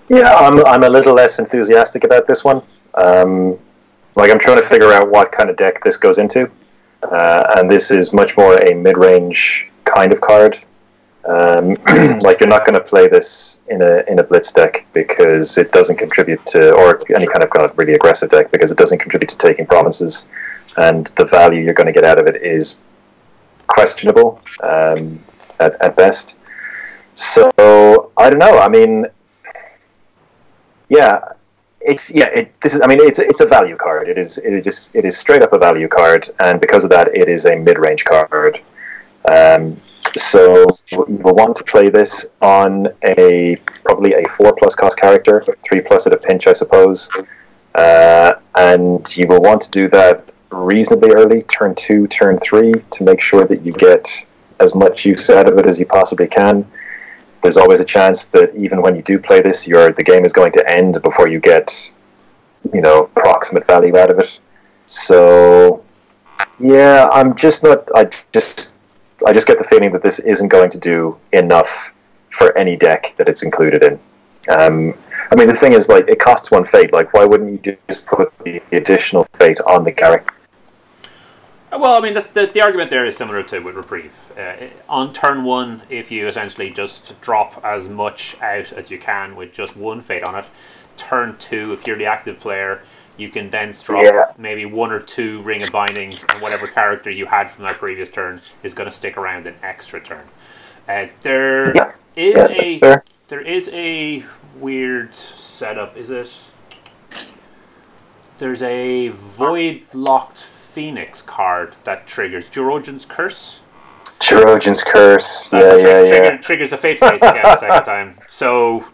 Yeah, I'm a little less enthusiastic about this one. I'm trying to figure out what kind of deck this goes into, and this is much more a mid-range kind of card. You're not going to play this in a blitz deck because it doesn't contribute to, or any kind of really aggressive deck because it doesn't contribute to taking provinces, and the value you're going to get out of it is questionable at best. So I don't know. I mean, yeah. It's a value card. It is straight up a value card, and because of that, it is a mid-range card. So you will want to play this on probably a 4+ cost character, 3+ at a pinch, I suppose, and you will want to do that reasonably early, turn 2, turn 3, to make sure that you get as much use out of it as you possibly can. There's always a chance that even when you do play this, the game is going to end before you get, proximate value out of it. So, yeah, I'm just not. I just get the feeling that this isn't going to do enough for any deck that it's included in. The thing is, it costs 1 fate. Why wouldn't you just put the additional fate on the character? Well, the argument there is similar to with Reprieve. On turn 1, if you essentially just drop as much out as you can with just 1 fate on it, turn 2, if you're the active player, you can then drop maybe 1 or 2 Ring of Bindings, and whatever character you had from that previous turn is going to stick around an extra turn. There is a weird setup. There's a void-locked Phoenix card that triggers Gerogen's Curse. Gerogen's Curse. Yeah. Triggers the Fate Phase again the second time. So,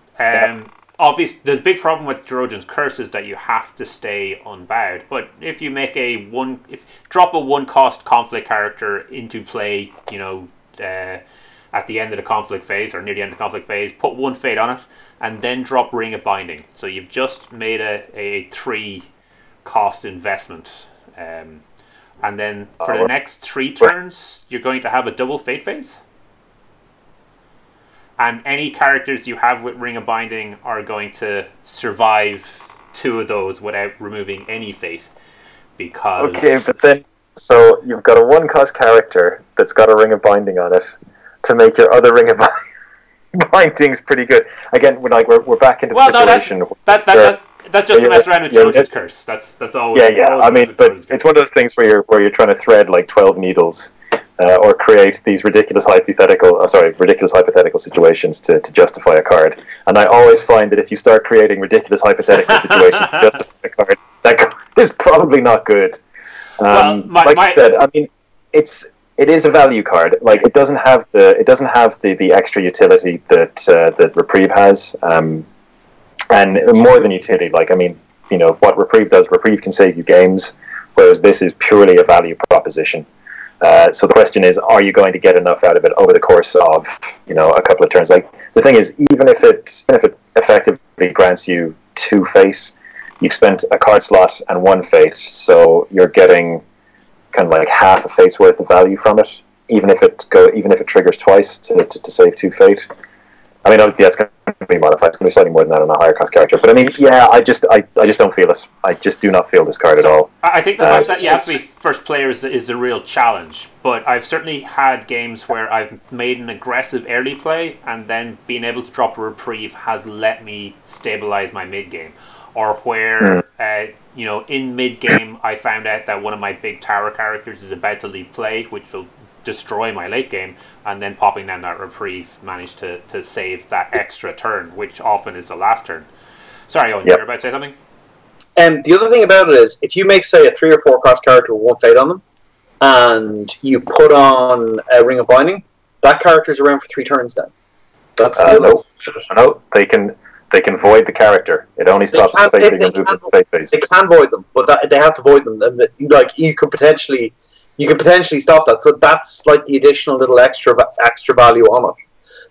obviously, the big problem with Gerogen's Curse is that you have to stay unbowed. But if you make drop a 1-cost conflict character into play, at the end of the conflict phase or near the end of the conflict phase, put 1 fate on it, and then drop Ring of Binding. So you've just made a 3-cost investment. And then for the next 3 turns, you're going to have a double fate phase. And any characters you have with Ring of Binding are going to survive 2 of those without removing any fate. Because... Okay, but then... So you've got a 1-cost character that's got a Ring of Binding on it to make your other Ring of Bindings pretty good. Again, we're back into the situation... That's just to mess around with Gerogen's Curse. That's always... Yeah. But it's one of those things where you're trying to thread 12 needles, or create these ridiculous hypothetical situations to justify a card. And I always find that if you start creating ridiculous hypothetical situations to justify a card, that card is probably not good. I said, it is a value card. It doesn't have the extra utility that Reprieve has. And more than utility, what Reprieve does, Reprieve can save you games, whereas this is purely a value proposition. So the question is, are you going to get enough out of it over the course of, a couple of turns? The thing is, even if it effectively grants you 2 fate, you've spent a card slot and 1 fate, so you're getting kind of half a fate's worth of value from it, even if it triggers twice to save 2 fate. Obviously that's going to to be modified. It's going to be slightly more than that on a higher cost character. But I mean, yeah, I just don't feel it. I just do not feel this card at all. I think the fact that you have to be first player is the real challenge. But I've certainly had games where I've made an aggressive early play, and then being able to drop a reprieve has let me stabilize my mid game. Or where, in mid game, I found out that one of my big tower characters is about to leave play, which will destroy my late game, and then popping down that reprieve managed to save that extra turn, which often is the last turn. Sorry, Eoin, you're about to say something? The other thing about it is, if you make, say, a 3 or 4 cost character with 1 fate on them, and you put on a Ring of Binding, that character's around for 3 turns then. That's no, they can void the character. It only stops the fate being into the fate phase. They can void them, but they have to void them. Like, you could potentially stop that. So that's like the additional little extra value on it.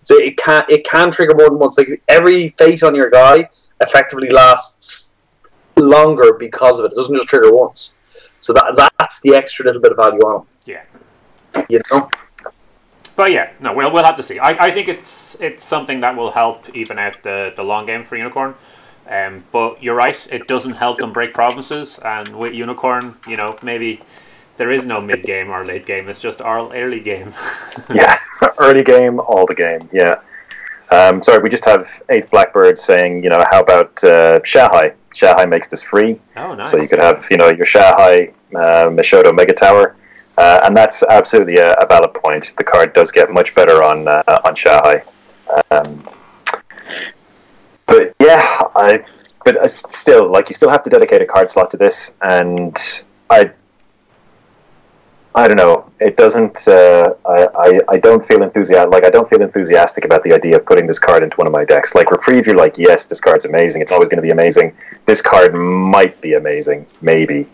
So it can trigger more than once. Like, every fate on your guy effectively lasts longer because of it. It doesn't just trigger once. So that's the extra little bit of value on it. Yeah. You know. But yeah, no, we'll have to see. I think it's something that will help even out the long game for Unicorn. But you're right, it doesn't help them break provinces. And with Unicorn, maybe there is no mid game or late game. It's just our early game. Yeah, early game, all the game. Yeah. Sorry, we just have 8 Blackbirds saying, how about Shahai? Shahai makes this free. Oh, nice. So you could have, your Shahai Mishoto Mega Tower. And that's absolutely a valid point. The card does get much better on Shahai. But yeah, still, you still have to dedicate a card slot to this, and I don't know. It doesn't. I don't feel enthusiastic. I don't feel enthusiastic about the idea of putting this card into one of my decks. Like Reprieve, you're like, yes, this card's amazing. It's always going to be amazing. This card might be amazing, maybe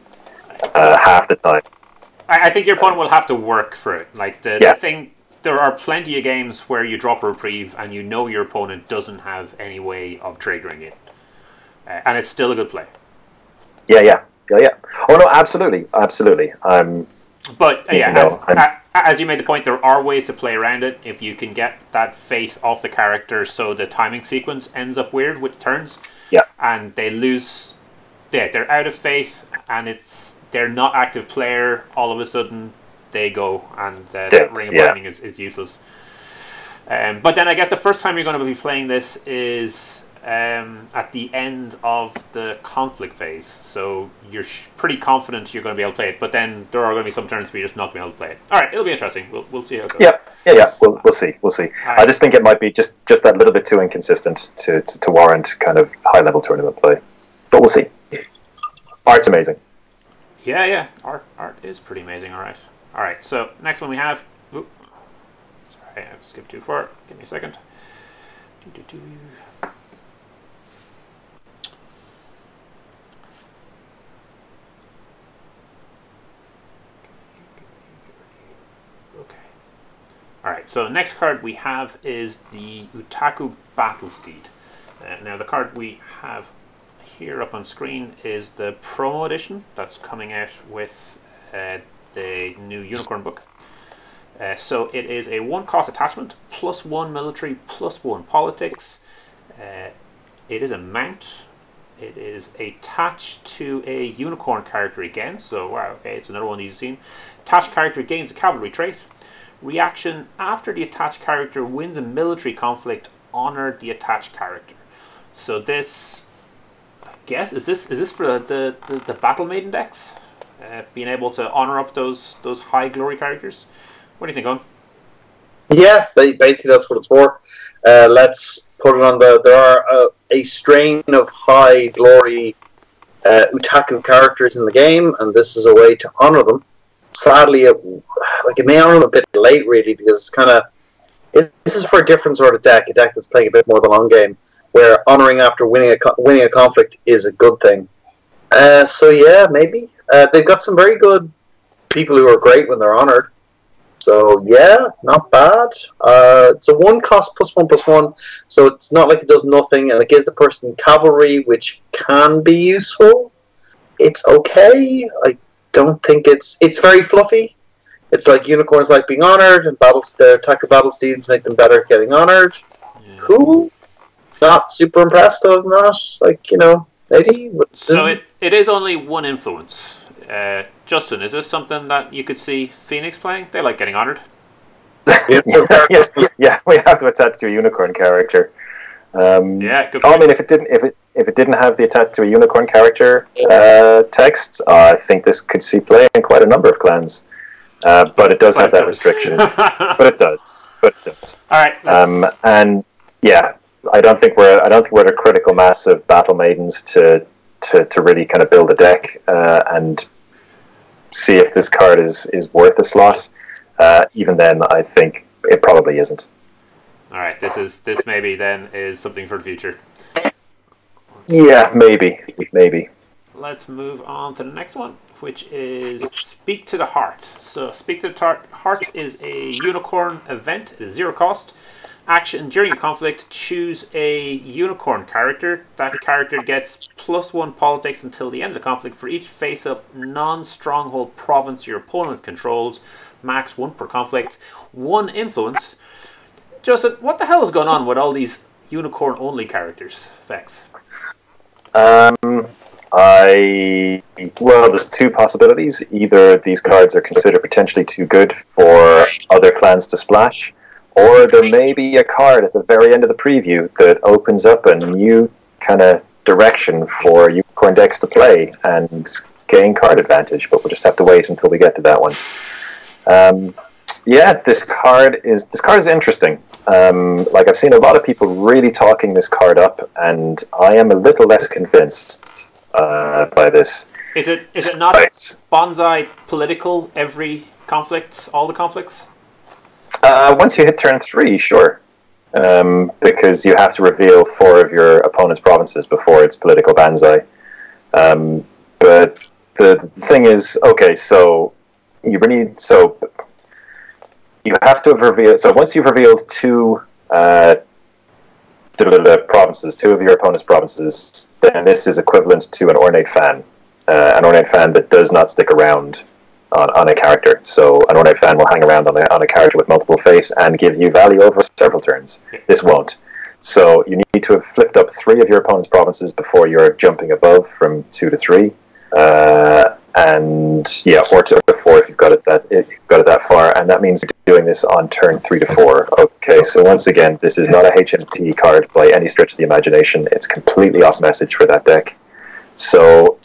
half the time. I think your opponent will have to work for it. Like the thing, there are plenty of games where you drop a Reprieve and your opponent doesn't have any way of triggering it, and it's still a good play. Yeah. Oh no, absolutely. But as you made the point, there are ways to play around it. If you can get that fate off the character, so the timing sequence ends up weird with turns. Yeah, and they lose. Yeah, they're out of fate, and they're not active player. All of a sudden, they go, and the Ring of Binding is useless. But then I guess the first time you're going to be playing this is at the end of the conflict phase, so you're pretty confident you're going to be able to play it. But then there are going to be some turns where you're just not going to be able to play it. All right, it'll be interesting. We'll see how it goes. Yeah. We'll see. Right. I just think it might be just that little bit too inconsistent to warrant kind of high level tournament play. But we'll see. Art's amazing. Yeah. Art is pretty amazing. All right. So next one we have. Sorry, I skipped too far. Give me a second. Okay. All right. So the next card we have is the Utaku Battlesteed. Now the card we have here up on screen is the promo edition that's coming out with the new Unicorn book. So it is a 1-cost attachment, +1 military, +1 politics. It is a mount. It is attached to a Unicorn character again. So wow, okay, it's another one you've seen. Attached character gains a cavalry trait. Reaction: after the attached character wins a military conflict, honor the attached character. So this, I guess, is this for the Battle Maiden decks? Being able to honor up those high glory characters. What do you think, Eoin? Yeah, basically that's what it's for. Let's put it on there are a strain of high glory Utaku characters in the game, and this is a way to honor them. Sadly, it may honor them a bit late, really, because this is for a different sort of deck, a deck that's playing a bit more the long game, where honoring after winning a conflict is a good thing. So yeah, maybe they've got some very good people who are great when they're honored. So yeah, not bad. It's a 1-cost +1/+1, so it's not like it does nothing, and it gives the person cavalry, which can be useful. It's okay. I don't think it's very fluffy. It's like unicorns like being honored, and the Utaku Battlesteeds make them better at getting honored. Yeah. Cool. not super impressed other than that. Like, maybe. So it is only one influence. Justin, is this something that you could see Phoenix playing? They like getting honored. Yeah, we have to attach to a unicorn character. Yeah, good point. I mean, if it didn't have the attach to a unicorn character text, I think this could see play in quite a number of clans. But it does have that restriction. But it does. All right. And yeah, I don't think we're at a critical mass of battle maidens to really kind of build a deck and see if this card is worth a slot. Even then, I think it probably isn't. All right, this maybe then is something for the future. Yeah, maybe. Let's move on to the next one, which is Speak to the Heart. So Speak to the Heart is a unicorn event. It is 0 cost. Action during a conflict, choose a unicorn character. That character gets +1 politics until the end of the conflict for each face-up non-stronghold province your opponent controls. Max 1 per conflict. 1 influence. Justin, what the hell is going on with all these unicorn-only characters, Vex? Well, there's 2 possibilities. Either these cards are considered potentially too good for other clans to splash, or there may be a card at the very end of the preview that opens up a new kind of direction for unicorn decks to play and gain card advantage, but we'll just have to wait until we get to that one. Yeah, this card is interesting. Like, I've seen a lot of people really talking this card up, and I am a little less convinced by this. Is it not bonsai political every conflict, all the conflicts? Once you hit turn 3, sure. Because you have to reveal 4 of your opponent's provinces before it's political banzai. But the thing is, okay, so you have to have revealed. So once you've revealed 2 provinces, 2 of your opponent's provinces, then this is equivalent to an ornate fan. An ornate fan that does not stick around on a character. So an ornate fan will hang around on a character with multiple fate and give you value over several turns. This won't. So you need to have flipped up 3 of your opponent's provinces before you're jumping above from 2 to 3. And yeah, or to 4 if you've got it that far, and that means you're doing this on turn 3 to 4. Okay, so once again, this is not a HMT card by any stretch of the imagination. It's completely off message for that deck. So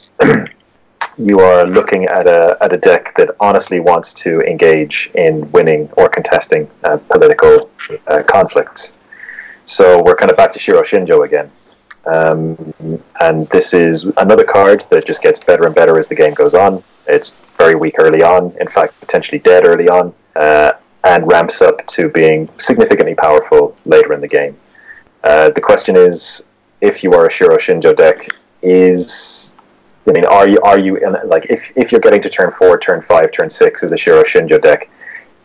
you are looking at a deck that honestly wants to engage in winning or contesting political conflicts. So we're kind of back to Cheryl Shinjo again. And this is another card that just gets better and better as the game goes on. It's very weak early on, in fact potentially dead early on, and ramps up to being significantly powerful later in the game. The question is, if you are a Cheryl Shinjo deck, are you in, like, if you're getting to turn 4, turn 5, turn 6 as a Cheryl Shinjo deck,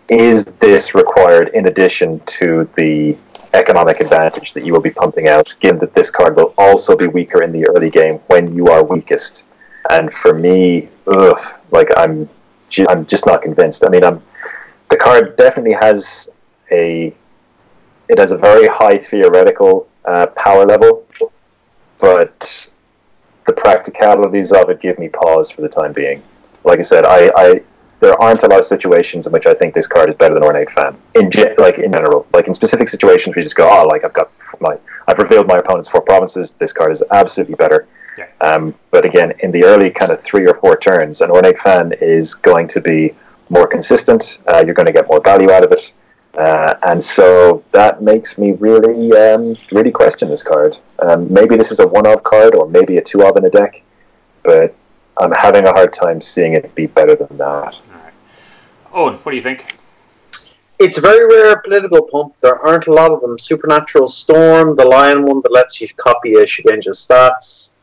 is this required in addition to the economic advantage that you will be pumping out, given that this card will also be weaker in the early game when you are weakest? And for me, I'm just not convinced. I mean, the card definitely has a very high theoretical power level, but the practicalities of it give me pause for the time being. Like I said, there aren't a lot of situations in which I think this card is better than Ornate Fan. In general, like in specific situations, we just go, I've revealed my opponent's 4 provinces. This card is absolutely better. Yeah. But again, in the early kind of 3 or 4 turns, an Ornate Fan is going to be more consistent. You're going to get more value out of it, and so that makes me really question this card. Maybe this is a 1-of card, or maybe a 2-of in a deck, but I'm having a hard time seeing it be better than that. Owen, what do you think? It's a very rare political pump. There aren't a lot of them. Supernatural Storm, the Lion one that lets you copy a Shigenja's stats.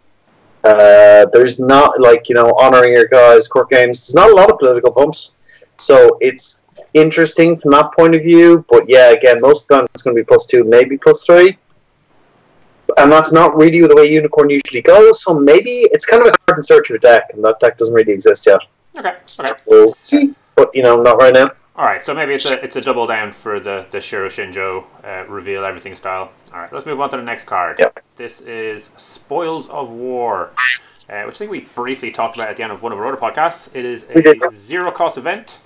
There's not, honoring your guys, court games. There's not a lot of political pumps. So it's interesting from that point of view. But yeah, again, most of the time it's going to be +2, maybe +3. And that's not really the way Unicorn usually goes. So maybe it's kind of a card in search of a deck, and that deck doesn't really exist yet. Okay. So, but, not right now. All right, so maybe it's a double down for the Cheryl Shinjo reveal everything style. All right, let's move on to the next card. Yep. This is Spoils of War, which I think we briefly talked about at the end of one of our other podcasts. It is a zero-cost event.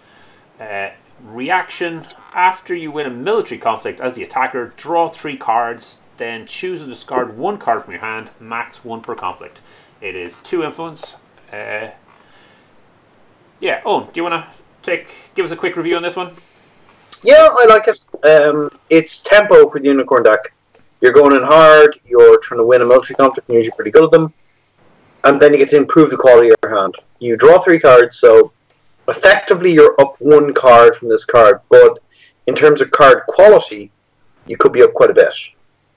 Reaction: after you win a military conflict as the attacker, draw 3 cards, then choose and discard 1 card from your hand, max 1 per conflict. It is 2 influence. Yeah, Owen, do you want to give us a quick review on this one? Yeah, I like it. It's tempo for the Unicorn deck. You're going in hard, you're trying to win a military conflict, and you're usually pretty good at them. And then you get to improve the quality of your hand. You draw 3 cards, so effectively you're up 1 card from this card, but in terms of card quality, you could be up quite a bit.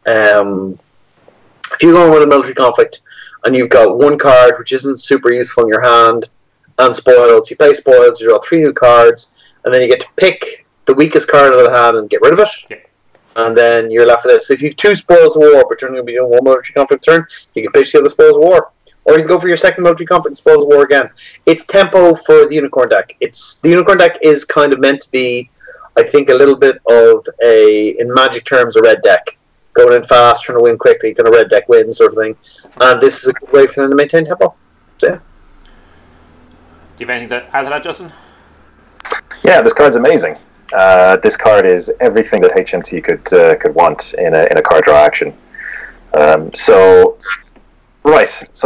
If you're going to win a military conflict and you've got 1 card which isn't super useful in your hand and spoils, you play spoils, you draw 3 new cards, and then you get to pick the weakest card out of the hand and get rid of it. Yeah. And then you're left with it. So if you have 2 spoils of war, but you're going to be doing 1 military conflict turn, you can pitch the other spoils of war. Or you can go for your second military conflict and spoils of war again. It's tempo for the Unicorn deck. The Unicorn deck is kind of meant to be, I think, a little bit of in Magic terms, a red deck. Going in fast, trying to win quickly, kind of red deck win sort of thing. And this is a good way for them to maintain tempo. So, yeah. Do you have anything to add to that, Justin? Yeah, this card's amazing. This card is everything that HMT could want in a card draw action. So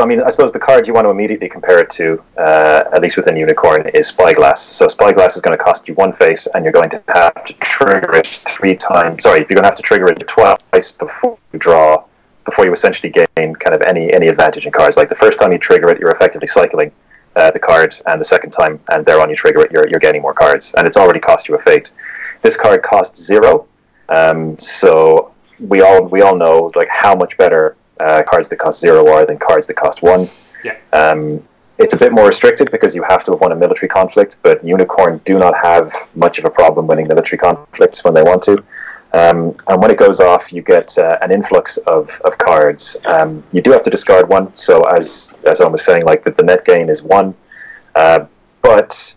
I mean, I suppose the card you want to immediately compare it to, at least within Unicorn, is Spyglass. So Spyglass is going to cost you 1 fate, and you're going to have to trigger it 3 times. Sorry, you're going to have to trigger it twice before you essentially gain kind of any advantage in cards. Like the first time you trigger it, you're effectively cycling the card, and the second time, and thereon you trigger it, you're gaining more cards, and it's already cost you a fate. This card costs 0, so we all know like how much better cards that cost 0 are than cards that cost 1. Yeah. It's a bit more restricted because you have to have won a military conflict, but Unicorn do not have much of a problem winning military conflicts when they want to. And when it goes off, you get an influx of cards. You do have to discard 1, so as I was saying, like the net gain is 1. But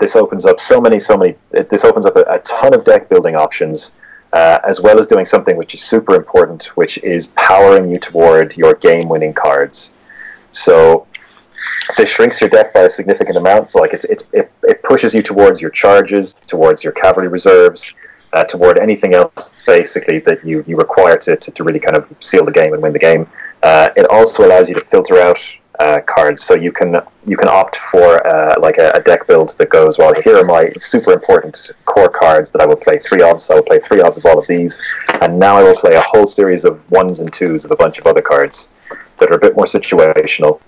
this opens up this opens up a ton of deck building options, as well as doing something which is super important, which is powering you toward your game-winning cards. So this shrinks your deck by a significant amount. So like it pushes you towards your charges, towards your cavalry reserves, toward anything else basically that you require to really kind of seal the game and win the game. It also allows you to filter out cards, so you can opt for like a deck build that goes, well, here are my super important core cards that I will play 3 of, so I will play 3 of all of these, and now I will play a whole series of 1s and 2s of a bunch of other cards that are a bit more situational,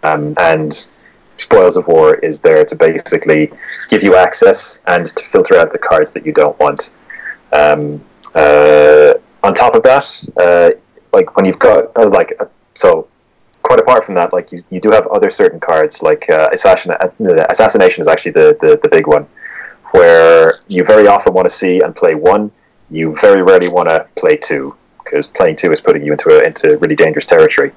and Spoils of War is there to basically give you access and to filter out the cards that you don't want. On top of that, like when you've got quite apart from that, like you do have other certain cards, like Assassination is actually the big one, where you very often want to see and play 1. You very rarely want to play 2, because playing 2 is putting you into really dangerous territory.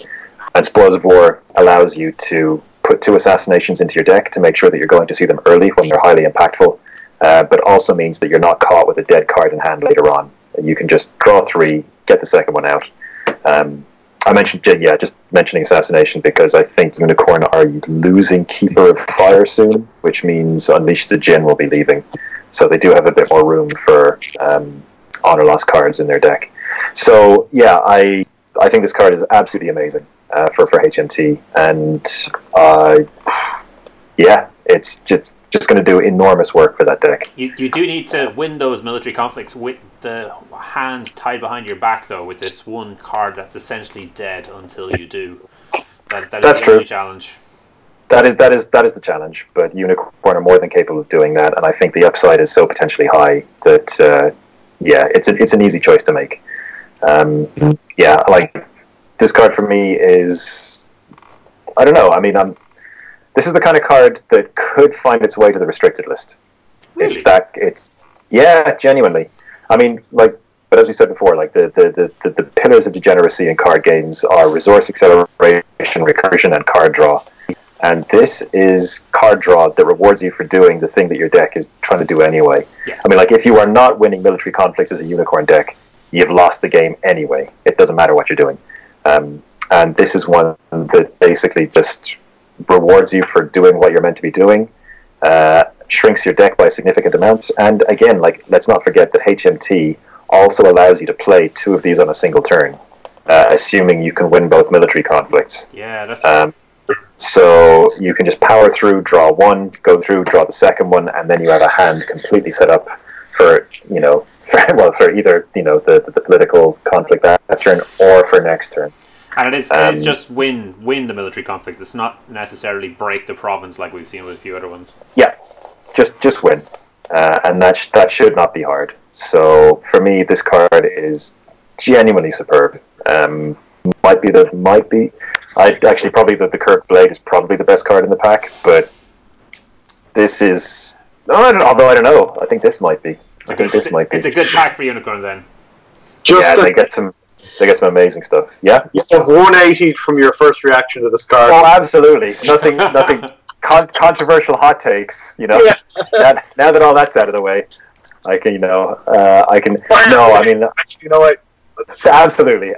And Spoils of War allows you to put 2 assassinations into your deck to make sure that you're going to see them early when they're highly impactful, but also means that you're not caught with a dead card in hand later on. You can just draw 3, get the second one out. I mentioned, just mentioning Assassination because I think Unicorn are losing Keeper of Fire soon, which means Unleash the Djinn will be leaving. So they do have a bit more room for honor loss cards in their deck. So yeah, I think this card is absolutely amazing for HMT, and it's just going to do enormous work for that deck. You do need to win those military conflicts with the hand tied behind your back, though, with this 1 card that's essentially dead until you do. That's true. The challenge. That is the challenge, but Unicorn are more than capable of doing that, and I think the upside is so potentially high that it's an easy choice to make. Like this card for me is, I don't know. I mean, this is the kind of card that could find its way to the restricted list. Really? Genuinely. I mean, like, but as we said before, like the pillars of degeneracy in card games are resource acceleration, recursion, and card draw. And this is card draw that rewards you for doing the thing that your deck is trying to do anyway. Yeah. I mean, like, if you are not winning military conflicts as a unicorn deck, you've lost the game anyway. It doesn't matter what you're doing. And this is one that basically just rewards you for doing what you're meant to be doing, shrinks your deck by a significant amount. And again, like, let's not forget that HMT also allows you to play 2 of these on a single turn, assuming you can win both military conflicts. Yeah, that's so you can just power through, draw 1, go through, draw the second one, and then you have a hand completely set up for, for either, the political conflict that turn or for next turn. And it is just win the military conflict. It's not necessarily break the province like we've seen with a few other ones. Yeah, just win. And that should not be hard. So for me, this card is genuinely superb. Probably the Curved Blade is probably the best card in the pack, but this is, although I don't know, I think this might be. It's a good pack for Unicorn then. They get some amazing stuff. Yeah, you have 180 from your first reaction to this card. Oh, absolutely. Nothing controversial hot takes. Yeah. Now that all that's out of the way, I can. You know what? Absolutely.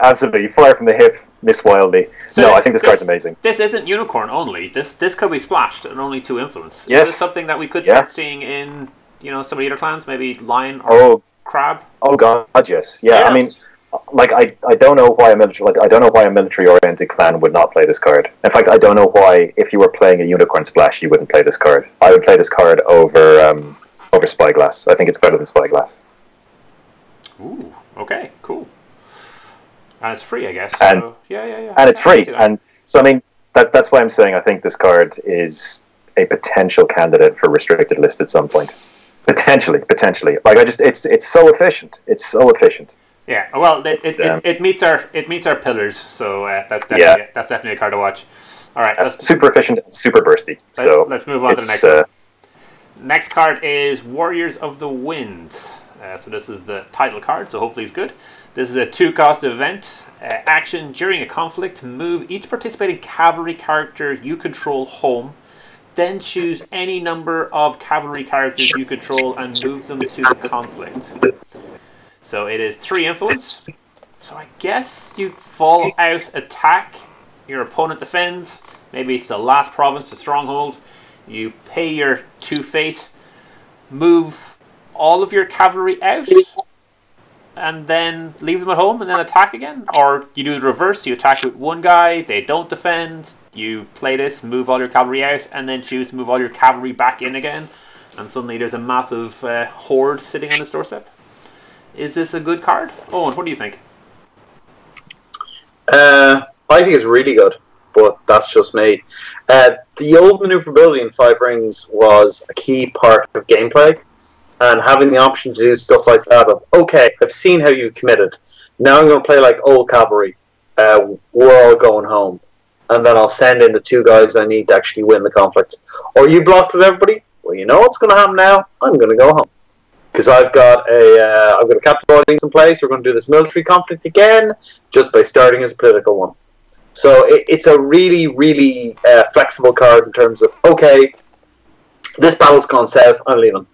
Fire from the hip, miss wildly. I think this card's amazing. This isn't Unicorn only. This could be splashed and only 2 influence. Yes. Is this something that we could start seeing in some of the other clans, maybe Lion or Crab? Oh god, yes. Yeah. I mean, like, I don't know why a military-oriented clan would not play this card. In fact, I don't know why, if you were playing a Unicorn Splash, you wouldn't play this card. I would play this card over Spyglass. I think it's better than Spyglass. Ooh, okay, cool. And it's free, I guess. And yeah. And it's free. And so, I mean, that's why I'm saying I think this card is a potential candidate for restricted list at some point. Potentially. Like, it's so efficient. It's so efficient. Yeah, well, it meets our pillars, so that's definitely a card to watch. All right, super efficient, and super bursty. So let's move on to the next one. Next card is Warriors of the Wind. So this is the title card, so hopefully it's good. This is a 2-cost event. Action during a conflict. Move each participating cavalry character you control home. Then choose any number of cavalry characters you control and move them to the conflict. So it is 3 influence. So I guess you fall out, attack, your opponent defends. Maybe it's the last province, the stronghold. You pay your 2 fate, move all of your cavalry out, and then leave them at home and then attack again. Or you do the reverse, you attack with 1 guy, they don't defend, you play this, move all your cavalry out, and then choose to move all your cavalry back in again. And suddenly there's a massive horde sitting on this doorstep. Is this a good card? Owen, what do you think? I think it's really good, but that's just me. The old maneuverability in 5 Rings was a key part of gameplay, and having the option to do stuff like that of, okay, I've seen how you committed, now I'm going to play like old cavalry, we're all going home, and then I'll send in the 2 guys I need to actually win the conflict. Or you blocked with everybody? Well, you know what's going to happen now? I'm going to go home. Because I've got a captive audience in place. We're going to do this military conflict again, just by starting as a political one. So it's a really, really flexible card in terms of, okay, this battle's gone south, I'm leaving.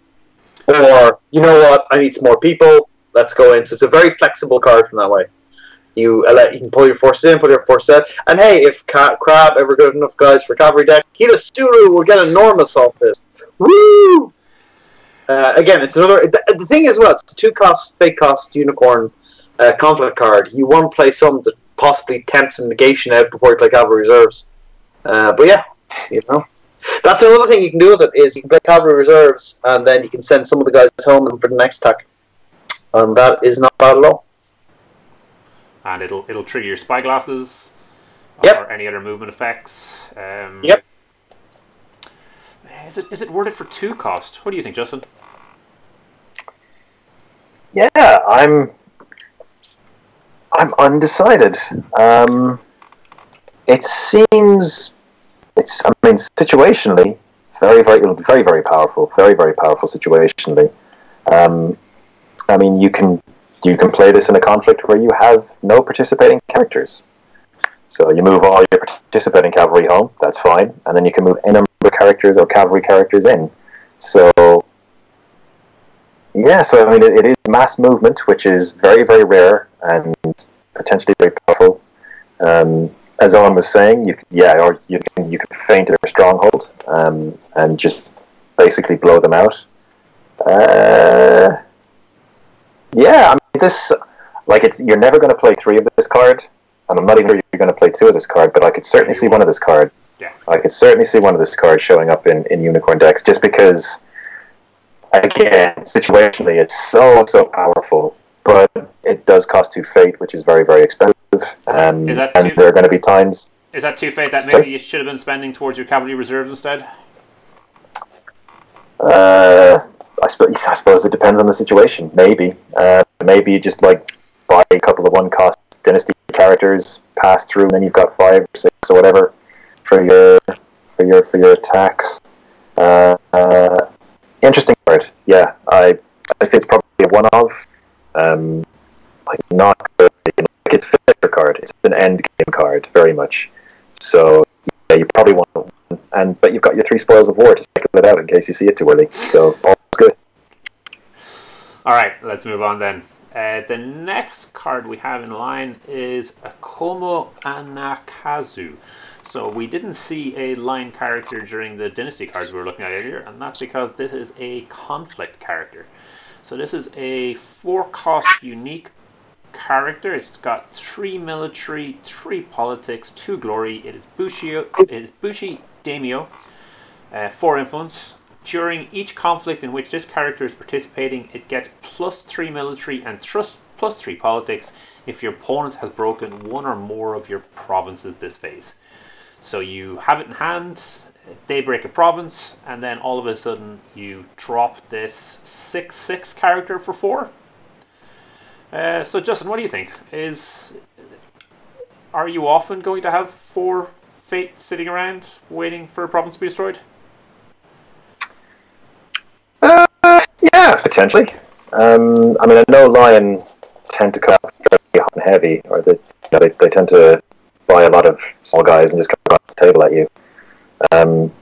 Or, you know what, I need some more people, let's go in. So it's a very flexible card from that way. You can pull your forces in, pull your forces out. And hey, if Crab ever got enough guys for cavalry deck, Hida Suru will get enormous off this. Woo! Again, it's another. The thing is, well, it's a 2-cost, fake cost unicorn conflict card. You want to play something that possibly tempts some negation out before you play cavalry reserves. But yeah, that's another thing you can do with it is you can play cavalry reserves and then you can send some of the guys home for the next attack, and that is not bad at all. And it'll trigger your spyglasses or any other movement effects. Yep. Is it worth it for 2 cost? What do you think, Justin? Yeah, I'm undecided. It seems situationally very, very, very powerful. Very, very powerful situationally. I mean, you can play this in a conflict where you have no participating characters. So you move all your participating cavalry home, that's fine, and then you can move any number of characters or cavalry characters in. So, yeah, so I mean, it is mass movement, which is very, very rare and potentially very powerful. As Eoin was saying, you can feint their stronghold and just basically blow them out. Yeah, I mean, this, like, you're never going to play 3 of this card, and I'm not even sure you're going to play 2 of this card, but I could certainly see one of this card. Yeah. I could certainly see one of this card showing up in Unicorn decks, just because, again, situationally, it's so powerful, but it does cost 2 fate, which is very, very expensive. And there are going to be times... Is that 2 fate that maybe you should have been spending towards your cavalry reserves instead? I suppose it depends on the situation. Maybe you just like buy a couple of 1-cost dynasty characters, pass through, and then you've got 5 or 6 or whatever for your attacks. Interesting card. Yeah, I think it's probably a one-off. Like not good. Like it's a finisher card. It's an end game card, very much. So yeah, you probably want one, but you've got your 3 spoils of war to cycle it out in case you see it too early. So all's good. All right, let's move on then. The next card we have in line is Akomo Anakazu. So we didn't see a line character during the Dynasty cards we were looking at earlier, and that's because this is a conflict character. So this is a 4-cost unique character. It's got 3 military, 3 politics, 2 glory. It is Bushi Daimyo, 4 influence. During each conflict in which this character is participating, it gets +3 military and +3 politics if your opponent has broken 1 or more of your provinces this phase. So you have it in hand, they break a province, and then all of a sudden you drop this 6/6 character for 4. So Justin, what do you think? Are you often going to have 4 fate sitting around waiting for a province to be destroyed? Yeah, potentially. I mean, I know Lion tend to come out very hot and heavy, or they tend to buy a lot of small guys and just come across the table at you.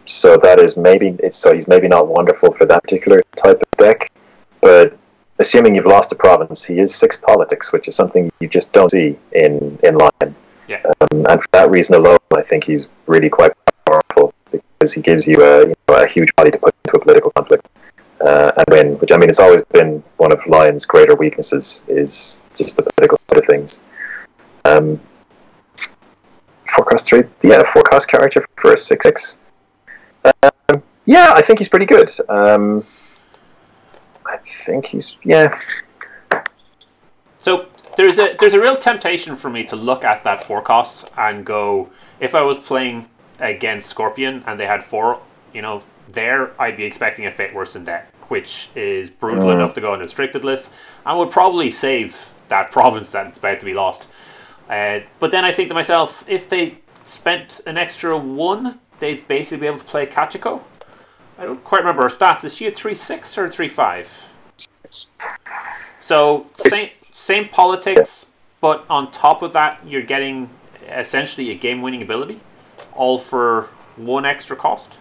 So that is he's maybe not wonderful for that particular type of deck, but assuming you've lost a province, he is 6 politics, which is something you just don't see in Lion. Yeah. And for that reason alone, I think he's really quite powerful, because he gives you a huge body to put into a political conflict and win. Which, I mean, it's always been one of Lion's greater weaknesses, is just the political side of things. 4-cost 3, yeah, 4-cost character for a 6/6. Yeah, I think he's pretty good. I think he's, yeah. So there's a real temptation for me to look at that 4-cost and go, if I was playing against Scorpion and they had 4, there I'd be expecting a fate worse than deck, which is brutal enough to go on a restricted list, and would probably save that province that's about to be lost. But then I think to myself, if they spent an extra 1, they'd basically be able to play Kachiko. I don't quite remember her stats. Is she a 3/6 or a 3/5? So same politics, but on top of that, you're getting essentially a game-winning ability, all for 1 extra cost.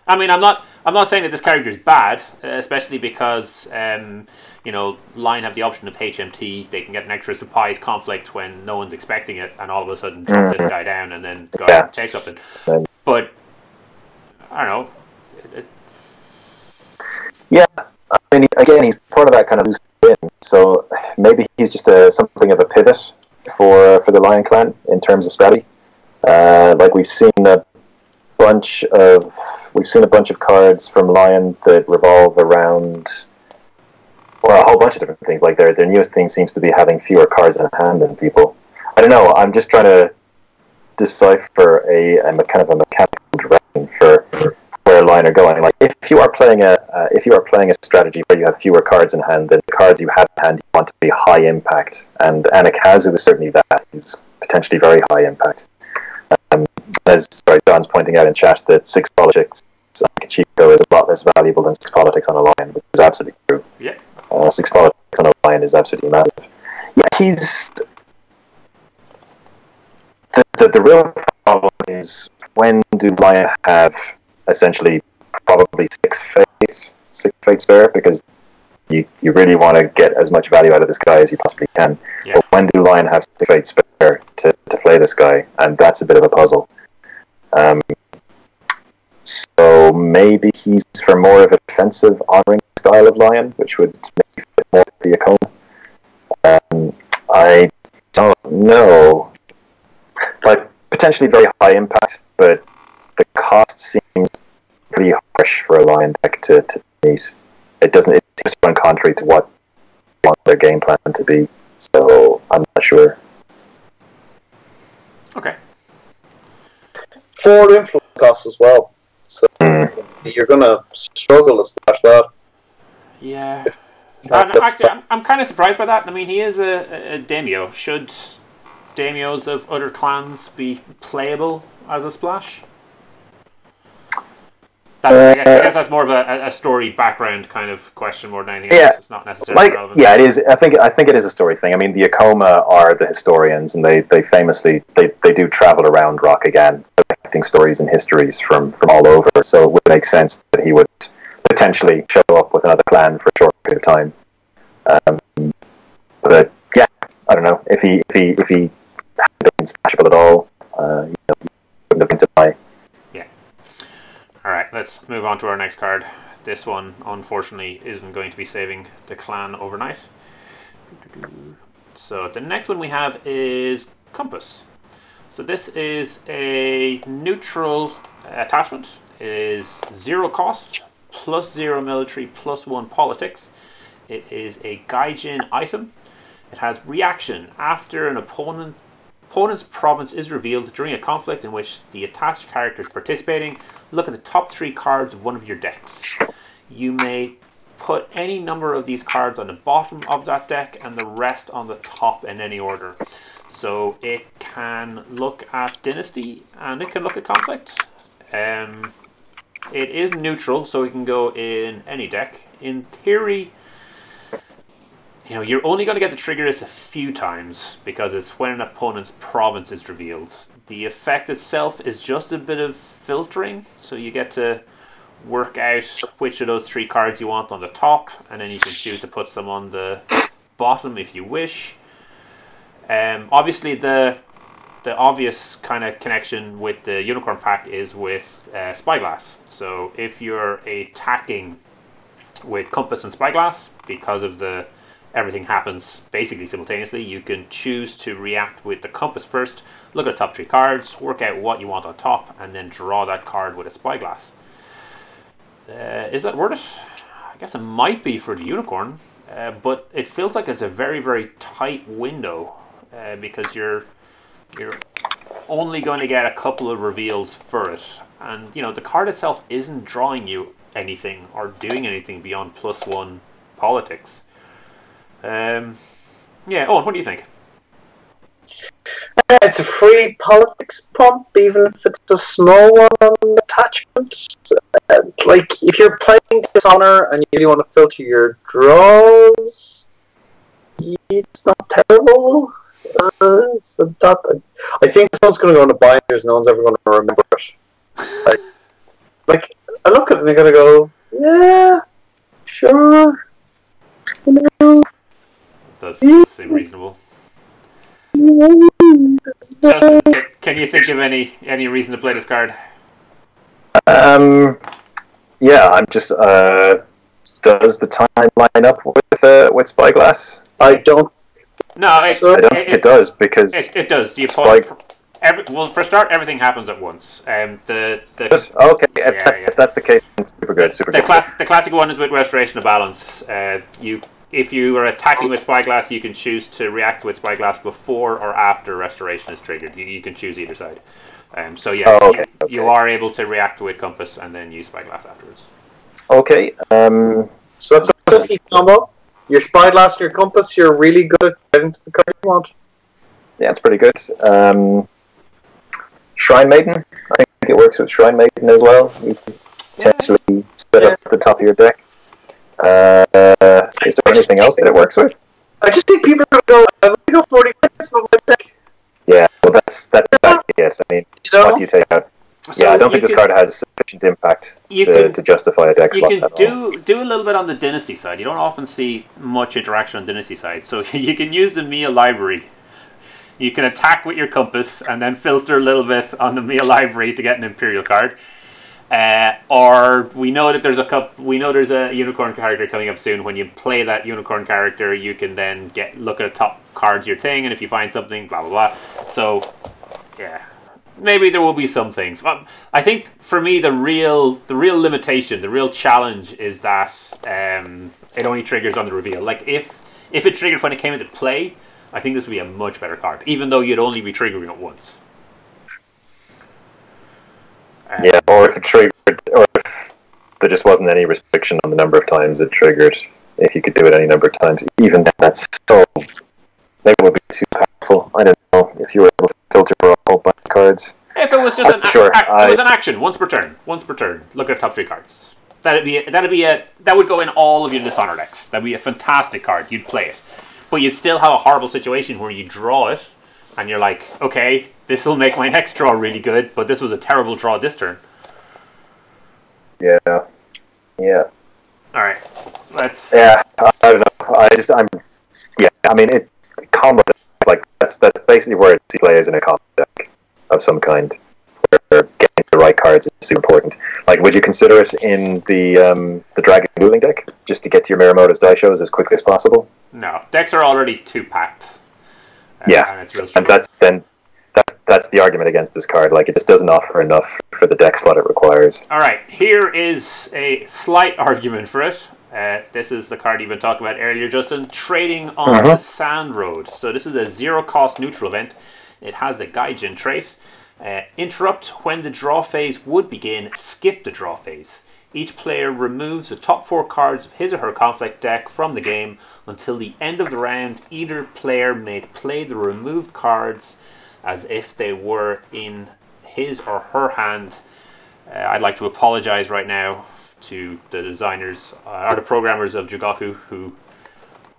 I mean, I'm not saying that this character is bad, especially because Lion have the option of HMT. They can get an extra surprise conflict when no one's expecting it, and all of a sudden drop this guy down and then go out and take something. But I don't know. Yeah, I mean, again, he's part of that kind of loose spin. So maybe he's just something of a pivot for the Lion Clan in terms of strategy. Like we've seen a bunch of cards from Lion that revolve around, well, a whole bunch of different things. Like their newest thing seems to be having fewer cards in hand than people. I don't know. I'm just trying to decipher a kind of a mechanical direction for where Lion are going. Like if you are playing a strategy where you have fewer cards in hand, then the cards you have in hand you want to be high impact, and Anakazu is certainly that. He's potentially very high impact. As John's pointing out in chat, that 6 politics on Kachiko is a lot less valuable than 6 politics on a Lion, which is absolutely true. Yeah. 6 politics on a Lion is absolutely massive. Yeah, he's The real problem is, when do Lion have essentially probably six fate spare, because you really want to get as much value out of this guy as you possibly can. Yeah. But when do Lion have 6 fate spare to play this guy? And that's a bit of a puzzle. So maybe he's for more of a defensive, honoring style of Lion, which would maybe fit more with the Eoin. I don't know. Like, potentially very high impact, but the cost seems pretty harsh for a Lion deck to meet. It seems to run contrary to what they want their game plan to be, so I'm not sure. Okay. 4 influence costs as well, so you're going to struggle to splash that. Yeah. Actually, I'm kind of surprised by that. I mean, he is a daimyo. Should daimyos of other clans be playable as a splash? I guess that's more of a story background kind of question more than anything else. It's not necessarily relevant. Yeah, it is. I think it is a story thing. I mean, the Akoma are the historians, and they famously they do travel around Rock again, collecting stories and histories from all over. So it would make sense that he would potentially show up with another clan for a short period of time. But yeah, I don't know if he hadn't been splashable at all. He wouldn't have been to buy. Alright, let's move on to our next card. This one, unfortunately, isn't going to be saving the clan overnight. So the next one we have is Compass. So this is a neutral attachment. It is 0 cost, +0 military, +1 politics. It is a Gaijin item. It has reaction after an opponent's province is revealed during a conflict in which the attached character is participating. Look at the top 3 cards of one of your decks. You may put any number of these cards on the bottom of that deck and the rest on the top in any order. So it can look at Dynasty and it can look at Conflict. It is neutral, so it can go in any deck. In theory, you're only going to get to trigger this a few times because it's when an opponent's province is revealed. The effect itself is just a bit of filtering, so you get to work out which of those 3 cards you want on the top, and then you can choose to put some on the bottom if you wish. Obviously, the obvious kind of connection with the Unicorn pack is with Spyglass. So if you're attacking with Compass and Spyglass, because of everything happens basically simultaneously, you can choose to react with the Compass first, look at the top 3 cards, work out what you want on top, and then draw that card with a Spyglass. Is that worth it? I guess it might be for the Unicorn, but it feels like it's a very, very tight window because you're only going to get a couple of reveals for it, and the card itself isn't drawing you anything or doing anything beyond +1 politics. Yeah, Owen, what do you think? It's a free politics pump, even if it's a small one on attachment. Like, if you're playing Dishonor and you really want to filter your draws, it's not terrible. I think this one's going to go into binders, no one's ever going to remember it. Like, I look at it and I'm going to go, yeah, sure. Does seem reasonable. Can you think of any reason to play this card? Yeah, I'm just. Does the time line up with Spyglass? I don't. No, I don't think it does, because it does. The opponent. Well, for a start, everything happens at once. Okay, if that's the case, super good. The classic one is with Restoration of Balance. If you are attacking with Spyglass, you can choose to react with Spyglass before or after Restoration is triggered. You can choose either side. So yeah, you are able to react with Compass and then use Spyglass afterwards. Okay. So that's a filthy combo. Your Spyglass and your Compass, you're really good at getting to the card you want. Yeah, it's pretty good. Shrine Maiden. I think it works with Shrine Maiden as well. You can potentially set up the top of your deck. Is there anything else that it works with? I just think people are going to go, I'm going to go 40 minutes with my deck. Yeah, well that's it. I mean, You know? what do you take out? So yeah, I don't think this card has sufficient impact to justify a deck slot at all. You can do a little bit on the Dynasty side. You don't often see much interaction on Dynasty side. So you can use the Mia library. You can attack with your compass and then filter a little bit on the Mia library to get an Imperial card. Or we know that there's a unicorn character coming up soon. When you play that unicorn character, you can then look at the top cards of your thing, and if you find something, blah blah blah. So yeah, maybe there will be some things. But I think for me, the real limitation, the real challenge is that it only triggers on the reveal. Like if it triggered when it came into play, I think this would be a much better card, even though you'd only be triggering it once. Yeah, or if it triggered, or if there just wasn't any restriction on the number of times it triggered. If you could do it any number of times, even then, that's so. Maybe it would be too powerful. I don't know if you were able to filter a whole bunch of cards. If it was just it was an action once per turn. Look at top 3 cards. That would go in all of your Dishonor decks. That'd be a fantastic card. You'd play it, but you'd still have a horrible situation where you draw it, and you're like, okay, this will make my next draw really good, but this was a terrible draw this turn. Yeah. All right, let's. Yeah, I don't know. I mean, combo deck, that's basically where it plays in a combo deck of some kind, where getting the right cards is super important. Like, would you consider it in the Dragon Dueling deck, just to get to your Miyamoto's Daishos as quickly as possible? No, decks are already 2-packed. Yeah, and it's real and that's the argument against this card. Like, it just doesn't offer enough for the deck slot it requires. All right, here is a slight argument for it. This is the card you've been talking about earlier, Justin. Trading on the Sand Road. So this is a 0-cost neutral event. It has the Gaijin trait. Interrupt when the draw phase would begin. Skip the draw phase. Each player removes the top 4 cards of his or her conflict deck from the game until the end of the round. Either player may play the removed cards as if they were in his or her hand. I'd like to apologize right now to the designers or the programmers of Jugaku, who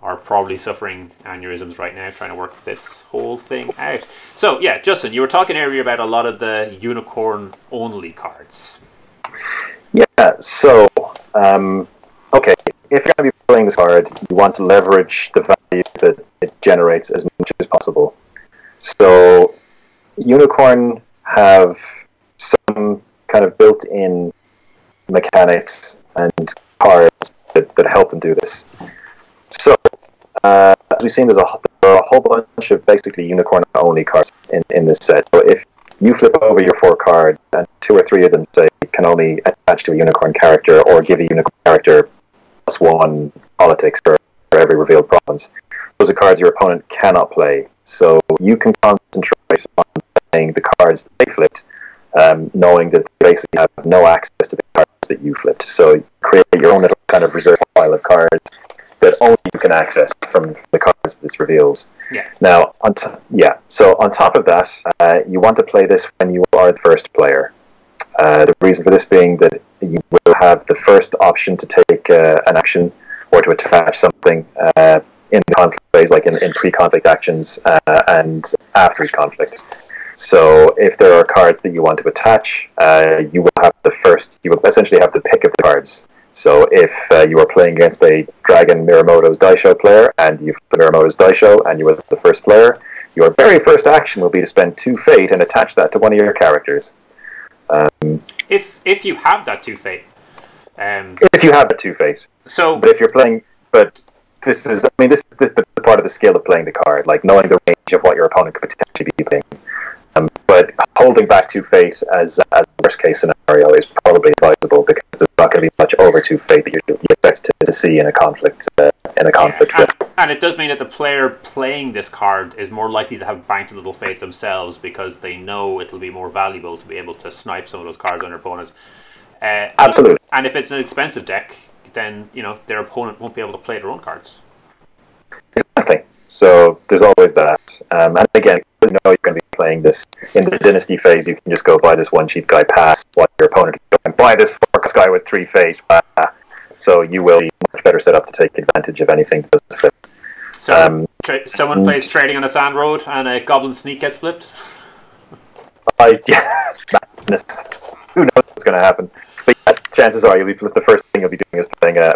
are probably suffering aneurysms right now trying to work this whole thing out. So yeah, Justin, you were talking earlier about a lot of the unicorn only cards. Yeah, so okay, if you're going to be playing this card, you want to leverage the value that it generates as much as possible. So Unicorn have some kind of built-in mechanics and cards that help them do this. So, as we've seen, there are a whole bunch of basically Unicorn-only cards in this set. So if you flip over your 4 cards, and 2 or 3 of them, say, can only attach to a Unicorn character or give a Unicorn character +1 politics for every revealed province, those are cards your opponent cannot play. So you can concentrate on playing the cards that they flipped, knowing that they basically have no access to the cards that you flipped. So you create your own little kind of reserve pile of cards that only you can access from the cards that this reveals. Yeah. Now, so on top of that, you want to play this when you are the first player. The reason for this being that you will have the first option to take an action or to attach something in the conflict phase, like in pre-conflict actions and after each conflict. So if there are cards that you want to attach, you will essentially have the pick of the cards. So if you are playing against a Dragon Miyamoto's Daisho player and you've Miyamoto's Daisho and you were the first player, your very first action will be to spend 2 fate and attach that to one of your characters. If you have that 2 fate. If you have the 2 fate. So, but if you're playing, this is part of the skill of playing the card, like knowing the range of what your opponent could potentially be playing. But holding back 2 fate as a worst case scenario is probably advisable, because there's not going to be much over 2 fate that you expect to see in a conflict. And it does mean that the player playing this card is more likely to have banked a little fate themselves, because they know it'll be more valuable to be able to snipe some of those cards on their opponent. Absolutely. And if it's an expensive deck, then their opponent won't be able to play their own cards. Exactly. So there's always that. And again, you know you're going to be playing this in the Dynasty phase. You can just go buy this 1 cheap guy pass while your opponent is going, buy this 4-cost guy with 3 fate. So you will be much better set up to take advantage of anything that does flip. So someone plays Trading on a Sand Road and a Goblin Sneak gets flipped? Yeah, madness. Who knows what's going to happen? But yeah, chances are the first thing you'll be doing is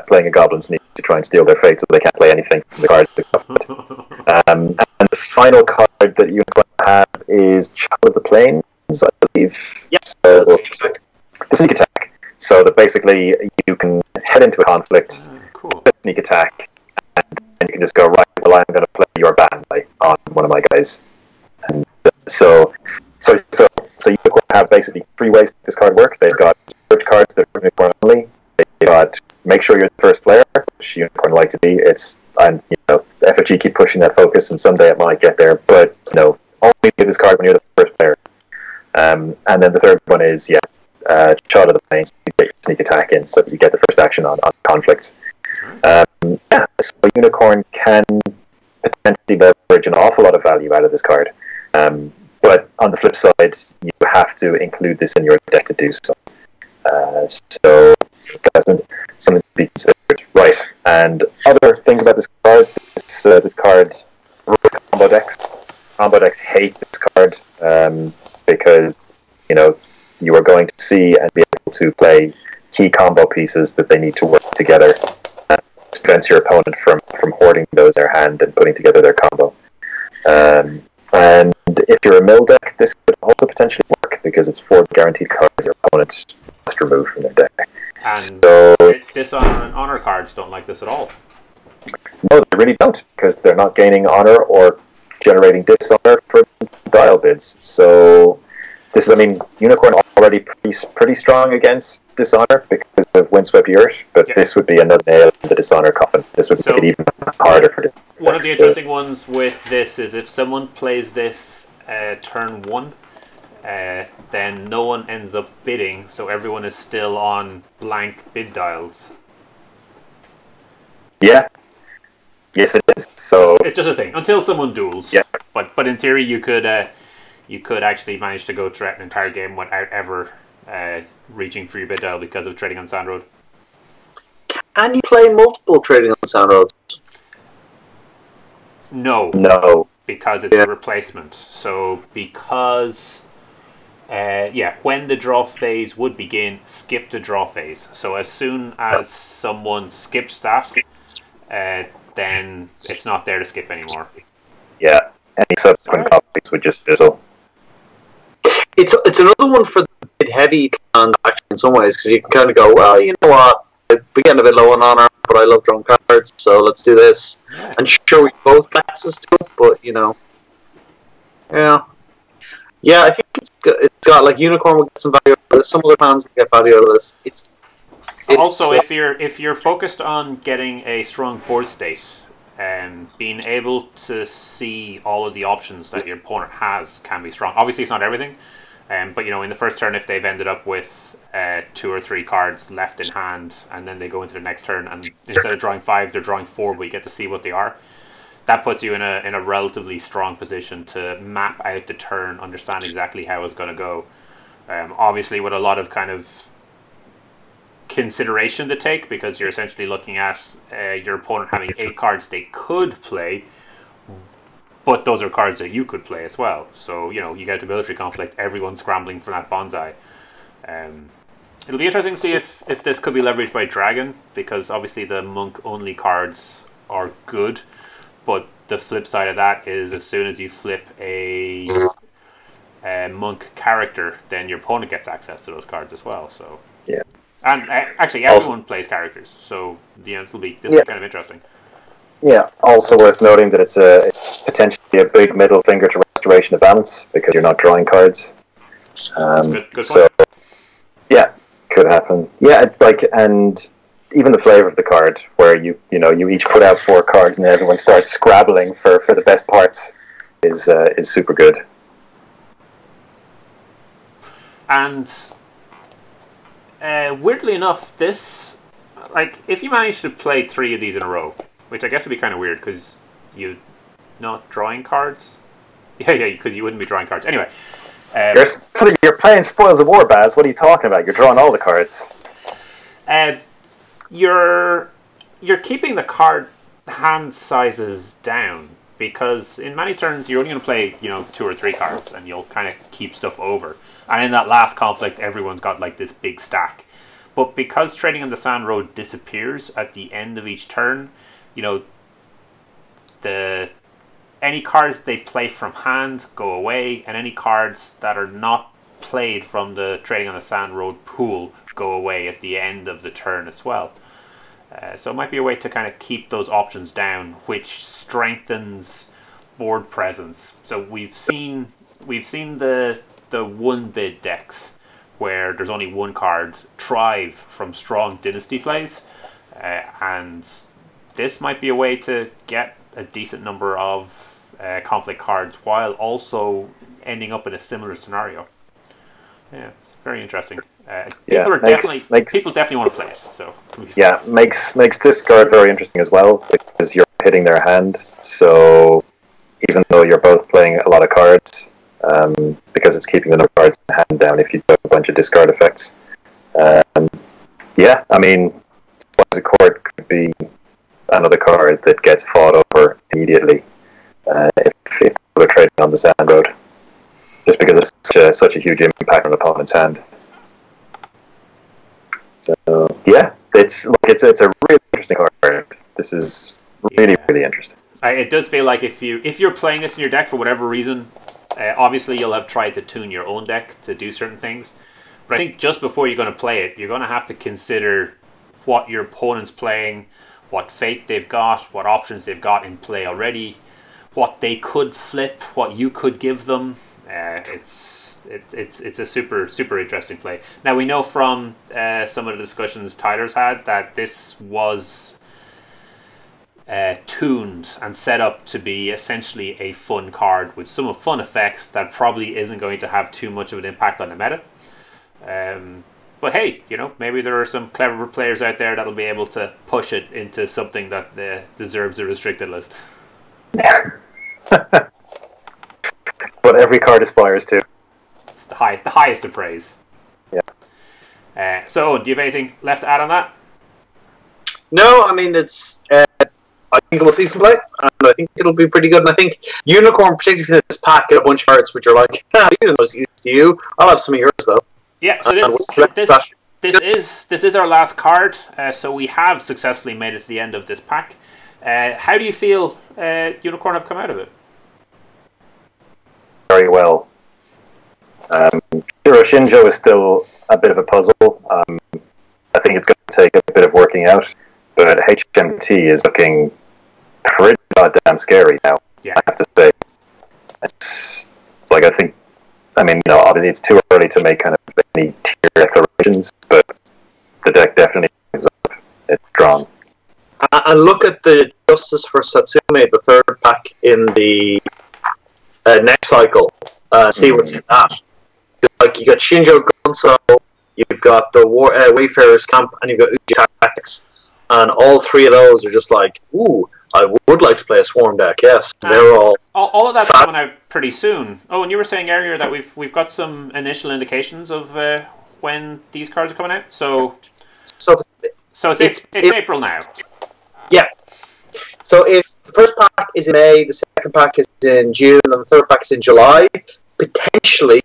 playing a goblin sneak to try and steal their fate, so they can't play anything from the cards they got. And the final card that you have is Child of the Plains, I believe. Yes. So, the sneak attack. So that basically you can head into a conflict, Cool. sneak attack, and you can just go, right, well, I'm going to play your band on one of my guys. And so Unicorn have basically three ways that this card work. They've got search cards that are Unicorn only. They've got make sure you're the first player, which Unicorn like to be. FFG keep pushing that focus, and someday it might get there. But only get this card when you're the first player. And then the third one is Child of the Plains to get your sneak attack in, so that you get the first action on conflicts. So Unicorn can potentially leverage an awful lot of value out of this card. But on the flip side, you have to include this in your deck to do so. So that's something to be considered. Right. And other things about this card, this card rules combo decks. Combo decks hate this card because, you are going to see and be able to play key combo pieces that they need to work together. Prevents your opponent from hoarding those in their hand and putting together their combo. And if you're a mill deck, this could also potentially work because it's 4 guaranteed cards your opponent must remove from their deck. And so, dishonor and honor cards don't like this at all. No, they really don't, because they're not gaining honor or generating dishonor for dial bids. So this is, Unicorn already pretty strong against dishonor because of Windswept Yurt, but this would be another nail in the dishonor coffin. This would make it even harder for them. One of the interesting ones with this is if someone plays this turn 1, then no one ends up bidding, so everyone is still on blank bid dials. Yeah. Yes, it is. So it's just a thing until someone duels. Yeah. But in theory, you could actually manage to go throughout an entire game without ever reaching for your bid dial because of trading on Sand Road. Can you play multiple trading on Sand Roads? No, because it's a replacement. So because when the draw phase would begin, skip the draw phase. So as soon as someone skips that, then it's not there to skip anymore. Yeah, any subsequent copies would just fizzle. It's another one for the bit heavy transaction in some ways, because you can kind of go, well, you know what, we're getting a bit low on honor, but I love drawing cards, so let's do this. Yeah. And sure, we both get access to it, but I think it's got like Unicorn will get some value out of this. Some other fans will get value out of this. It's also, if you're focused on getting a strong board state, being able to see all of the options that your opponent has can be strong. Obviously, it's not everything, but in the first turn, if they've ended up with 2 or 3 cards left in hand, and then they go into the next turn, and instead of drawing 5, they're drawing 4, but you get to see what they are. That puts you in a relatively strong position to map out the turn, understand exactly how it's going to go. Obviously, with a lot of kind of consideration to take, because you're essentially looking at your opponent having 8 cards they could play, but those are cards that you could play as well. So you get to military conflict, everyone's scrambling for that bonsai. It'll be interesting to see if this could be leveraged by Dragon, because obviously the monk only cards are good, but the flip side of that is as soon as you flip a monk character, then your opponent gets access to those cards as well. So yeah. And actually, everyone plays characters, so this will be kind of interesting. Yeah. Also worth noting that it's potentially a big middle finger to restoration of balance because you're not drawing cards. Good point. So yeah, could happen. Yeah, and even the flavor of the card, where you each put out 4 cards and everyone starts scrabbling for the best parts, is super good. And weirdly enough, this, if you manage to play 3 of these in a row, which I guess would be kind of weird because you're not drawing cards. Yeah, because you wouldn't be drawing cards. Anyway. You're playing Spoils of War, Baz. What are you talking about? You're drawing all the cards. You're keeping the card hand sizes down because in many turns you're only going to play 2 or 3 cards, and you'll kind of keep stuff over. And in that last conflict, everyone's got like this big stack. But because Trading on the Sand Road disappears at the end of each turn, any cards they play from hand go away, and any cards that are not played from the Trading on the Sand Road pool go away at the end of the turn as well. So it might be a way to kind of keep those options down, which strengthens board presence. So we've seen the one bid decks where there's only one card thrive from strong dynasty plays, and this might be a way to get a decent number of conflict cards while also ending up in a similar scenario. Yeah, it's very interesting. People definitely want to play it. So yeah, makes this card very interesting as well, because you're hitting their hand. So even though you're both playing a lot of cards, because it's keeping the number of cards in hand down if you do a bunch of discard effects. Yeah, I mean, a court could be another card that gets fought over immediately if we're trading on the Sand Road, just because it's such a huge impact on the opponent's hand. So yeah, it's a really interesting card. This is really interesting. It does feel like if you're playing this in your deck for whatever reason, obviously you'll have tried to tune your own deck to do certain things. But I think just before you're going to play it, you're going to have to consider what your opponent's playing, what fate they've got, what options they've got in play already, what they could flip, what you could give them. It's a super interesting play. Now we know from some of the discussions Tyler's had that this was tuned and set up to be essentially a fun card with some fun effects that probably isn't going to have too much of an impact on the meta. But hey, maybe there are some clever players out there that'll be able to push it into something that deserves a restricted list. But every card aspires to. It's the highest of praise. Yeah. So, do you have anything left to add on that? No, I mean, it's. I think we'll see some play, and I think it'll be pretty good. And I think Unicorn, particularly for this pack, get a bunch of cards which are like, these are those used to you. I'll have some of yours though. Yeah, so this is our last card. So we have successfully made it to the end of this pack. How do you feel Unicorn have come out of it? Very well. Cheryl Shinjo is still a bit of a puzzle. I think it's going to take a bit of working out, but HMT is looking pretty goddamn scary now. Yeah. I have to say, it's like obviously it's too early to make kind of any tier declarations, but the deck definitely is up. It's strong. And look at the Justice for Satsume, the third pack in the next cycle. See what's in that. Like, you got Shinjo Gonso, you've got the Wayfarer's Camp, and you've got Uji Tactics. And all three of those are just like, ooh, I would like to play a Swarm deck, yes. They're all of that's coming out pretty soon. Oh, and you were saying earlier that we've got some initial indications of when these cards are coming out. So it's April now. Yeah. So if the first pack is in May, the second pack is in June, and the third pack is in July, potentially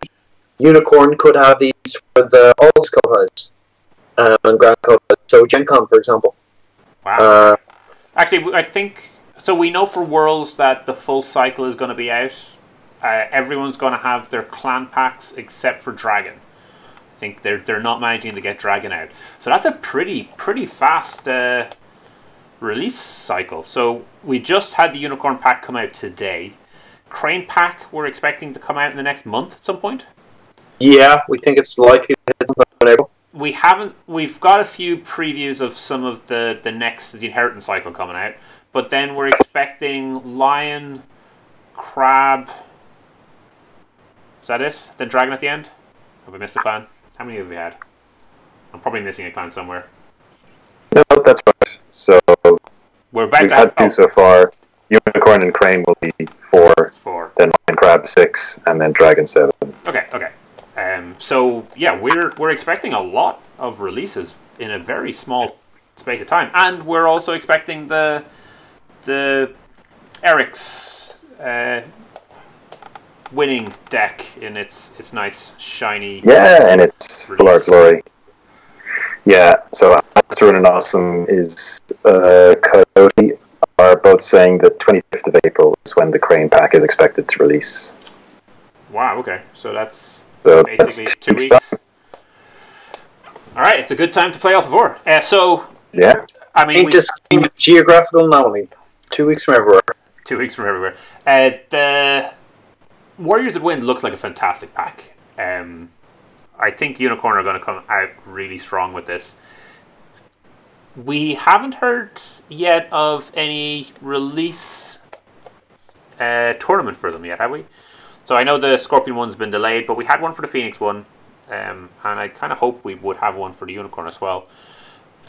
Unicorn could have these for the August Cohas and Grand Cohas. So Gen Con, for example. Wow. Actually, I think so. We know for Worlds that the full cycle is going to be out. Everyone's going to have their clan packs except for Dragon. I think they're not managing to get Dragon out. So that's a pretty fast release cycle. So we just had the Unicorn pack come out today. Crane pack we're expecting to come out in the next month at some point. Yeah, we think it's likely to hit in April. We've got a few previews of some of the next Inheritance cycle coming out, but then we're expecting Lion, Crab. Is that it? Then Dragon at the end? Have we missed a clan? How many have we had? I'm probably missing a clan somewhere. No, that's right. So we've had two so far. Unicorn and Crane will be 4. Then Lion, Crab 6, and then Dragon 7. Okay. So yeah, we're expecting a lot of releases in a very small space of time, and we're also expecting the Eric's winning deck in its nice shiny. Yeah, and it's full art glory. Yeah, so Alistair and Awesome is Coyote are both saying that 25th of April is when the Crane pack is expected to release. Wow, okay. So that's basically that's 2 weeks. Alright, it's a good time to play Alpha 4. Yeah. I mean, just geographical anomaly. 2 weeks from everywhere. 2 weeks from everywhere. The Warriors of Wind looks like a fantastic pack. I think Unicorn are going to come out really strong with this. We haven't heard yet of any release tournament for them yet, have we? So I know the Scorpion one's been delayed, but we had one for the Phoenix one, and I kind of hope we would have one for the Unicorn as well.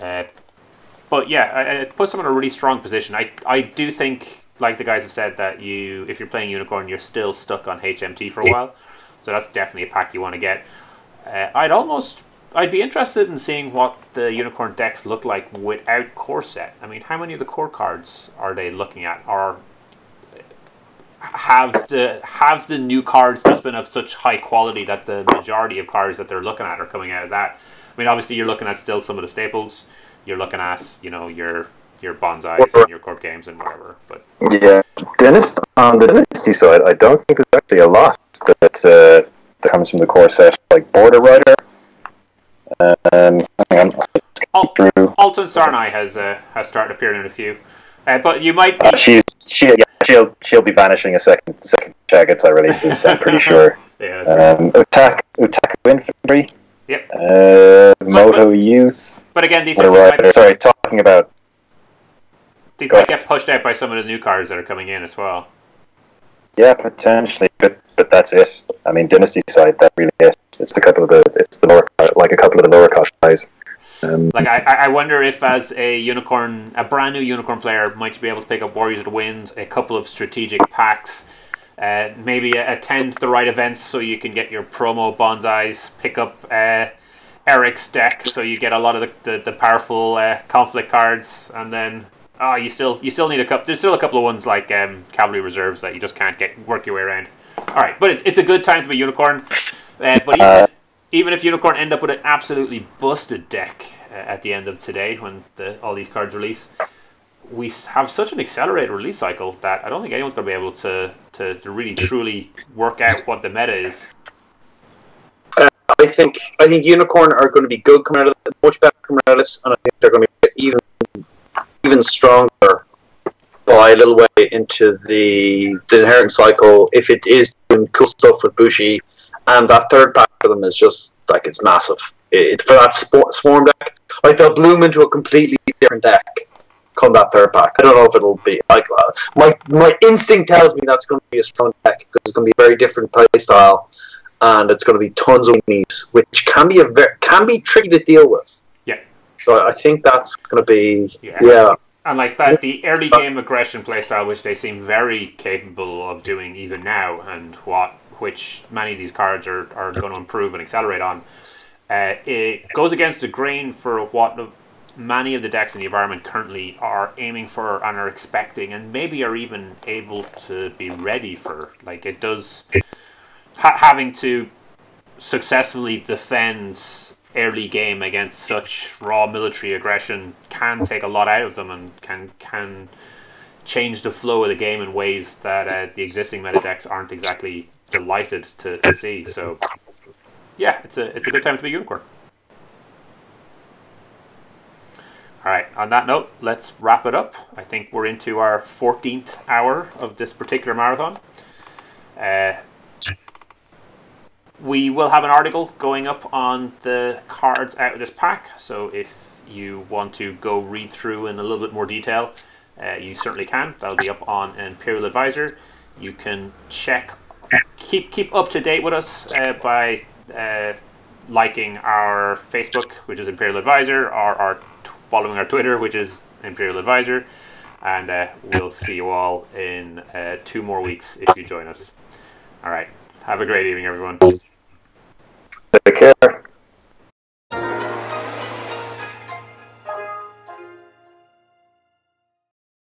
But yeah, it puts them in a really strong position. I do think, like the guys have said, that if you're playing Unicorn, you're still stuck on HMT for a while. So that's definitely a pack you want to get. I'd be interested in seeing what the Unicorn decks look like without core set. I mean, how many of the core cards are they looking at? Or have the new cards just been of such high quality that the majority of cards that they're looking at are coming out of that? I mean, obviously you're looking at still some of the staples. You're looking at, your bonsais and your court games and whatever. But yeah, on the Dynasty side, I don't think there's actually a lot that comes from the core set, like Border Rider. Hang on. Alton Sarnai has started appearing in a few, but you might be. She'll be vanishing a second Jackets I releases. I'm pretty sure. Yeah. Utaku Infantry. Yep. Moto Youth. But again, these talking about. These might get pushed out by some of the new cards that are coming in as well. Yeah, potentially, but that's it. I mean, Dynasty side, that really is. It's a couple of the lower cost guys. I wonder if as a brand new Unicorn player might be able to pick up Warriors of the Wind, a couple of strategic packs, maybe attend the right events so you can get your promo bonsais, pick up Eric's deck so you get a lot of the powerful conflict cards, and then you still need there's still a couple of ones like Cavalry Reserves that you just can't work your way around. Alright, but it's a good time to be Unicorn. But even if Unicorn end up with an absolutely busted deck at the end of today, when all these cards release, we have such an accelerated release cycle that I don't think anyone's going to be able to really truly work out what the meta is. I think Unicorn are going to be good coming out of it, much better coming out of this, and I think they're going to be even stronger by a little way into the inheritance cycle if it is doing cool stuff with Bushi. And that third pack for them is just like, it's massive. For that swarm deck, like, they'll bloom into a completely different deck come that third pack. I don't know if it'll be like my instinct tells me that's going to be a strong deck because it's going to be a very different play style, and it's going to be tons of weenies, which can be tricky to deal with. Yeah. So I think that's going to be And like that, the early game aggression playstyle, which they seem very capable of doing even now, and which many of these cards are going to improve and accelerate on. It goes against the grain for what many of the decks in the environment currently are aiming for and are expecting, and maybe are even able to be ready for. Like, it does having to successfully defend early game against such raw military aggression can take a lot out of them, and can change the flow of the game in ways that the existing meta decks aren't exactly delighted to see. So yeah, it's a good time to be Unicorn. Alright, on that note, let's wrap it up. I think we're into our 14th hour of this particular marathon. We will have an article going up on the cards out of this pack, so if you want to go read through in a little bit more detail, you certainly can. That'll be up on Imperial Advisor. You can keep up to date with us by liking our Facebook, which is Imperial Advisor, or following our Twitter, which is Imperial Advisor, and we'll see you all in 2 more weeks if you join us. All right, have a great evening, everyone. Take care.